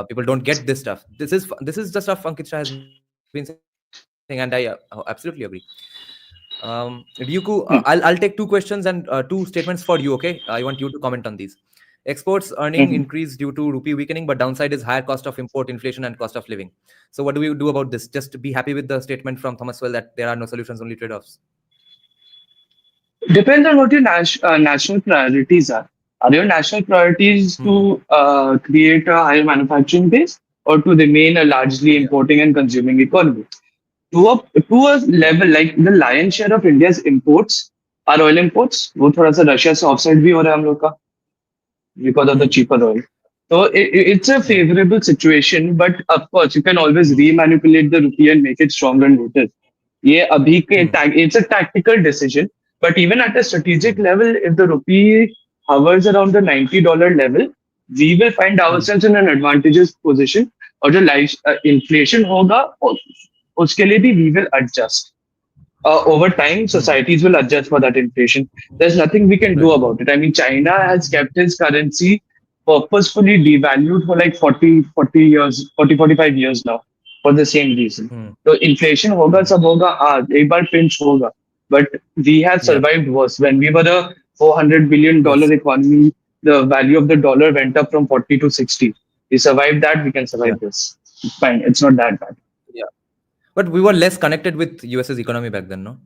People don't get this stuff. This is the stuff Ankit Shah has been saying, and I absolutely agree. Ryuku, I'll take two questions and two statements for you. Okay, I want you to comment on these. Exports earning increase due to rupee weakening, but downside is higher cost of import, inflation, and cost of living. So what do we do about this? Just be happy with the statement from Thomas Well that there are no solutions, only trade-offs. Depends on what your national priorities are. Are your national priorities to create a higher manufacturing base, or to remain a largely importing and consuming economy? To a level, like the lion's share of India's imports are oil imports. वो थोड़ा सा Russia से offset भी हो रहा है हम लोग का because of the cheaper oil. So it's a favorable situation, but of course you can always remanipulate the rupee and make it stronger later. ये अभी के it's a tactical decision. But even at a strategic level, if the rupee hovers around the $90 level, we will find ourselves in an advantageous position. और जो inflation होगा, उसके लिए भी we will adjust. Over time, societies will adjust for that inflation. There's nothing we can do about it. I mean, China has kept its currency purposefully devalued for like 45 years now for the same reason. So inflation होगा, सब होगा, हाँ, एक बार pinch होगा. But we have survived worse. When we were a $400 billion economy, the value of the dollar went up from 40 to 60. We survived that. We can survive this. It's fine. It's not that bad. Yeah. But we were less connected with US's economy back then, no?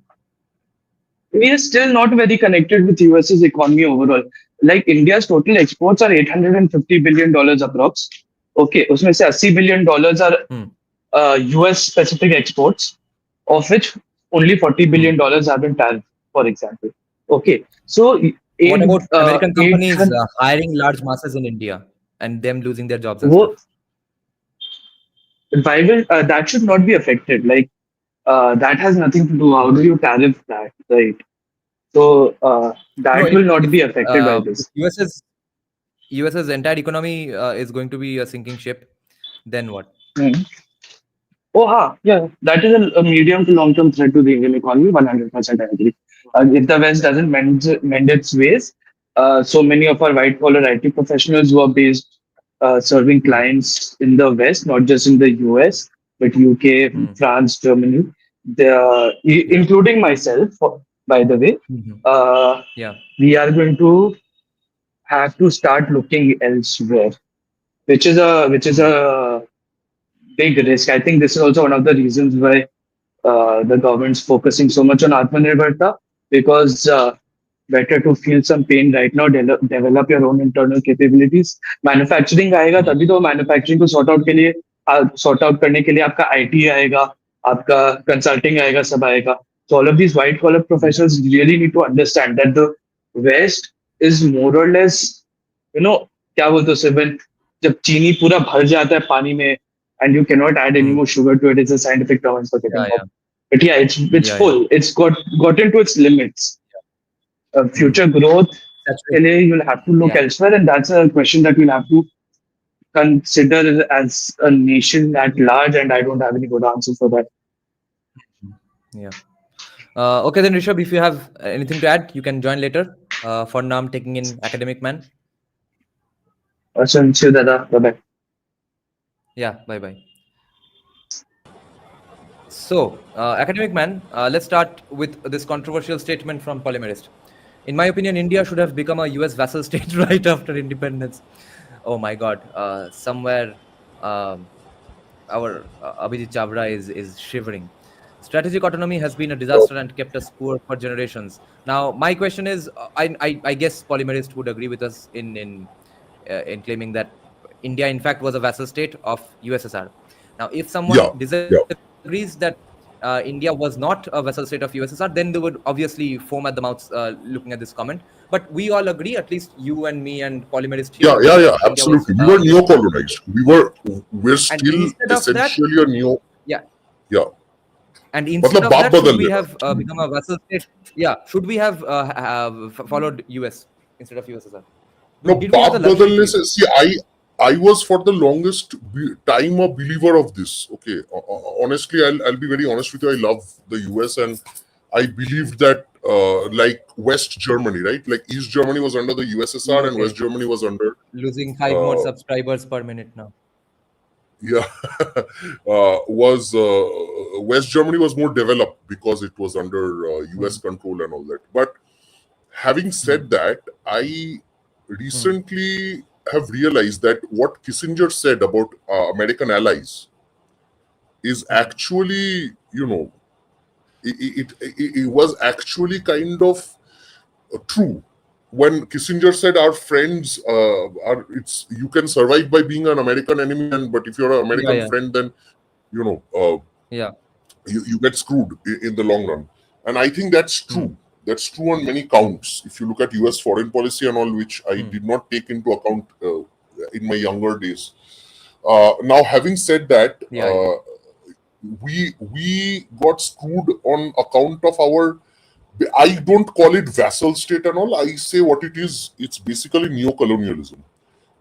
We are still not very connected with US's economy overall. Like India's total exports are $850 billion approx. Okay. उसमें से $80 billion are US specific exports, of which only $40 billion have been tariffed, for example. Okay. So what about American companies hiring large masses in India and them losing their jobs? Why will that should not be affected? Like that has nothing to do. How do you tariff that, right? So that will not be affected by this. US's entire economy is going to be a sinking ship. Then what? Oh, yeah, that is a medium to long-term threat to the Indian economy. 100% I agree. If the West doesn't mend its ways, so many of our white-collar IT professionals who are based serving clients in the West, not just in the US, but UK, France, Germany, including myself, by the way, we are going to have to start looking elsewhere, which is a big risk. I think this is also one of the reasons why the government's focusing so much on Atmanirbharta, because better to feel some pain right now, develop your own internal capabilities. Manufacturing आएगा तभी तो manufacturing को sort out करने के लिए आपका IT आएगा, आपका consulting आएगा, सब आएगा. So all of these white collar professionals really need to understand that the West is more or less, क्या बोलते हैं, when जब चीनी पूरा भर जाता है पानी में, and you cannot add any more sugar to it. It's a scientific term for getting up. But yeah, it's full. It's got into its limits. Future growth, you'll have to look elsewhere, and that's a question that we'll have to consider as a nation at large. And I don't have any good answer for that. Yeah. Okay, then Rishabh, if you have anything to add, you can join later. For now, I'm taking in Academic Man. Awesome. See you, Dada. Bye-bye. Yeah, bye-bye. So, Academic Man, let's start with this controversial statement from Polymerist. In my opinion, India should have become a US vassal state right after independence. Oh my God. Somewhere our Abhijit Chavra is shivering. Strategic autonomy has been a disaster and kept us poor for generations. Now, my question is, I guess Polymerist would agree with us in claiming that India, in fact, was a vassal state of USSR. Now, if someone disagrees that India was not a vassal state of USSR, then they would obviously foam at the mouth looking at this comment. But we all agree, at least you and me and Polymerist here. Yeah, absolutely. We were neo-colonized. We're still essentially a neo. Yeah. Yeah. And instead मतलब of बाप that, should बदल we लेना. have become a vassal state? Yeah, should we have followed US instead of USSR? No, Did we have the baap luxury badalne to? se, see, I was for the longest time a believer of this. Okay, honestly, I'll be very honest with you. I love the US, and I believed that like West Germany, right? Like East Germany was under the USSR, and West Germany was under losing 5 more subscribers per minute now. Yeah, West Germany was more developed because it was under US control and all that. But having said that, I recently have realized that what Kissinger said about American allies is actually, you know, it was actually kind of true. When Kissinger said our friends you can survive by being an American enemy, but if you're an American friend, then you know you get screwed in the long run. And I think that's true. That's true on many counts. If you look at US foreign policy and all, which I did not take into account in my younger days. Now, having said that, we got screwed on account of our. I don't call it vassal state and all. I say what it is. It's basically neo-colonialism.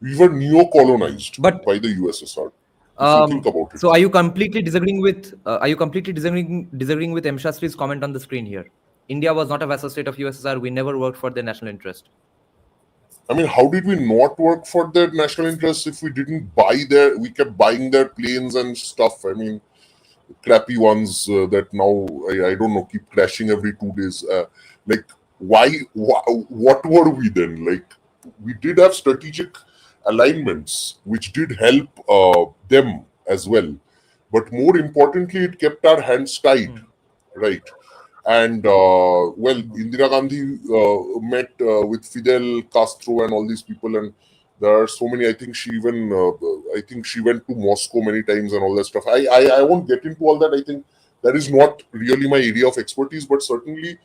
We were neo-colonized by the USSR. If you think about it. So, are you completely disagreeing with? Disagreeing with M. Shastri's comment on the screen here? India was not a vassal state of USSR. We never worked for their national interest. I mean, how did we not work for their national interest if we didn't buy their? We kept buying their planes and stuff. I mean, crappy ones that now I don't know, keep crashing every 2 days. Like, what were we then? Like, we did have strategic alignments which did help them as well, but more importantly, it kept our hands tied, right? And well, Indira Gandhi met with Fidel Castro and all these people, and there are so many. I think she even she went to Moscow many times and all that stuff. I won't get into all that. I think that is not really my area of expertise, but certainly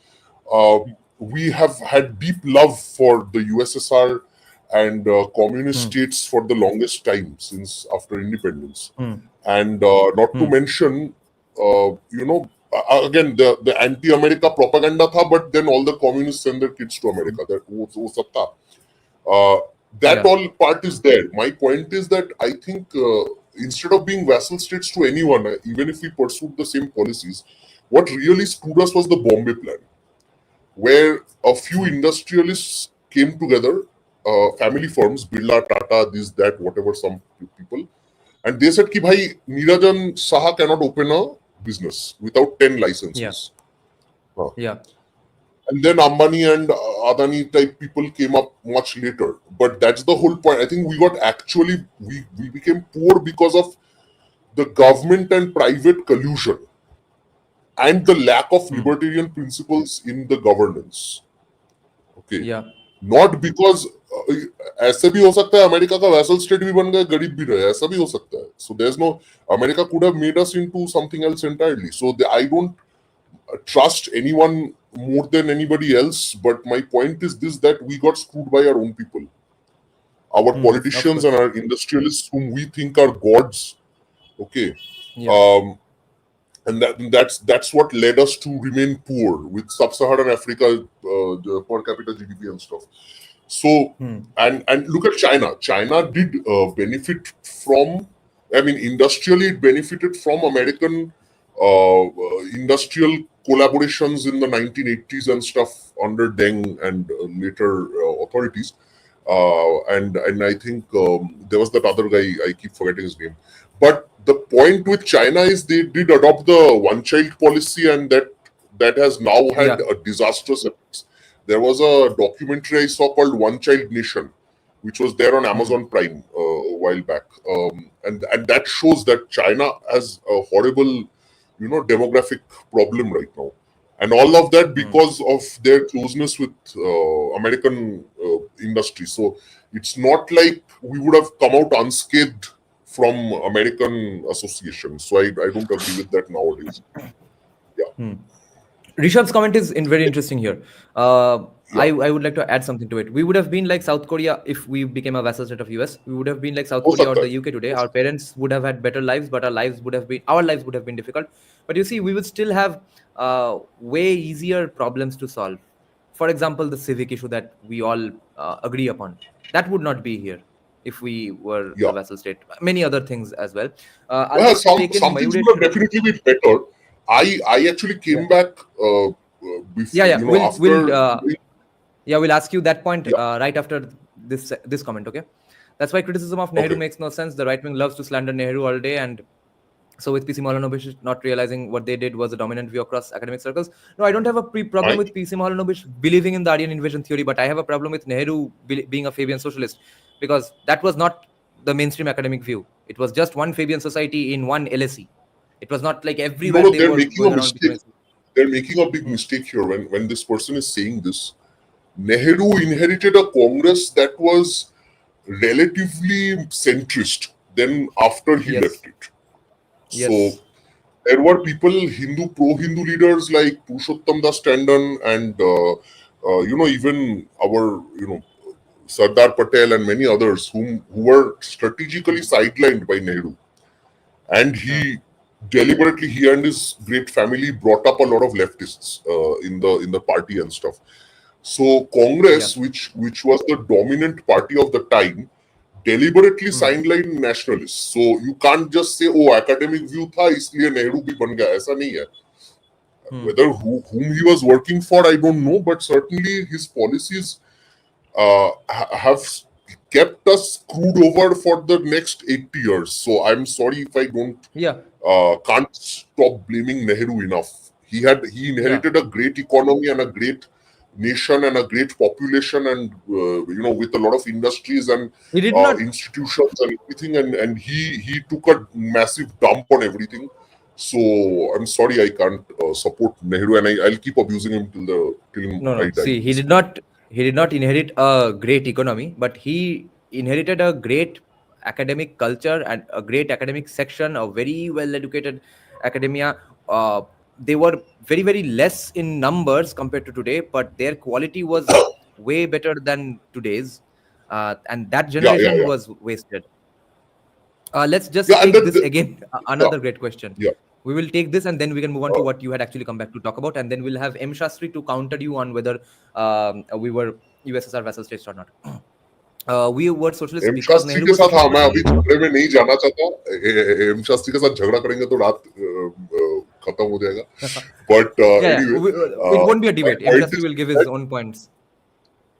we have had deep love for the USSR and communist states for the longest time since after independence. And not to mention, you know, again, the anti-America propaganda tha, but then all the communists send their kids to America. That all part is there. My point is that I think instead of being vassal states to anyone, even if we pursued the same policies, what really screwed us was the Bombay Plan, where a few industrialists came together, family firms, Birla, Tata, this, that, whatever, some people, and they said, ki bhai, NEERAJAN Saha cannot open a business without 10 licenses. And then Ambani and Adani type people came up much later. But that's the whole point. I think we got actually, we became poor because of the government and private collusion and the lack of libertarian principles in the governance. Okay. Not because ऐसे भी हो सकता है America का vessel state भी बन गया गरीब भी रहे ऐसा भी हो सकता है so there's no America could have made us into something else entirely so I don't trust anyone more than anybody else but my point is this that we got screwed by our own people our politicians and our industrialists whom we think are gods okay and that's what led us to remain poor with sub-Saharan Africa per capita GDP and stuff. So and look at China. China did benefit from. I mean, industrially, it benefited from American industrial collaborations in the 1980s and stuff under Deng and later authorities. And I think there was that other guy. I keep forgetting his name. But the point with China is they did adopt the one-child policy, and that has now had a disastrous effects. There was a documentary I saw called One Child Nation, which was there on Amazon Prime a while back. And that shows that China has a horrible, you know, demographic problem right now. And all of that because of their closeness with American industry. So it's not like we would have come out unscathed from American association. So I don't agree with that nowadays. Rishabh's comment is very interesting here. I would like to add something to it. We would have been like South Korea if we became a vassal state of US. We would have been like South हो Korea or सकता the है. UK today. Our parents would have had better lives, but our lives would have been difficult. But you see, we would still have way easier problems to solve. For example, the civic issue that we all agree upon, that would not be here if we were Yeah. a vassal state. Many other things as well. I'll Well, just take in some things Mayuresh. would have definitely been better. I actually came back before, Yeah. after. We'll ask you that point Yeah. right after this comment. Okay, that's why criticism of Nehru makes no sense. The right wing loves to slander Nehru all day, and so with PC Mahalanobis not realizing what they did was a dominant view across academic circles. No, I don't have a problem Right. with PC Mahalanobis believing in the Aryan invasion theory, but I have a problem with Nehru being a Fabian socialist, because that was not the mainstream academic view. It was just one Fabian society in one LSE. It was not like everywhere No, they they're were making going a around. mistake. They're making a big mistake here when this person is saying this. Nehru inherited a Congress that was relatively centrist then after he Yes. left it. So Yes. there were people, pro-Hindu leaders like Purushottam Das Tandon and even our Sardar Patel and many others who were strategically sidelined by Nehru, and he deliberately, he and his great family brought up a lot of leftists in the party and stuff. So Congress, which was the dominant party of the time, deliberately sidelined nationalists. So you can't just say, oh, academic view tha isliye Nehru bhi ban gaya. Aisa nahi hai. Whether whom he was working for, I don't know, but certainly his policies have kept us screwed over for the next 80 years. So I'm sorry if I can't stop blaming Nehru enough. He inherited a great economy and a great nation and a great population, and with a lot of industries and institutions and everything, and he took a massive dump on everything. So I'm sorry I can't support Nehru, and I'll keep abusing him till I die. See, he did not inherit a great economy, but he inherited a great academic culture and a great academic section, a very well educated academia. They were very, very less in numbers compared to today, but their quality was way better than today's, and that generation was wasted. Let's just take this again. Another great question. We will take this and then we can move on to what you had actually come back to talk about, and then we'll have M. Shastri to counter you on whether we were USSR vassal states or not. We were socialist because Nehru was socialist. मैं अभी झगड़े में नहीं जाना चाहता. M. Shastri के साथ झगड़ा करेंगे तो रात खत्म हो जाएगा. But anyway, it won't be a debate. M. Shastri will give his own points.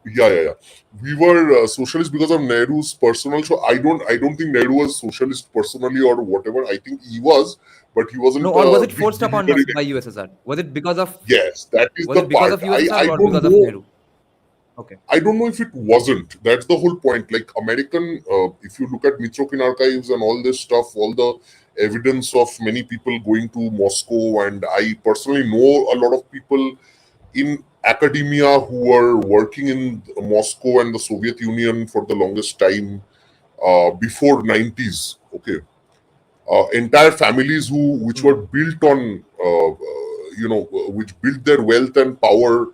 Yeah. We were socialist because of Nehru's personal. So I don't think Nehru was socialist personally or whatever. I think he was, but he wasn't. No, or was it forced upon us by USSR? Was it because of? Yes, that is was the it because part. of USSR I or don't because know. of Nehru? Okay. I don't know if it wasn't. That's the whole point. Like American, if you look at Mitrokin archives and all this stuff, all the evidence of many people going to Moscow, and I personally know a lot of people in academia who were working in Moscow and the Soviet Union for the longest time before 90s. Okay, entire families which were built on which built their wealth and power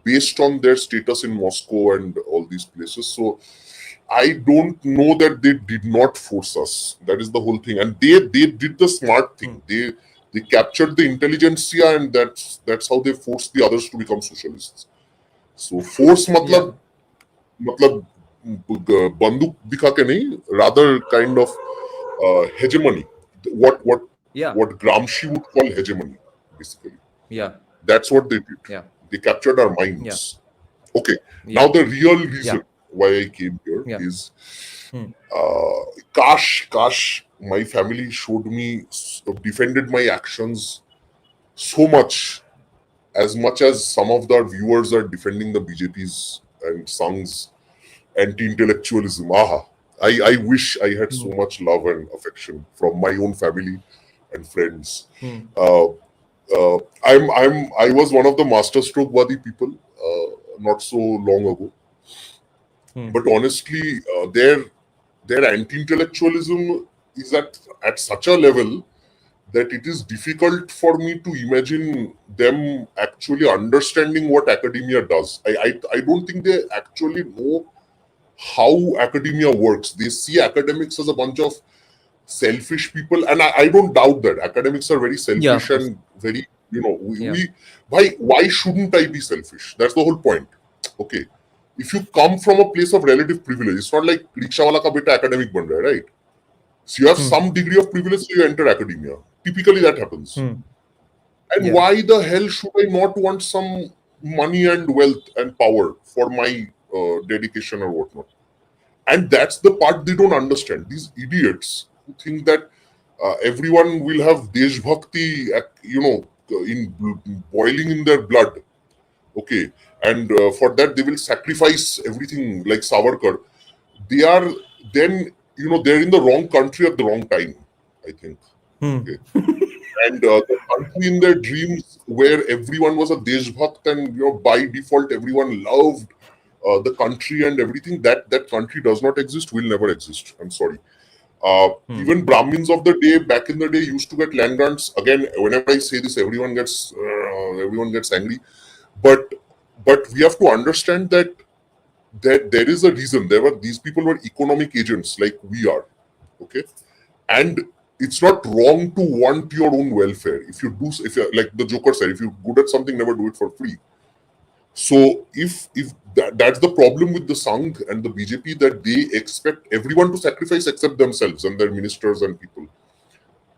based on their status in Moscow and all these places. So I don't know that they did not force us. That is the whole thing, and they did the smart thing. They captured the intelligentsia, and that's how they forced the others to become socialists. So force matlab banduk dikha ke nahi, rather kind of hegemony. What Gramsci would call hegemony, basically. Yeah. That's what they did. Yeah. They captured our minds. Okay. Now the real reason why I came here is Kash, my family showed me, defended my actions so much as some of the viewers are defending the BJP's and Sang's anti-intellectualism. I wish I had so much love and affection from my own family and friends. I was one of the masterstroke-wadi people not so long ago. But honestly, their anti-intellectualism is at such a level that it is difficult for me to imagine them actually understanding what academia does. I don't think they actually know how academia works. They see academics as a bunch of selfish people, and I don't doubt that academics are very selfish and very, why shouldn't I be selfish? That's the whole point. Okay, if you come from a place of relative privilege, it's not like rickshawala ka beta academic ban raha hai, right? So you have some degree of privilege, so you enter academia. Typically that happens. And why the hell should I not want some money and wealth and power for my dedication or whatnot? And that's the part they don't understand. These idiots who think that everyone will have Deshbhakti, boiling in their blood. Okay. And for that, they will sacrifice everything like Savarkar. They are then, they're in the wrong country at the wrong time, I think. Okay. And the country in their dreams where everyone was a Deshbhakt and, by default, everyone loved the country and everything, that country does not exist, will never exist. I'm sorry. Even Brahmins of the day, back in the day, used to get land grants. Again, whenever I say this, everyone gets angry. But we have to understand that there is a reason. These people were economic agents like we are. Okay, and it's not wrong to want your own welfare. If you're like the Joker said, if you're good at something, never do it for free. So if that's the problem with the Sangh and the BJP, that they expect everyone to sacrifice except themselves and their ministers and people.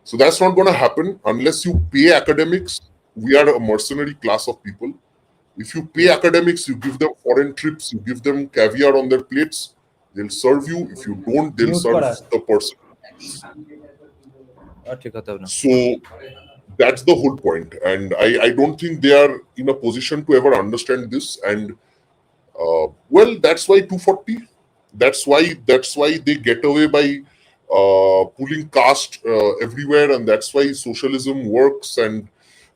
So that's not going to happen unless you pay academics. We are a mercenary class of people. If you pay academics, you give them foreign trips, you give them caviar on their plates, they'll serve you. If you don't, they'll serve the person. So that's the whole point. And I don't think they are in a position to ever understand this. And that's why 240. That's why they get away by pulling caste everywhere, and that's why socialism works. And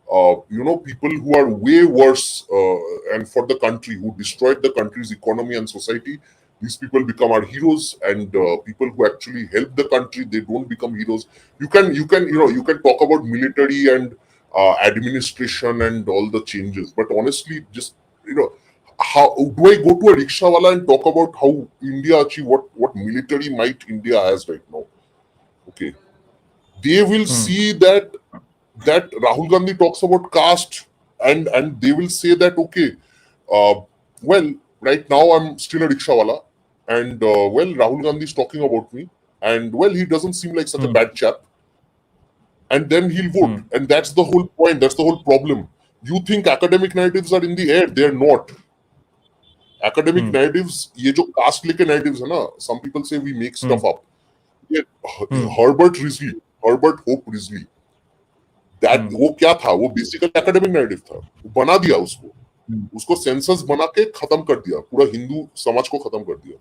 people who are way worse and for the country, who destroyed the country's economy and society, these people become our heroes. And people who actually help the country, they don't become heroes. You can talk about military and administration and all the changes, but honestly, just how do I go to a rickshawala and talk about how India achieved what military might India has right now? Okay, they will see that Rahul Gandhi talks about caste, and they will say that, okay, right now I'm still a rickshawala, and Rahul Gandhi is talking about me, and he doesn't seem like such a bad chap, and then he'll vote. And that's the whole point, that's the whole problem. You think academic narratives are in the air, they're not. Academic narratives, ye jo caste leke narratives hai na, some people say we make stuff up. Herbert Hope Risley, that वो क्या था, वो basically academic narrative था, बना दिया उसको census बना के खत्म कर दिया, पूरा हिंदू समाज को खत्म कर दिया.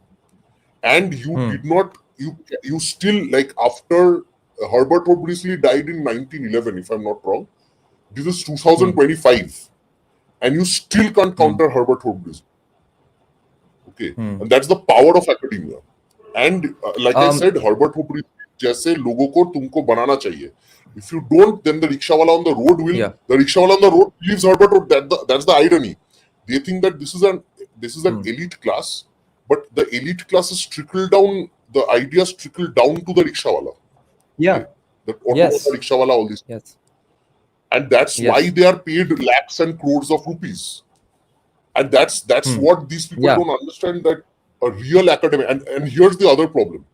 And you did not, you still, like, after Herbert Hope Risley died in 1911, if I'm not wrong, this is 2025, and you still can't counter Herbert Hope Risley. Okay, and that's the power of academia. And like I said, Herbert Hope Risley जैसे लोगों को तुमको बनाना चाहिए. If you don't, then the rickshawala on the road will. The rickshawala on the road leaves Herbert Hope. That's the irony. They think that this is an elite class, but the elite classes trickle down. The ideas trickle down to the rickshawala. Yeah, the rickshawala, all this. Yes, and that's why they are paid lakhs and crores of rupees. And that's what these people don't understand, that a real academic. And here's the other problem: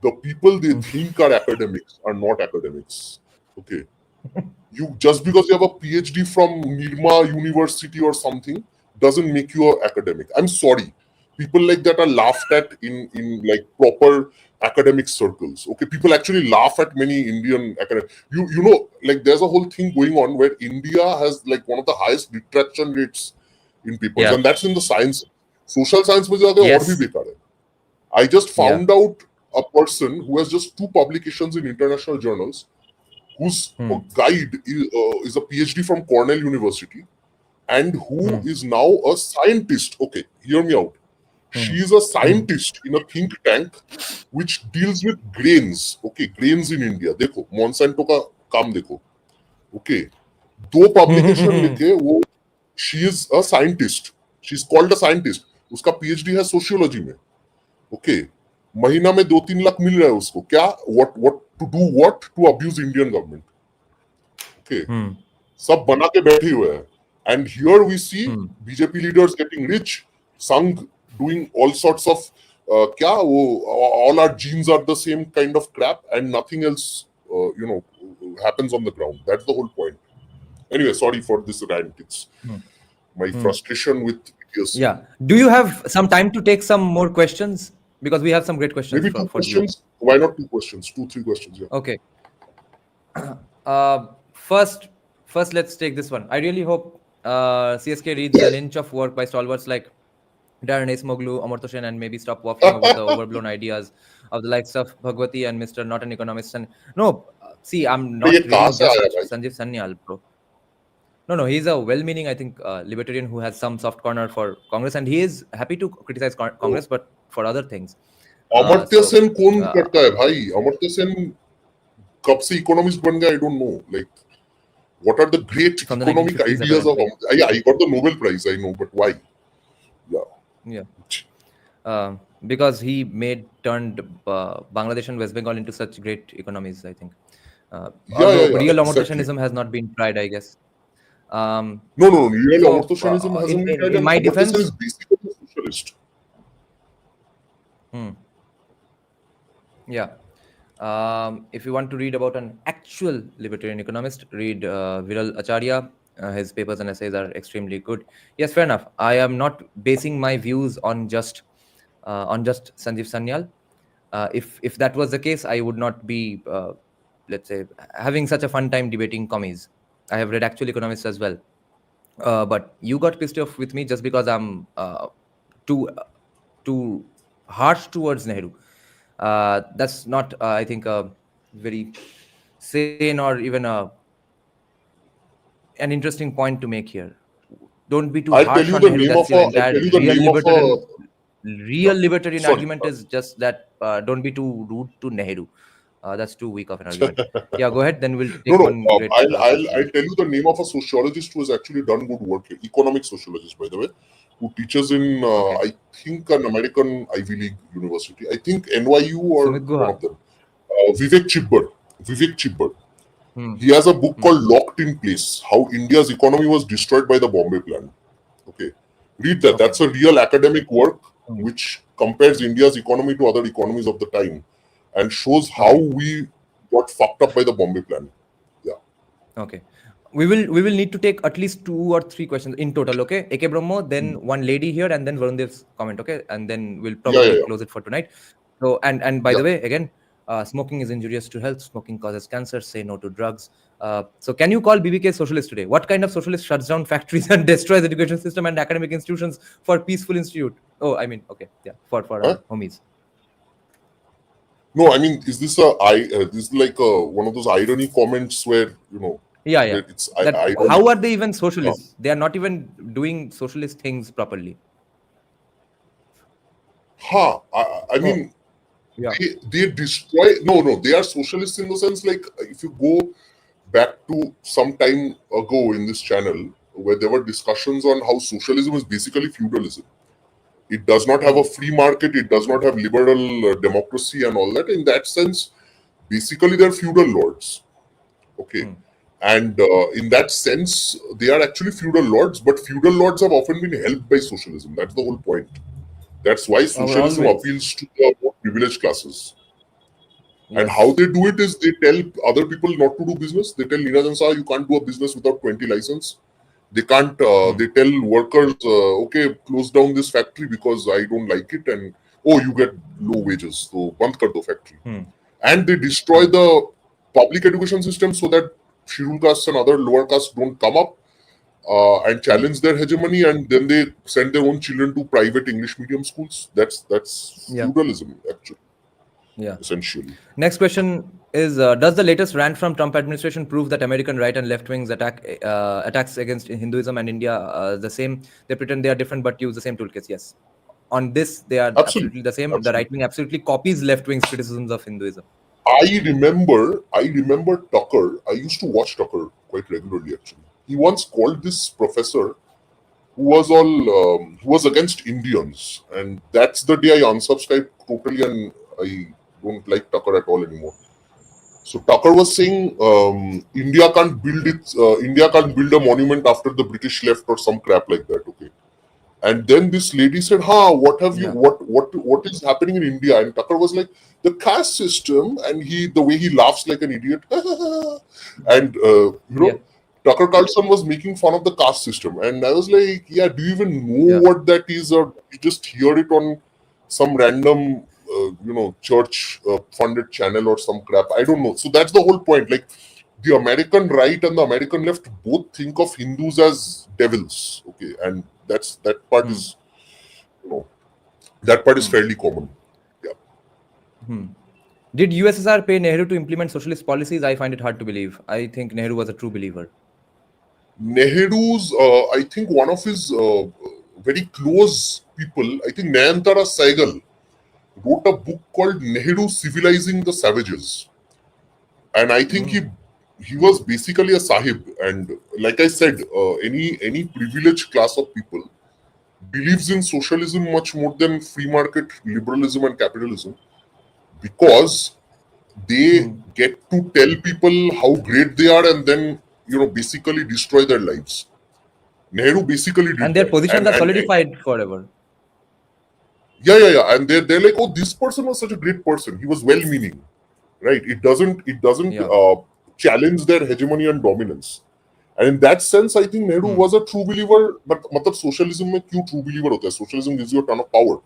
the people they think are academics are not academics. Okay, you just because you have a PhD from Nirma University or something doesn't make you an academic. I'm sorry, people like that are laughed at in like proper academic circles. Okay, people actually laugh at many Indian academics. Like there's a whole thing going on where India has like one of the highest retraction rates in papers, and that's in the science, social science. I just found out a person who has just 2 publications in international journals, whose guide is a PhD from Cornell University, and who is now a scientist. Okay, hear me out. She is a scientist in a think tank which deals with grains. Okay, grains in India. Dekho, Monsanto ka काम देखो, okay, 2 publication लिखे वो, she is a scientist, she's called a scientist, उसका PhD है sociology में, okay, महीना में 2-3 लाख मिल रहा है उसको, क्या, what to do, what to abuse Indian government, okay, सब बना के बैठे हुए हैं, and here we see BJP leaders getting rich, Sangh doing all sorts of क्या वो, all our genes are the same kind of crap and nothing else happens on the ground. That's the whole point. Anyway, sorry for this rant. It's my frustration with idiocy. Yeah. Do you have some time to take some more questions? Because we have some great questions. Maybe 2 questions. Why not 2 questions? 2-3 questions. Yeah. Okay. First, let's take this one. I really hope CSK reads an inch of work by stalwarts like Darren Acemoglu, Amartya Sen, and maybe stop waffling over the overblown ideas of the likes of Bhagwati and Mr. Not an Economist. And no, see, I'm not really just Sanjeev Sanyal, bro. No, he's a well-meaning, I think, libertarian who has some soft corner for Congress, and he is happy to criticize Congress, but for other things. Amartya Sen कौन करता है भाई? Amartya Sen कब से economist बन गया? I don't know. Like, what are the great economic ideas of Amartya? Yeah, I got the Nobel Prize, I know, but why? Yeah. Because he turned Bangladesh and West Bengal into such great economies, I think. Real Amartya Senism has not been tried, I guess. No, real Amartya Senism hasn't been tried. In my defense, is basically a socialist. Yeah. If you want to read about an actual libertarian economist, read Viral Acharya. His papers and essays are extremely good. Yes, fair enough. I am not basing my views on just Sanjeev Sanyal. If that was the case, I would not be, let's say, having such a fun time debating commies. I have read actual economists as well. But you got pissed off with me just because I'm too harsh towards Nehru. That's not, I think, a very sane or even an interesting point to make here. Don't be too harsh on Nehru. That's your entire real libertarian argument is just that don't be too rude to Nehru. That's too weak of an argument. Yeah, go ahead. Then we'll take one. I'll tell you the name of a sociologist who has actually done good work here. Economic sociologist, by the way, who teaches in I think an American Ivy League university. I think NYU or one of them. Vivek Chibber. He has a book called Locked in Place, How India's Economy Was Destroyed by the Bombay Plan. Okay. Read that. That's a real academic work which compares India's economy to other economies of the time and shows how we got fucked up by the Bombay Plan. Yeah. Okay. We will need to take at least 2 or 3 questions in total, okay? AK Brahmo, then one lady here, and then Varun Dev's comment, okay? And then we'll probably close it for tonight. So, and by the way, again, smoking is injurious to health. Smoking causes cancer. Say no to drugs. So can you call BBK socialist today? What kind of socialist shuts down factories and destroys education system and academic institutions for peaceful institute? Oh, I mean, okay, yeah, for our homies. No, I mean, is this like one of those irony comments where Yeah. It's how are they even socialists? They are not even doing socialist things properly. I mean. Yeah. They destroy. No, they are socialists in the sense, like, if you go back to some time ago in this channel where there were discussions on how socialism is basically feudalism. It does not have a free market. It does not have liberal democracy and all that. In that sense, basically they're feudal lords. Okay. And in that sense, they are actually feudal lords, but feudal lords have often been helped by socialism. That's the whole point. That's why socialism appeals to the more privileged classes. Yes. And how they do it is they tell other people not to do business. They tell NEERAJAN Saha, you can't do a business without 20 license. They can't, they tell workers, okay, close down this factory because I don't like it. And, you get low wages. So, band kar do factory. And they destroy the public education system so that scheduled castes and other lower castes don't come up. And challenge their hegemony, and then they send their own children to private English medium schools. That's feudalism, actually. Yeah. Essentially. Next question is: does the latest rant from Trump administration prove that American right and left wings attacks against Hinduism and India the same? They pretend they are different but use the same toolkits. Yes. On this, they are absolutely the same. Absolutely. The right wing absolutely copies left wing's criticisms of Hinduism. I remember Tucker. I used to watch Tucker quite regularly, actually. He once called this professor who was against Indians, and that's the day I unsubscribed totally, and I don't like Tucker at all anymore. So Tucker was saying India can't build a monument after the British left or some crap like that. Okay. And then this lady said, what is happening in India? And Tucker was like, the caste system, and the way he laughs like an idiot. And Tucker Carlson was making fun of the caste system. And I was like, yeah, do you even know what that is, or you just hear it on some random church funded channel or some crap? I don't know. So that's the whole point. Like, the American right and the American left both think of Hindus as devils. Okay, and that part is, fairly common. Yeah. Did USSR pay Nehru to implement socialist policies? I find it hard to believe. I think Nehru was a true believer. Nehru's, I think one of his very close people, I think Nayantara Saigal, wrote a book called Nehru Civilizing the Savages. And I think he was basically a sahib. And like I said, any privileged class of people believes in socialism much more than free market liberalism and capitalism, because they get to tell people how great they are and then basically destroy their lives. Nehru basically did and their that. positions are solidified forever. Yeah. And they're like, oh, this person was such a great person. He was well-meaning, right? It doesn't challenge their hegemony and dominance. And in that sense, I think Nehru was a true believer. But socialism mein kyun true believer hota hai? Socialism gives you a ton of power.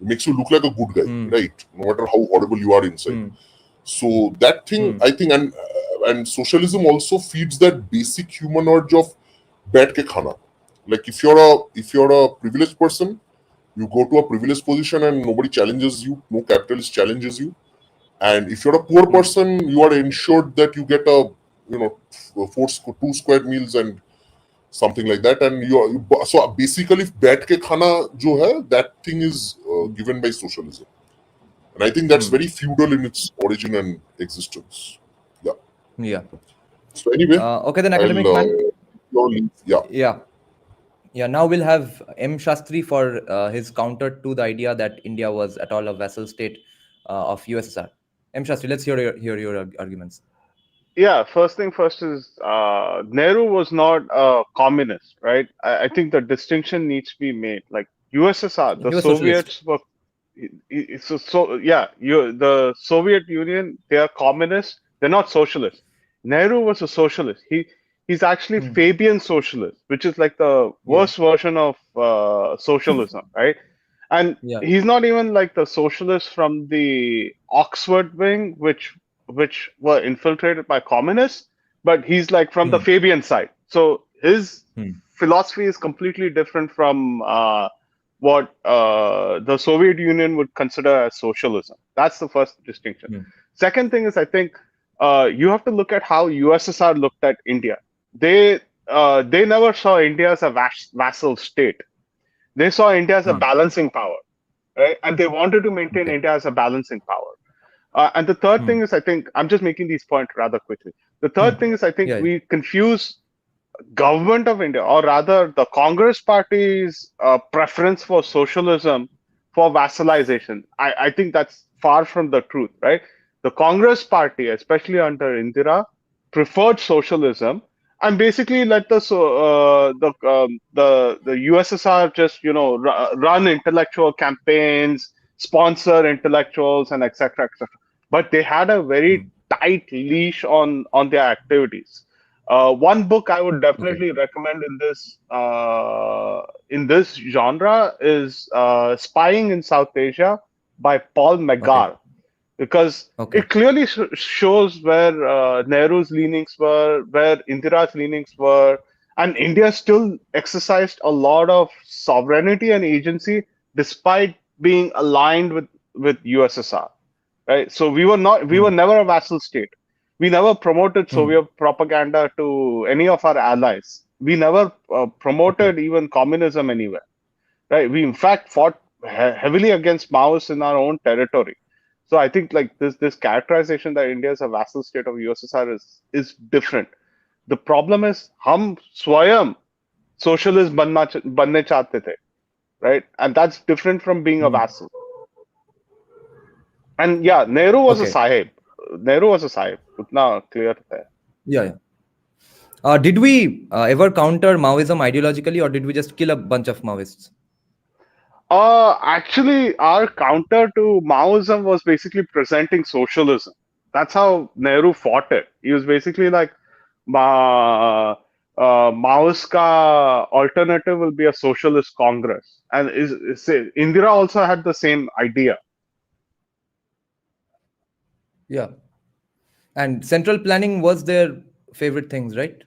It makes you look like a good guy, right? No matter how horrible you are inside. So that thing, I think, and socialism also feeds that basic human urge of baith ke khana. Like, if you're a privileged person, you go to a privileged position and nobody challenges you, no capitalist challenges you. And if you're a poor person, you are ensured that you get a 2 square meals and something like that. And so basically, baith ke khana jo hai, that thing is given by socialism. And I think that's very feudal in its origin and existence. Yeah. So anyway, okay, then academic man. Yeah. Now we'll have M. Shastri for his counter to the idea that India was at all a vassal state of USSR. M. Shastri, let's hear your arguments. Yeah, first thing first is Nehru was not a communist, right? I think the distinction needs to be made. Like, USSR, the Soviets were. The Soviet Union, they are communists. They're not socialists. Nehru was a socialist. He's actually Fabian socialist, which is like the worst version of socialism, right? And he's not even like the socialist from the Oxford wing, which were infiltrated by communists, but he's like from the Fabian side. So his philosophy is completely different from what the Soviet Union would consider as socialism. That's the first distinction. Second thing is, I think you have to look at how USSR looked at India. They never saw India as a vassal state. They saw India as a balancing power, right? And they wanted to maintain India as a balancing power. And the third thing is, I think, I'm just making these points rather quickly. The third thing is, I think we confuse government of India, or rather the Congress party's preference for socialism for vassalization. I think that's far from the truth, right? The Congress party, especially under Indira, preferred socialism and basically let the USSR just run intellectual campaigns, sponsor intellectuals, and etc. etc. But they had a very tight leash on their activities. One book I would definitely recommend in this genre is Spying in South Asia by Paul McGarr, because it clearly shows where Nehru's leanings were, where Indira's leanings were, and India still exercised a lot of sovereignty and agency despite being aligned with USSR, right? So we were never a vassal state. We never promoted Soviet propaganda to any of our allies. We never promoted even communism anywhere, right? We in fact fought heavily against Maoists in our own territory. So I think like this characterization that India is a vassal state of USSR is different. The problem is हम स्वयं socialist बनने चाहते थे, right? And that's different from being a vassal. And yeah, Nehru was a sahib. Nehru was a sahib. Utna clear hai. Yeah. Did we ever counter Maoism ideologically, or did we just kill a bunch of Maoists? Actually, our counter to Maoism was basically presenting socialism. That's how Nehru fought it. He was basically like, Maoist ka alternative will be a socialist Congress. And Indira also had the same idea. Yeah. And central planning was their favorite things, right?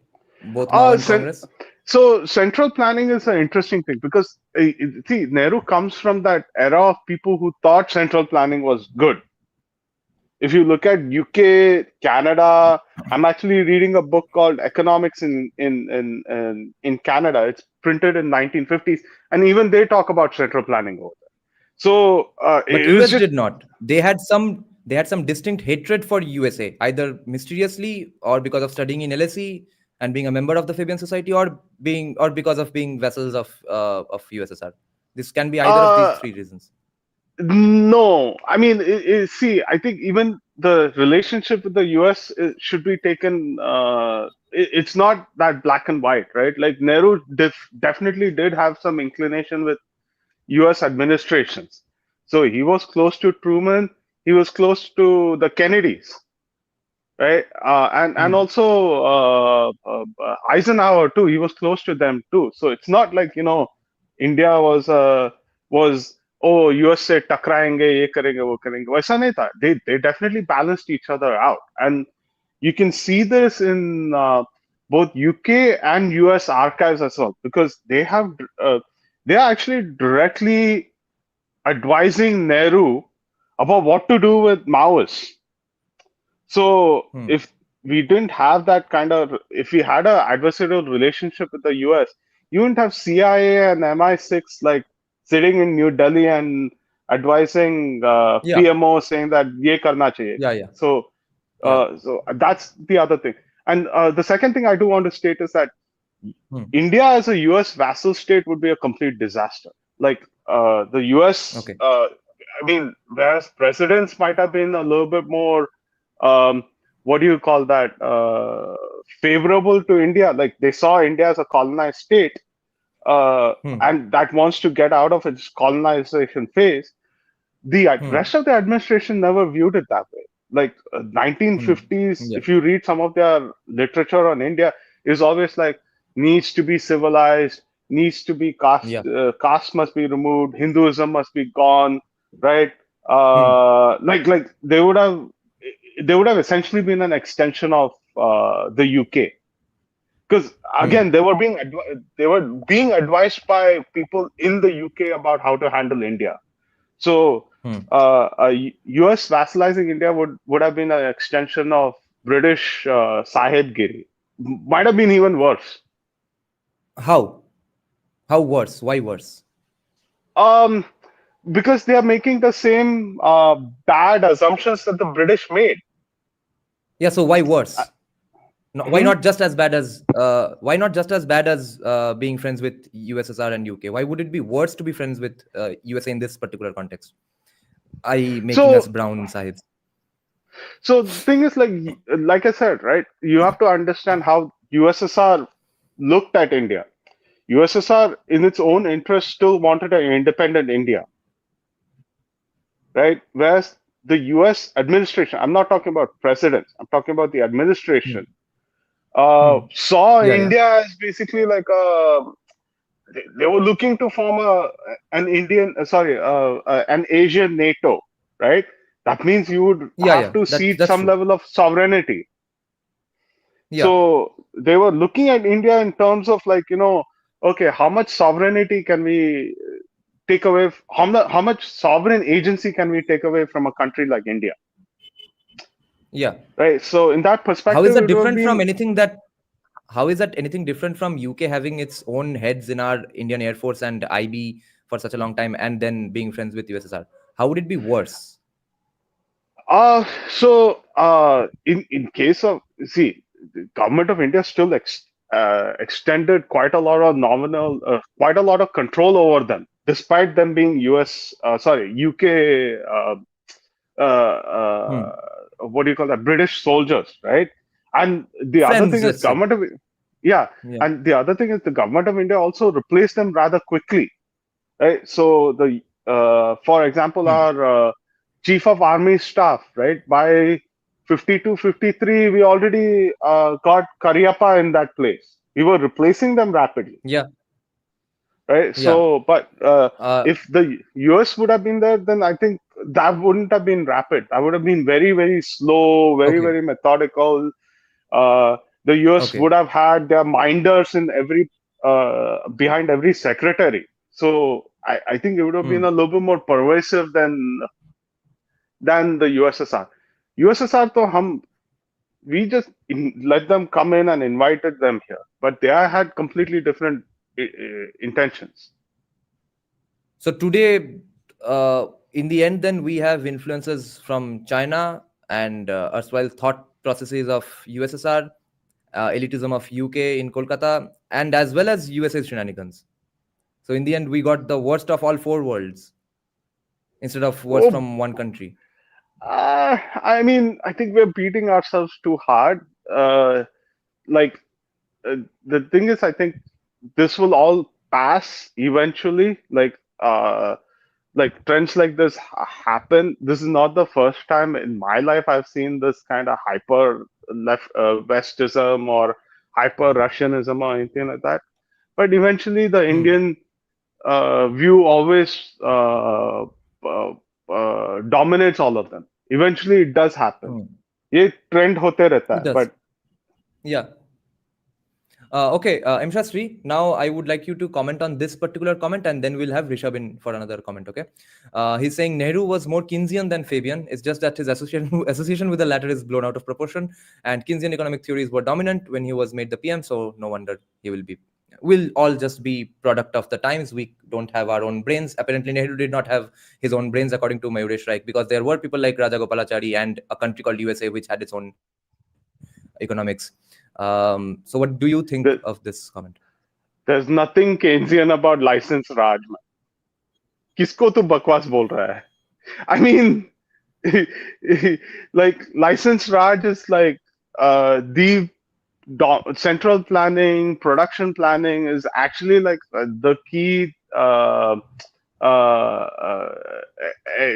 Both Mao and Congress. So central planning is an interesting thing because see, Nehru comes from that era of people who thought central planning was good. If you look at UK, Canada, I'm actually reading a book called Economics in Canada. It's printed in 1950s, and even they talk about central planning over there. So, but US did not. They had some distinct hatred for USA, either mysteriously or because of studying in LSE and being a member of the Fabian Society, or because of being vassals of USSR. This can be either of these three reasons. No, I mean, see, I think even the relationship with the US should be taken. It's not that black and white, right? Like Nehru definitely did have some inclination with US administrations. So he was close to Truman. He was close to the Kennedys, right? And also Eisenhower too. He was close to them too. So it's not like India was oh US se takrayenge, ye karenge, wo karenge. Waisa nahi tha. They definitely balanced each other out, and you can see this in both UK and US archives as well, because they are actually directly advising Nehru about what to do with Maoists. So if we didn't have that if we had an adversarial relationship with the US, you wouldn't have CIA and MI6 like sitting in New Delhi and advising PMO saying that ye karna chahiye. Yeah. So that's the other thing. And the second thing I do want to state is that India as a US vassal state would be a complete disaster. Like the US, I mean, whereas presidents might have been a little bit more, what do you call that, favorable to India. Like they saw India as a colonized state, and that wants to get out of its colonization phase. The rest of the administration never viewed it that way. Like 1950s, if you read some of their literature on India, is always like needs to be civilized, needs to be caste must be removed, Hinduism must be gone, right? Like they would have essentially been an extension of the UK. Because again, they were being advised by people in the UK about how to handle India. So US vassalizing India would have been an extension of British Sahibgiri. Might have been even worse. How worse? Why worse? Because they are making the same bad assumptions that the British made. Yeah. So why worse? Why not just as bad as being friends with USSR and UK? Why would it be worse to be friends with USA in this particular context? Making us brown sahibs. So the thing is, like I said, right? You have to understand how USSR looked at India. USSR, in its own interest, still wanted an independent India, right? Whereas the US administration, I'm not talking about presidents, I'm talking about the administration, saw India as basically like they were looking to form an Asian NATO, right? That means you would have to cede some level of sovereignty. So they were looking at India in terms of okay, how much sovereignty can we take away? How much sovereign agency can we take away from a country like India? Yeah. Right. So in that perspective, how is that different from anything that? How is that anything different from UK having its own heads in our Indian Air Force and IB for such a long time, and then being friends with USSR? How would it be worse? In case of, see, the government of India still extended quite a lot of quite a lot of control over them, despite them being UK, what do you call that? British soldiers, right? And the other Friends, thing is let's say. government of, and the other thing is the government of India also replaced them rather quickly, right? So for example, our Chief of Army Staff, right? By 52, 53, we already got Cariappa in that place. We were replacing them rapidly. Yeah. Right. Yeah. So, but if the US would have been there, then I think that wouldn't have been rapid. That would have been very, very slow, very methodical. The US would have had their minders in every behind every secretary. So I think it would have been a little bit more pervasive than the USSR. USSR, though, we just let them come in and invited them here, but they had completely different intentions. So today, in the end, then we have influences from China and erstwhile thought processes of USSR, elitism of UK in Kolkata, and as well as USA's shenanigans. So in the end, we got the worst of all four worlds instead of worst from one country. I mean, I think we're beating ourselves too hard. The thing is, I think this will all pass eventually. Like trends like this happen. This is not the first time in my life I've seen this kind of hyper left westism or hyper Russianism or anything like that. But eventually, the Indian view always dominates all of them. Eventually, it does happen. ये trend होते रहता है, but yeah. Okay, M. Shastri, now I would like you to comment on this particular comment, and then we'll have Rishabh in for another comment, okay? He's saying Nehru was more Keynesian than Fabian. It's just that his association with the latter is blown out of proportion, and Keynesian economic theories were dominant when he was made the PM, so no wonder we'll all just be product of the times. We don't have our own brains. Apparently, Nehru did not have his own brains, according to Mayuresh Raik, because there were people like Raja Gopalachari and a country called USA, which had its own economics. So what do you think of this comment? There's nothing Keynesian about license Raj, man. Kisko tu bakwas bol raha hai? I mean, like license Raj is like the central planning, production planning is actually like the key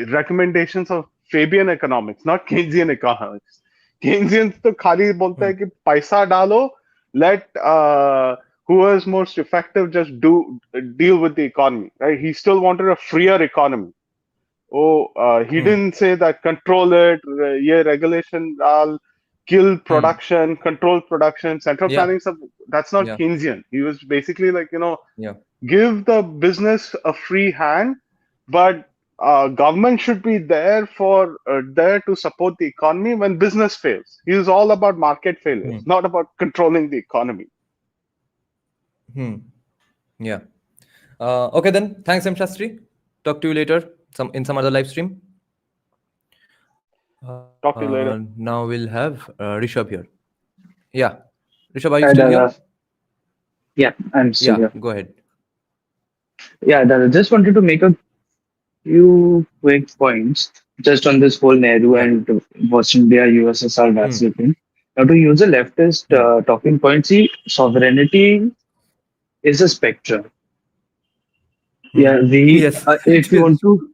recommendations of Fabian economics, not Keynesian economics. Keynesians तो खाली बोलते हैं कि पैसा डालो, let who is most effective just deal with the economy, right? He still wanted a freer economy. He didn't say that control it, ये regulation डाल, kill production, control production, central planning stuff. That's not Keynesian. He was basically like, give the business a free hand, but government should be there to support the economy when business fails. He is all about market failures, not about controlling the economy. Yeah. Okay then. Thanks, M. Shastri. Talk to you later in some other live stream. Talk to you later. Now we'll have Rishabh here. Yeah. Rishabh, are you still here? Yeah, I'm still here. Go ahead. Yeah, Dada, just wanted to make a few quick points just on this whole Nehru and West India USSR vassal thing. Now, to use a leftist talking point, see, sovereignty is a spectrum. Yeah, if you want to,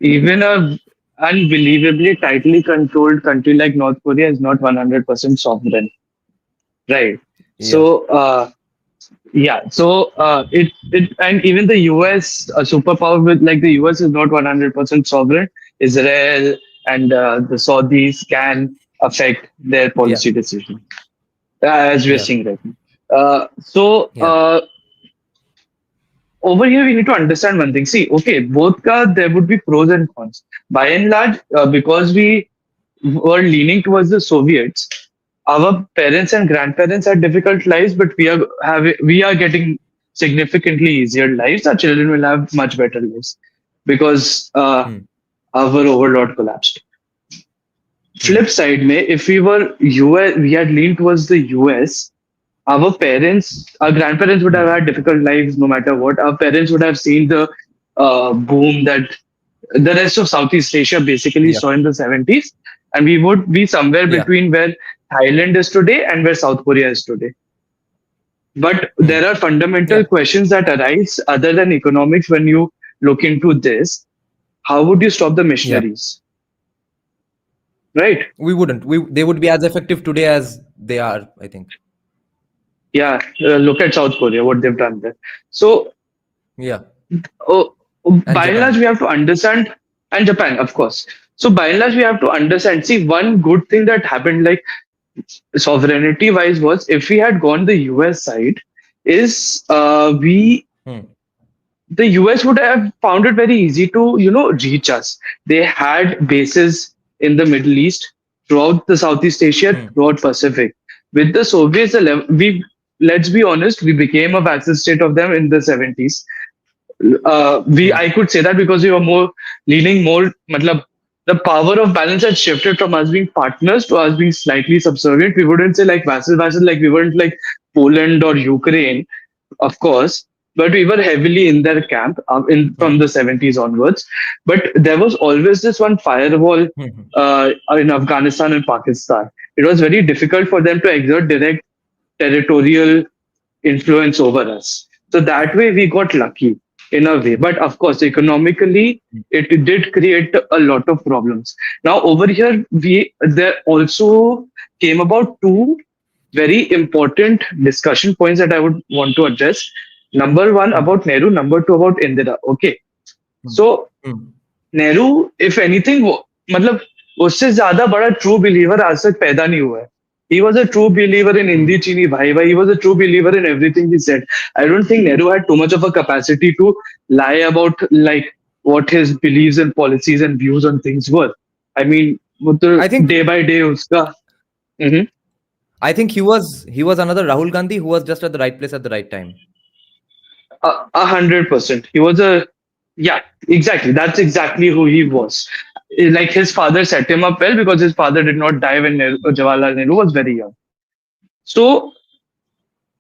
even a unbelievably tightly controlled country like North Korea is not 100% sovereign, right? So, it and even the US, a superpower with like the US is not 100% sovereign. Israel and the Saudis can affect their policy decision, as we're seeing right now. Over here, we need to understand one thing. See, okay, there would be pros and cons. By and large, because we were leaning towards the Soviets, our parents and grandparents had difficult lives, but we are getting significantly easier lives. Our children will have much better lives because our overlord collapsed. Flip side, mein, if we were US, we had leaned towards the US. Our parents, our grandparents would have had difficult lives no matter what. Our parents would have seen the boom that the rest of Southeast Asia basically saw in the 70s. And we would be somewhere between where Thailand is today and where South Korea is today. But there are fundamental questions that arise other than economics when you look into this. How would you stop the missionaries? Right? We wouldn't. They would be as effective today as they are, I think. Yeah, look at South Korea, what they've done there. So, by and large, we have to understand, and Japan, of course. So, by and large, we have to understand. See, one good thing that happened, like sovereignty wise, was if we had gone the US side, is the US would have found it very easy to, reach us. They had bases in the Middle East, throughout the Southeast Asia, throughout Pacific. With the Soviets, let's be honest, we became a vassal state of them in the 70s. I could say that because we were leaning more, the power of balance had shifted from us being partners to us being slightly subservient. We wouldn't say like vassal, like we weren't like Poland or Ukraine, of course, but we were heavily in their camp from the 70s onwards. But there was always this one firewall in Afghanistan and Pakistan. It was very difficult for them to exert direct territorial influence over us. So that way we got lucky in a way. But of course, economically, it did create a lot of problems. Now over here, there also came about two very important discussion points that I would want to address. Number one about Nehru, number two about Indira. Okay. So Nehru, if anything, उससे ज्यादा बड़ा true believer आज तक पैदा नहीं हुआ है. He was a true believer in Hindi Chini Bhai Bhai. He was a true believer in everything he said. I don't think Nehru had too much of a capacity to lie about like what his beliefs and policies and views on things were. I mean, I think day by day, uska. I think he was another Rahul Gandhi who was just at the right place at the right time. 100%. He was exactly. That's exactly who he was. Like his father set him up well because his father did not die when Jawaharlal Nehru was very young. So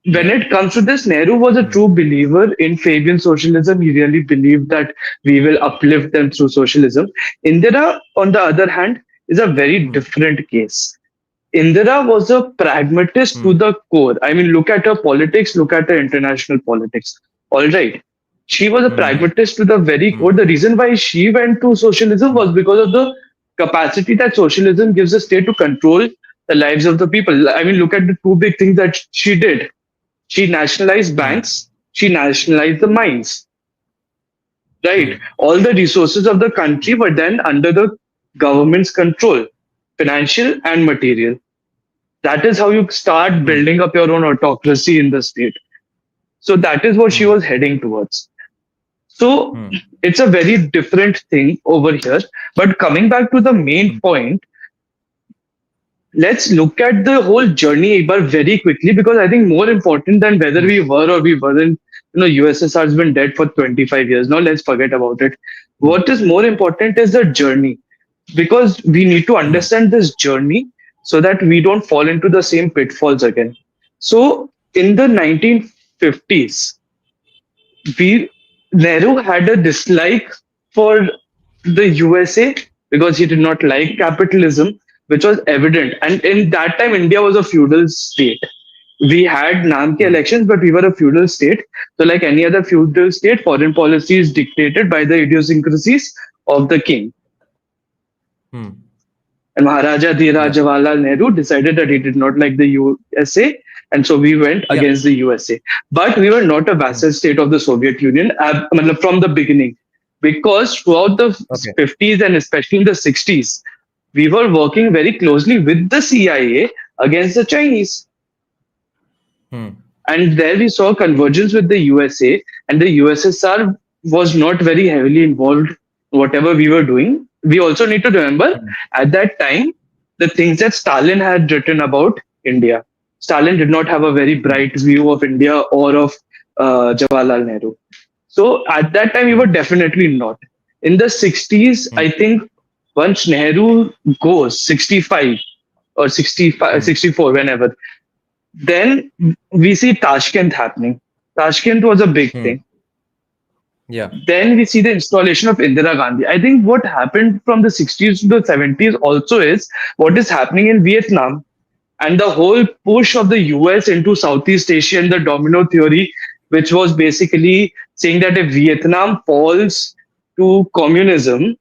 when it comes to this, Nehru was a true believer in Fabian socialism. He really believed that we will uplift them through socialism. Indira, on the other hand, is a very different case. Indira was a pragmatist to the core. I mean, look at her politics, look at her international politics. All right. She was a pragmatist to the very core. The reason why she went to socialism was because of the capacity that socialism gives the state to control the lives of the people. I mean, look at the two big things that she did. She nationalized banks. She nationalized the mines. Right. All the resources of the country were then under the government's control, financial and material. That is how you start building up your own autocracy in the state. So that is what she was heading towards. So it's a very different thing over here. But coming back to the main point, let's look at the whole journey but very quickly, because I think more important than whether we were or we weren't, USSR has been dead for 25 years. Now let's forget about it. What is more important is the journey, because we need to understand this journey so that we don't fall into the same pitfalls again. So in the 1950s, Nehru had a dislike for the USA because he did not like capitalism, which was evident. And in that time, India was a feudal state. We had Naam ke elections, but we were a feudal state. So like any other feudal state, foreign policy is dictated by the idiosyncrasies of the king. And Maharaja Dhiraj Jawaharlal Nehru decided that he did not like the USA, and so we went against the USA. But we were not a vassal state of the Soviet Union from the beginning, because throughout the 50s and especially in the 60s, we were working very closely with the CIA against the Chinese. And there we saw convergence with the USA, and the USSR was not very heavily involved in whatever we were doing. We also need to remember at that time, the things that Stalin had written about India. Stalin did not have a very bright view of India or of Jawaharlal Nehru. So at that time, we were definitely not. In the 60s, I think once Nehru goes 65 or 65, 64, whenever, then we see Tashkent happening. Tashkent was a big thing. Yeah. Then we see the installation of Indira Gandhi. I think what happened from the 60s to the 70s also is what is happening in Vietnam, and the whole push of the US into Southeast Asia and the domino theory, which was basically saying that if Vietnam falls to communism,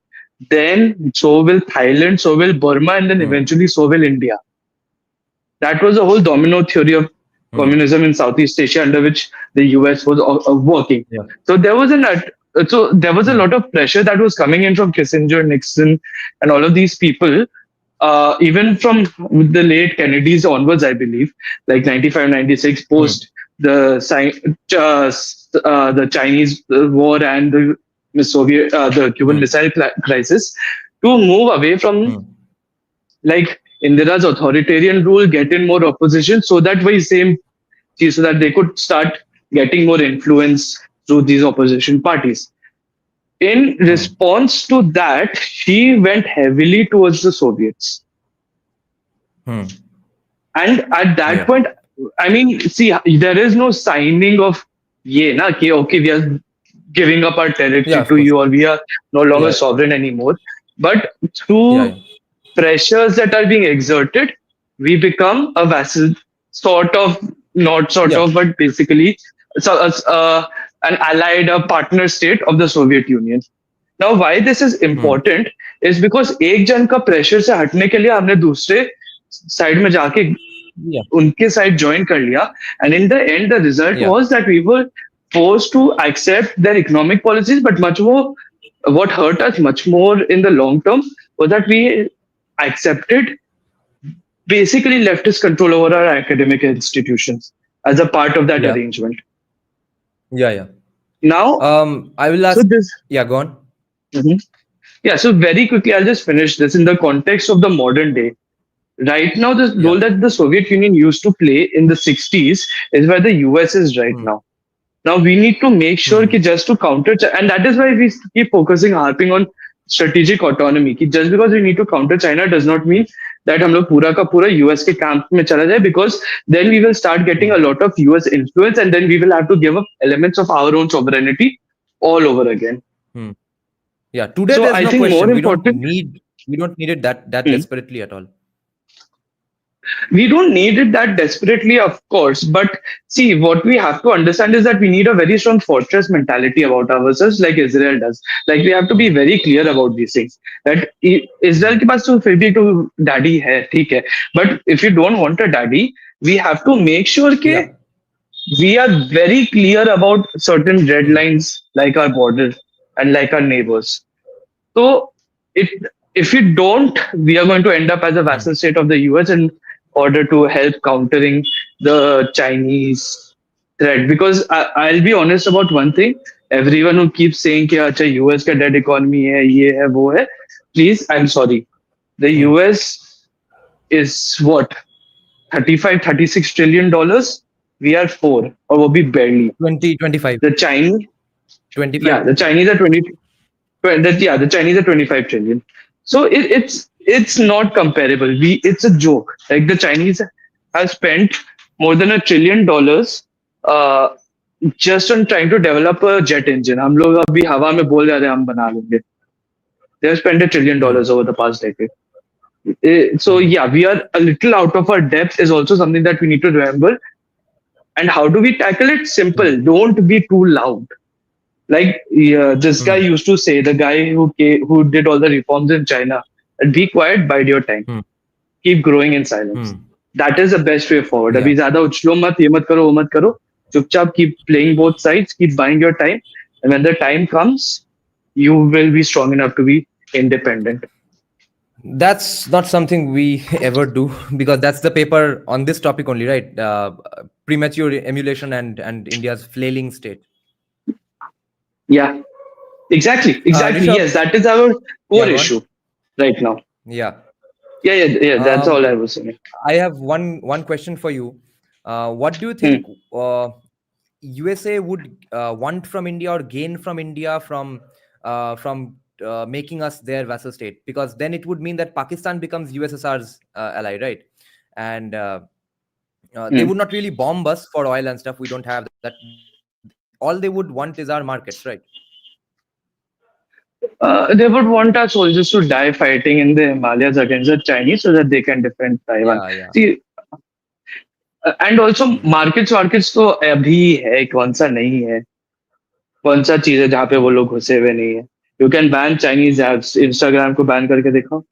then so will Thailand, so will Burma, and then eventually so will India. That was the whole domino theory of communism in Southeast Asia, under which the US was working. Yeah. So there was a lot of pressure that was coming in from Kissinger, Nixon, and all of these people, even from the late Kennedys onwards, I believe, like 95, 96, post the Chinese war and the Cuban Missile Crisis, to move away from like Indira's authoritarian rule, get in more opposition, so that so that they could start getting more influence through these opposition parties. In response to that, she went heavily towards the Soviets. And at that point, I mean, see, there is no signing of we are giving up our territory to you, or we are no longer sovereign anymore. But through pressures that are being exerted, we become a vassal, sort of, not sort of, but basically an allied, a partner state of the Soviet Union. Now, why this is important is because एक जन का pressure से हटने के लिए हमने दूसरे side में जाके उनके side join कर लिया, and in the end the result was that we were forced to accept their economic policies, but what hurt us much more in the long term was that we accepted basically leftist control over our academic institutions as a part of that arrangement. Now, I will ask. So this, go on. Yeah, so very quickly, I'll just finish this in the context of the modern day. Right now, the role that the Soviet Union used to play in the 60s is where the US is right now. Now, we need to make sure that just to counter, and that is why we keep harping on strategic autonomy. Just because we need to counter China does not mean that हम लोग पूरा का पूरा US के camp में चला जाए, because then we will start getting a lot of US influence, and then we will have to give up elements of our own sovereignty all over again. Yeah, today So there's I no think question. more We don't important- need it that desperately at all. We don't need it that desperately, of course, but see, what we have to understand is that we need a very strong fortress mentality about ourselves, like Israel does. Like, we have to be very clear about these things. That Israel के पास तो फिर भी तो daddy है, ठीक है. But if you don't want a daddy, we have to make sure that we are very clear about certain red lines, like our border and like our neighbors. So if we don't, we are going to end up as a vassal state of the US in order to help countering the Chinese threat. Because I'll be honest about one thing. Everyone who keeps saying that US ka dead economy hai, ye hai, wo hai, please, I'm sorry. The US is what? 35, 36 trillion dollars. We are 4, or will be barely. 25. The Chinese, 25. yeah, the Chinese are 20. The Chinese are 25 trillion. So it's not comparable. It's a joke. Like, the Chinese have spent more than $1 trillion just on trying to develop a jet engine. हम लोग अभी हवा में बोल रहे हैं हम बना लेंगे. They have spent $1 trillion over the past decade. So yeah, we are a little out of our depth is also something that we need to remember. And how do we tackle it? Simple. Don't be too loud. Like, this guy used to say, the guy who did all the reforms in China, be quiet, bide your time. Keep growing in silence. That is the best way forward. Abhi zyada uchlo mat, ye mat karo, wo mat karo. Chupchap keep playing both sides, keep buying your time. And when the time comes, you will be strong enough to be independent. That's not something we ever do, because that's the paper on this topic only, right? Premature emulation and India's flailing state. Yeah, exactly. Yes, that is our core issue right now. Yeah. That's all I was saying. I have one question for you. What do you think USA would want from India or gain from India from making us their vassal state, because then it would mean that Pakistan becomes USSR's ally, right? And they would not really bomb us for oil and stuff. We don't have that. All they would want is our markets, right? They would want our soldiers to die fighting in the Himalayas against the Chinese so that they can defend Taiwan. Yeah. See, and also markets तो अभी है, कौन सा नहीं है, कौन सा चीज है जहाँ पे वो लोग घुसे हुए नहीं है. You can ban Chinese apps. Instagram को ban करके दिखाओ.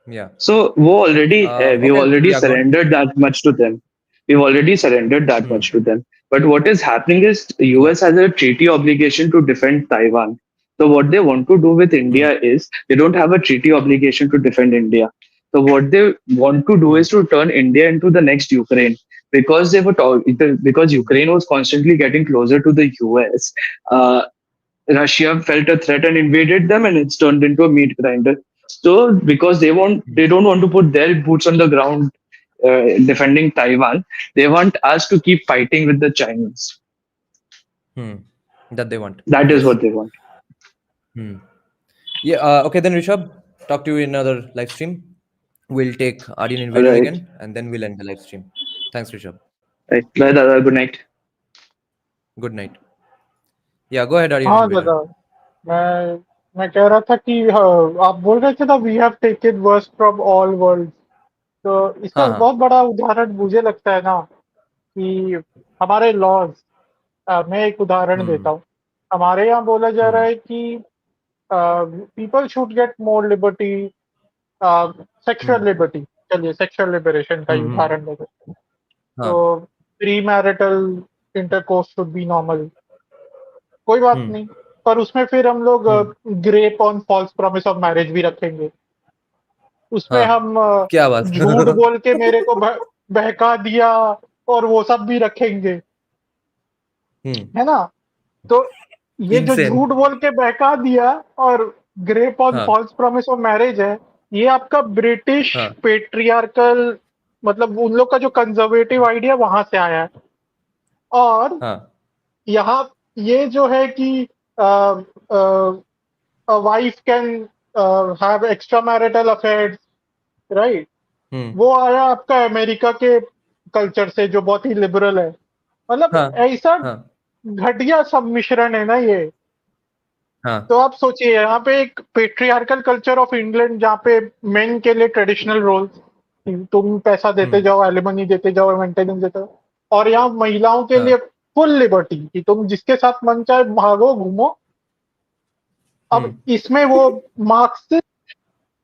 Yeah. So वो already है. We've already yeah, surrendered that much to them. We've already surrendered that much to them. But what is happening is the US has a treaty obligation to defend Taiwan. So what they want to do with India is they don't have a treaty obligation to defend India. So what they want to do is to turn India into the next Ukraine, because they were because Ukraine was constantly getting closer to the US. Russia felt a threat and invaded them, and it's turned into a meat grinder. So because they don't want to put their boots on the ground defending Taiwan, they want us to keep fighting with the Chinese. That they want. That is what they want. Yeah. Okay, then Rishabh, talk to you in another live stream. We'll take Aryan invader again, and then we'll end the live stream. Thanks, Rishabh. Right. Bye, Dada. Good night. Good night. Yeah, go ahead, Aryan. हाँ दादा, मैं कह रहा था कि आप बोल रहे थे ना, we have taken verse from all world. तो इसका बहुत बड़ा उदाहरण मुझे लगता है ना कि हमारे लॉज. मैं एक उदाहरण देता हूँ. हमारे यहाँ बोला जा रहा है कि people should get more liberty, sexual liberty. चलिए सेक्सुअल लिबरेशन का उदाहरण देते हैं. तो premarital intercourse should be normal. कोई बात नहीं, पर उसमें फिर हम लोग rape on false promise of marriage भी रखेंगे. उसमें हम क्या बात झूठ बोल के मेरे को बहका दिया और वो सब भी रखेंगे, है ना. तो ये जो झूठ बोल के बहका दिया और rape on false promise of marriage है, ये आपका ब्रिटिश पेट्रियार्कल, मतलब उन लोग का जो कंजर्वेटिव आइडिया वहां से आया है. और यहाँ ये जो है कि wife can have extra marital affairs, right, वो आया आपका अमेरिका के कल्चर से जो बहुत ही लिबरल है. मतलब ऐसा घटिया सम्मिश्रण है ना ये. तो आप सोचिए, यहाँ पे एक पेट्रियार्कल कल्चर ऑफ इंग्लैंड जहाँ पे मेन के लिए ट्रेडिशनल रोल्स, तुम पैसा देते जाओ, एलिमनी देते जाओ, मेंटेनेंस देते जाओ, और यहाँ महिलाओं के लिए फुल लिबर्टी कि तुम जिसके साथ मन चाहे भागो घूमो. अब इसमें वो मार्क्सिस्ट,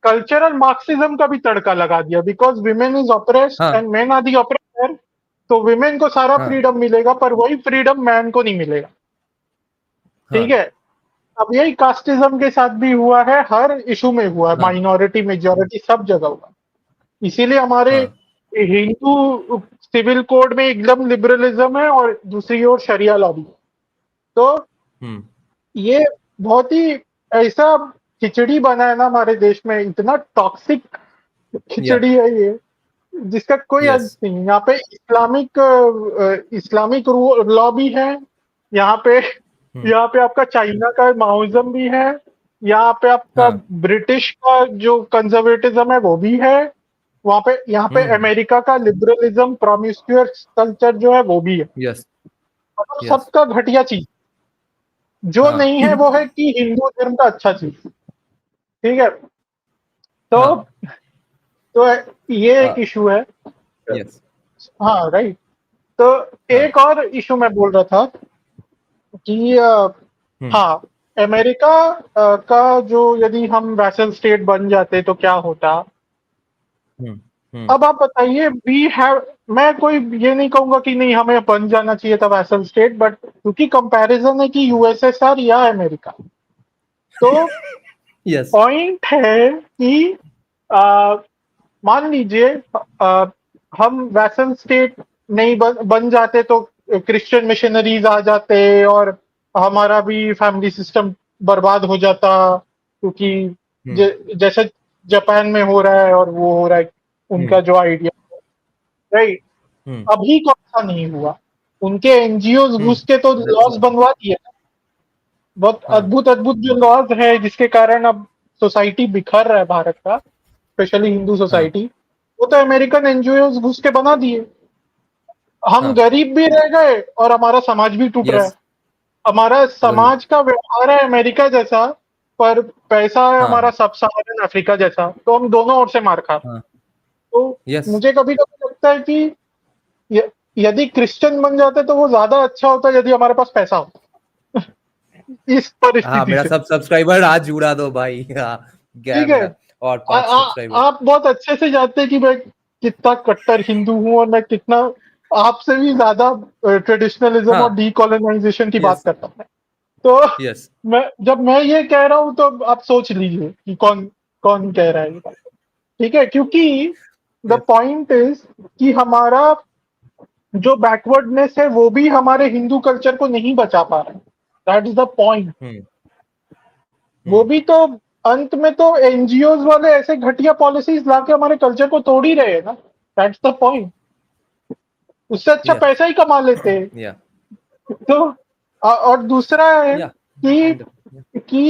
कल्चरल मार्क्सिज्म का भी तड़का लगा दिया, because women is oppressed and men are the oppressor. तो विमेन को सारा फ्रीडम मिलेगा, पर वही फ्रीडम मैन को नहीं मिलेगा. ठीक है. अब यही कास्टिज्म के साथ भी हुआ है, हर इशू में हुआ है, माइनॉरिटी मेजॉरिटी सब जगह हुआ. इसीलिए हमारे हिंदू सिविल कोड में एकदम लिबरलिज्म है और दूसरी ओर शरिया लॉ भी. तो ये बहुत ही ऐसा खिचड़ी बना है ना हमारे देश में, इतना टॉक्सिक खिचड़ी है ये, जिसका कोई अंत नहीं. यहाँ पे इस्लामिक लॉ भी है, यहाँ पे आपका चाइना का माओइज्म भी है, यहाँ पे आपका ब्रिटिश का जो कंजर्वेटिज्म है वो भी है, वहाँ पे यहाँ पे अमेरिका का लिबरलिज्म प्रोमिस्क्यूअस कल्चर जो है वो भी है. मतलब सबका घटिया चीज. जो नहीं है वो है कि हिंदू धर्म का अच्छा चीज. ठीक है. तो ये एक इशू है. हाँ राइट. तो एक और इशू मैं बोल रहा था कि अमेरिका का जो, यदि हम वैसल स्टेट बन जाते तो क्या होता. अब आप बताइए, मैं कोई ये नहीं कहूंगा कि नहीं हमें बन जाना चाहिए था वैसल स्टेट, बट क्योंकि कंपैरिजन है कि यूएसएसआर या अमेरिका, तो पॉइंट है कि मान लीजिए हम वैसल स्टेट नहीं बन जाते तो क्रिश्चियन मिशनरीज आ जाते और हमारा भी फैमिली सिस्टम बर्बाद हो जाता, क्योंकि जैसे जापान में हो रहा है और वो हो रहा है उनका जो आइडिया, राइट. अभी कौन सा नहीं हुआ. उनके एनजीओ घुस के तो लॉस बनवा दिए. बहुत अद्भुत अद्भुत जो लॉज है जिसके कारण अब सोसाइटी बिखर रहा है भारत का, स्पेशली हिंदू सोसाइटी, वो तो अमेरिकन एनजीओ घुस के बना दिए। हम गरीब भी रह गए और हमारा समाज भी टूट रहा है। हमारा समाज का व्यवहार है अमेरिका जैसा, पर पैसा है हमारा सब सहारन अफ्रीका जैसा, तो हम दोनों ओर से मार खा रहे हैं। तो मुझे कभी कभी लगता है कि यदि क्रिश्चियन बन जाते तो वो ज्यादा अच्छा होता यदि हमारे पास पैसा हो। इस परिस्थिति मेरा से सब सब्सक्राइबर आज जुड़ा दो भाई। ठीक है, और 5 सब्सक्राइबर। आप बहुत अच्छे से जानते हैं कि मैं कितना कट्टर हिंदू हूं और मैं कितना आपसे भी ज्यादा ट्रेडिशनलिज्म और डीकोलोनाइजेशन की बात करता हूं। तो जब मैं ये कह रहा हूं तो आप सोच लीजिए कि कौन कौन कह रहा है ये बात। ठीक है, क्योंकि द पॉइंट इज कि हमारा जो बैकवर्डनेस है वो भी हमारे हिंदू कल्चर को नहीं बचा पा रहा है। That is the point. वो भी तो अंत में तो एनजीओ वाले ऐसे घटिया पॉलिसीज लाके हमारे कल्चर को तोड़ ही रहे हैं ना। That's the point. उससे अच्छा पैसा ही कमा लेते हैं। तो और दूसरा है कि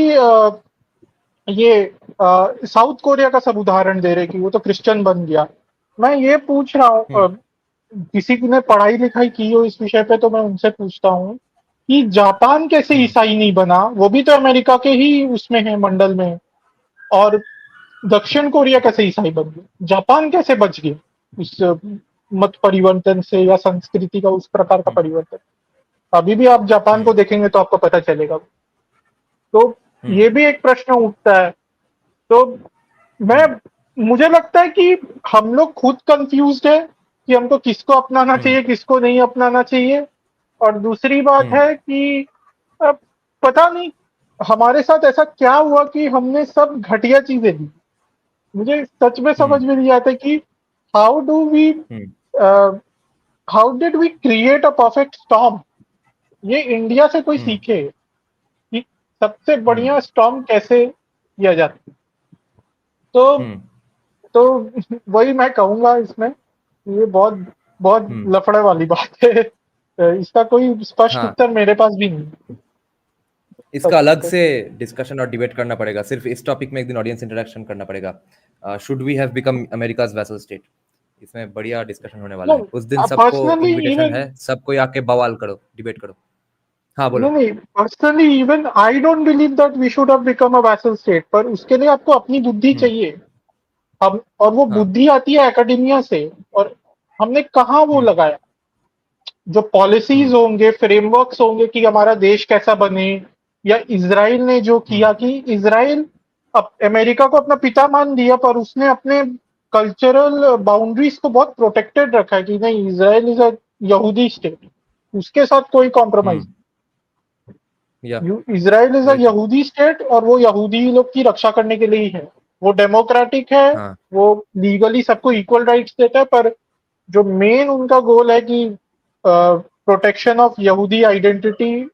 ये साउथ कोरिया का सब उदाहरण दे रहे कि वो तो क्रिश्चियन बन गया। मैं ये पूछ रहा हूँ, किसी ने पढ़ाई लिखाई की हो इस विषय पे तो मैं उनसे पूछता हूँ कि जापान कैसे ईसाई नहीं बना? वो भी तो अमेरिका के ही उसमें है, मंडल में। और दक्षिण कोरिया कैसे ईसाई बन गया? जापान कैसे बच गया उस मत परिवर्तन से या संस्कृति का उस प्रकार का परिवर्तन? अभी भी आप जापान को देखेंगे तो आपको पता चलेगा। तो ये भी एक प्रश्न उठता है। तो मुझे लगता है कि हम लोग खुद कंफ्यूज्ड है कि हमको किसको अपनाना चाहिए, किसको नहीं अपनाना चाहिए। और दूसरी बात है कि पता नहीं हमारे साथ ऐसा क्या हुआ कि हमने सब घटिया चीजें दी। मुझे सच में समझ में नहीं आता कि how did we create a perfect storm. ये इंडिया से कोई सीखे कि सबसे बढ़िया स्टॉर्म कैसे किया जाता है। तो वही मैं कहूंगा इसमें, ये बहुत बहुत लफड़े वाली बात है। इसका कोई स्पष्ट उत्तर मेरे पास भी नहीं। इसका अलग से डिस्कशन और डिबेट करना पड़ेगा। सिर्फ इस टॉपिक में एक दिन ऑडियंस इंटरेक्शन करना पड़ेगा। Should we have become America's vassal state? इसमें बढ़िया डिस्कशन होने वाला है। उस दिन सबको इनविटेशन है, सबको आके बवाल करो, डिबेट करो। हाँ बोलो। नहीं, personally even I don't believe that we should have become a vassal state, पर उसके लिए आपको अपनी बुद्धि चाहिए। और वो बुद्धि आती है एकेडमिया से, और हमने कहाँ वो लगाया? जो पॉलिसीज होंगे, फ्रेमवर्क्स होंगे कि हमारा देश कैसा बने, या इजराइल ने जो किया कि इजराइल अमेरिका को अपना पिता मान दिया, पर उसने अपने कल्चरल बाउंड्रीज को बहुत प्रोटेक्टेड रखा है कि नहीं, इजराइल इज अ यहूदी स्टेट, उसके साथ कोई कॉम्प्रोमाइज। इजराइल इज अ यहूदी स्टेट और वो यहूदी लोग की रक्षा करने के लिए ही है। वो डेमोक्रेटिक है, वो लीगली सबको इक्वल राइट्स देता है, पर जो मेन उनका गोल है कि प्रोटेक्शन ऑफ यहूदी आइडेंटिटी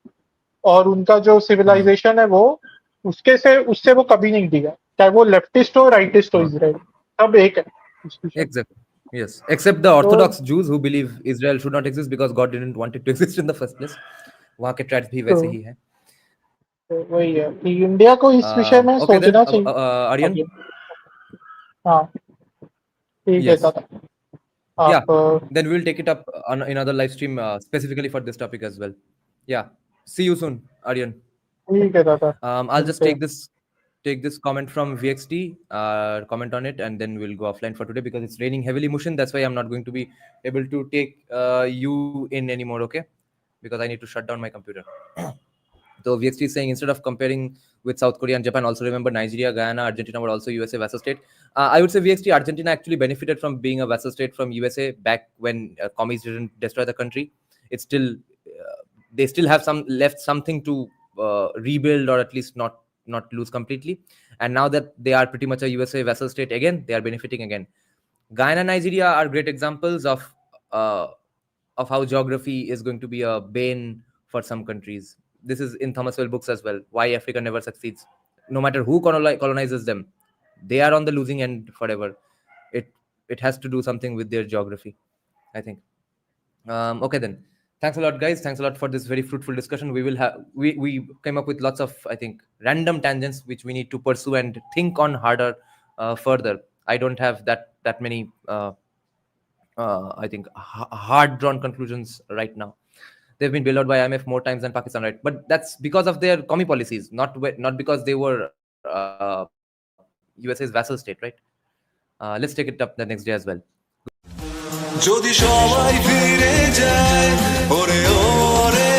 और उनका जो सिविलाइजेशन है वो उससे वो कभी नहीं दिया, चाहे वो लेफ्टिस्ट हो राइटिस्ट हो, इजराइल सब एक है। Exactly. Yes, except the Orthodox Jews who believe Israel should not exist because God didn't want it to exist in the first place. वहाँ के ट्रैड्स भी वैसे ही हैं। तो वही है कि इंडिया को इस विषय में सोचना चाहिए। आर्यन, हाँ ठीक है दादा। Yeah, then we'll take it up on another live stream specifically for this topic as well. Yeah, see you soon, Aryan. ठीक है दादा। I'll just take this comment from VXT, comment on it, and then we'll go offline for today because it's raining heavily, Mushin. That's why I'm not going to be able to take you in anymore, okay? Because I need to shut down my computer. So VXT is saying, instead of comparing with South Korea and Japan, also remember Nigeria, Guyana, Argentina were also USA vassal state. I would say VXT, Argentina actually benefited from being a vassal state from USA back when commies didn't destroy the country. It's still, they still have something to rebuild, or at least not lose completely. And now that they are pretty much a USA vassal state again, they are benefiting again. Guyana, Nigeria are great examples of how geography is going to be a bane for some countries. This is in Thomas Well books as well. Why Africa never succeeds, no matter who colonizes them, they are on the losing end forever. It has to do something with their geography, I think. Okay then. Thanks a lot, guys. Thanks a lot for this very fruitful discussion. We will have we came up with lots of, I think, random tangents which we need to pursue and think on harder further. I don't have that many I think hard drawn conclusions right now. They've been bailed out by IMF more times than Pakistan, right? But that's because of their commie policies, not because they were USA's vassal state, right? Let's take it up the next day as well. যদি সবাই ফিরে যায় ওরে ওরে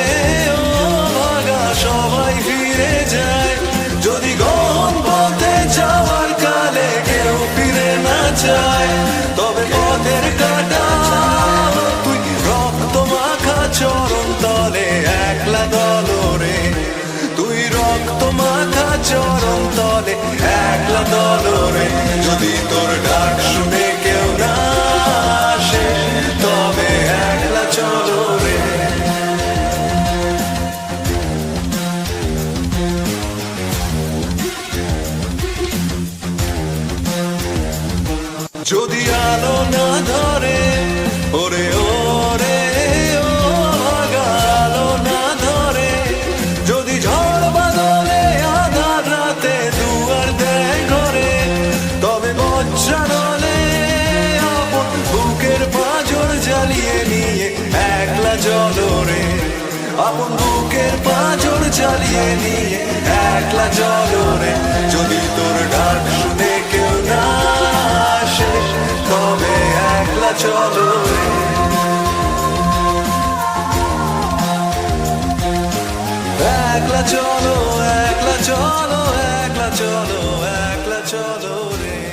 ও ভাগা সবাই ফিরে যায় যদি গহন পথে যাওয়ার কালে কেউ ফিরে না যায় তবে পথের কাটা তুই রক্ত মাখা চরণ তলে একলা দলরে তুই রক্ত মাখা চরণ তলে একলা দলরে যদি তোর ডাক শুনে কেউ না তবে একলা চলো রে যদি আলো না ধরে ওরে ওরে ও ভাগা আলো না ধরে যদি ঝড় বাদলে আধার রাতে দুয়ার দেয় ঘরে তবে বজ্রানলে বুকের পাঁজর জ্বালিয়ে নিয়ে একলা চলো রে আপন বুকের পাঁজর জ্বালিয়ে নিয়ে একলা চলো রে যদি তোর ডাক শুনে কেউ না আসে তবে একলা চলো রে একলা চলো একলা চলো একলা চলো একলা চলো রে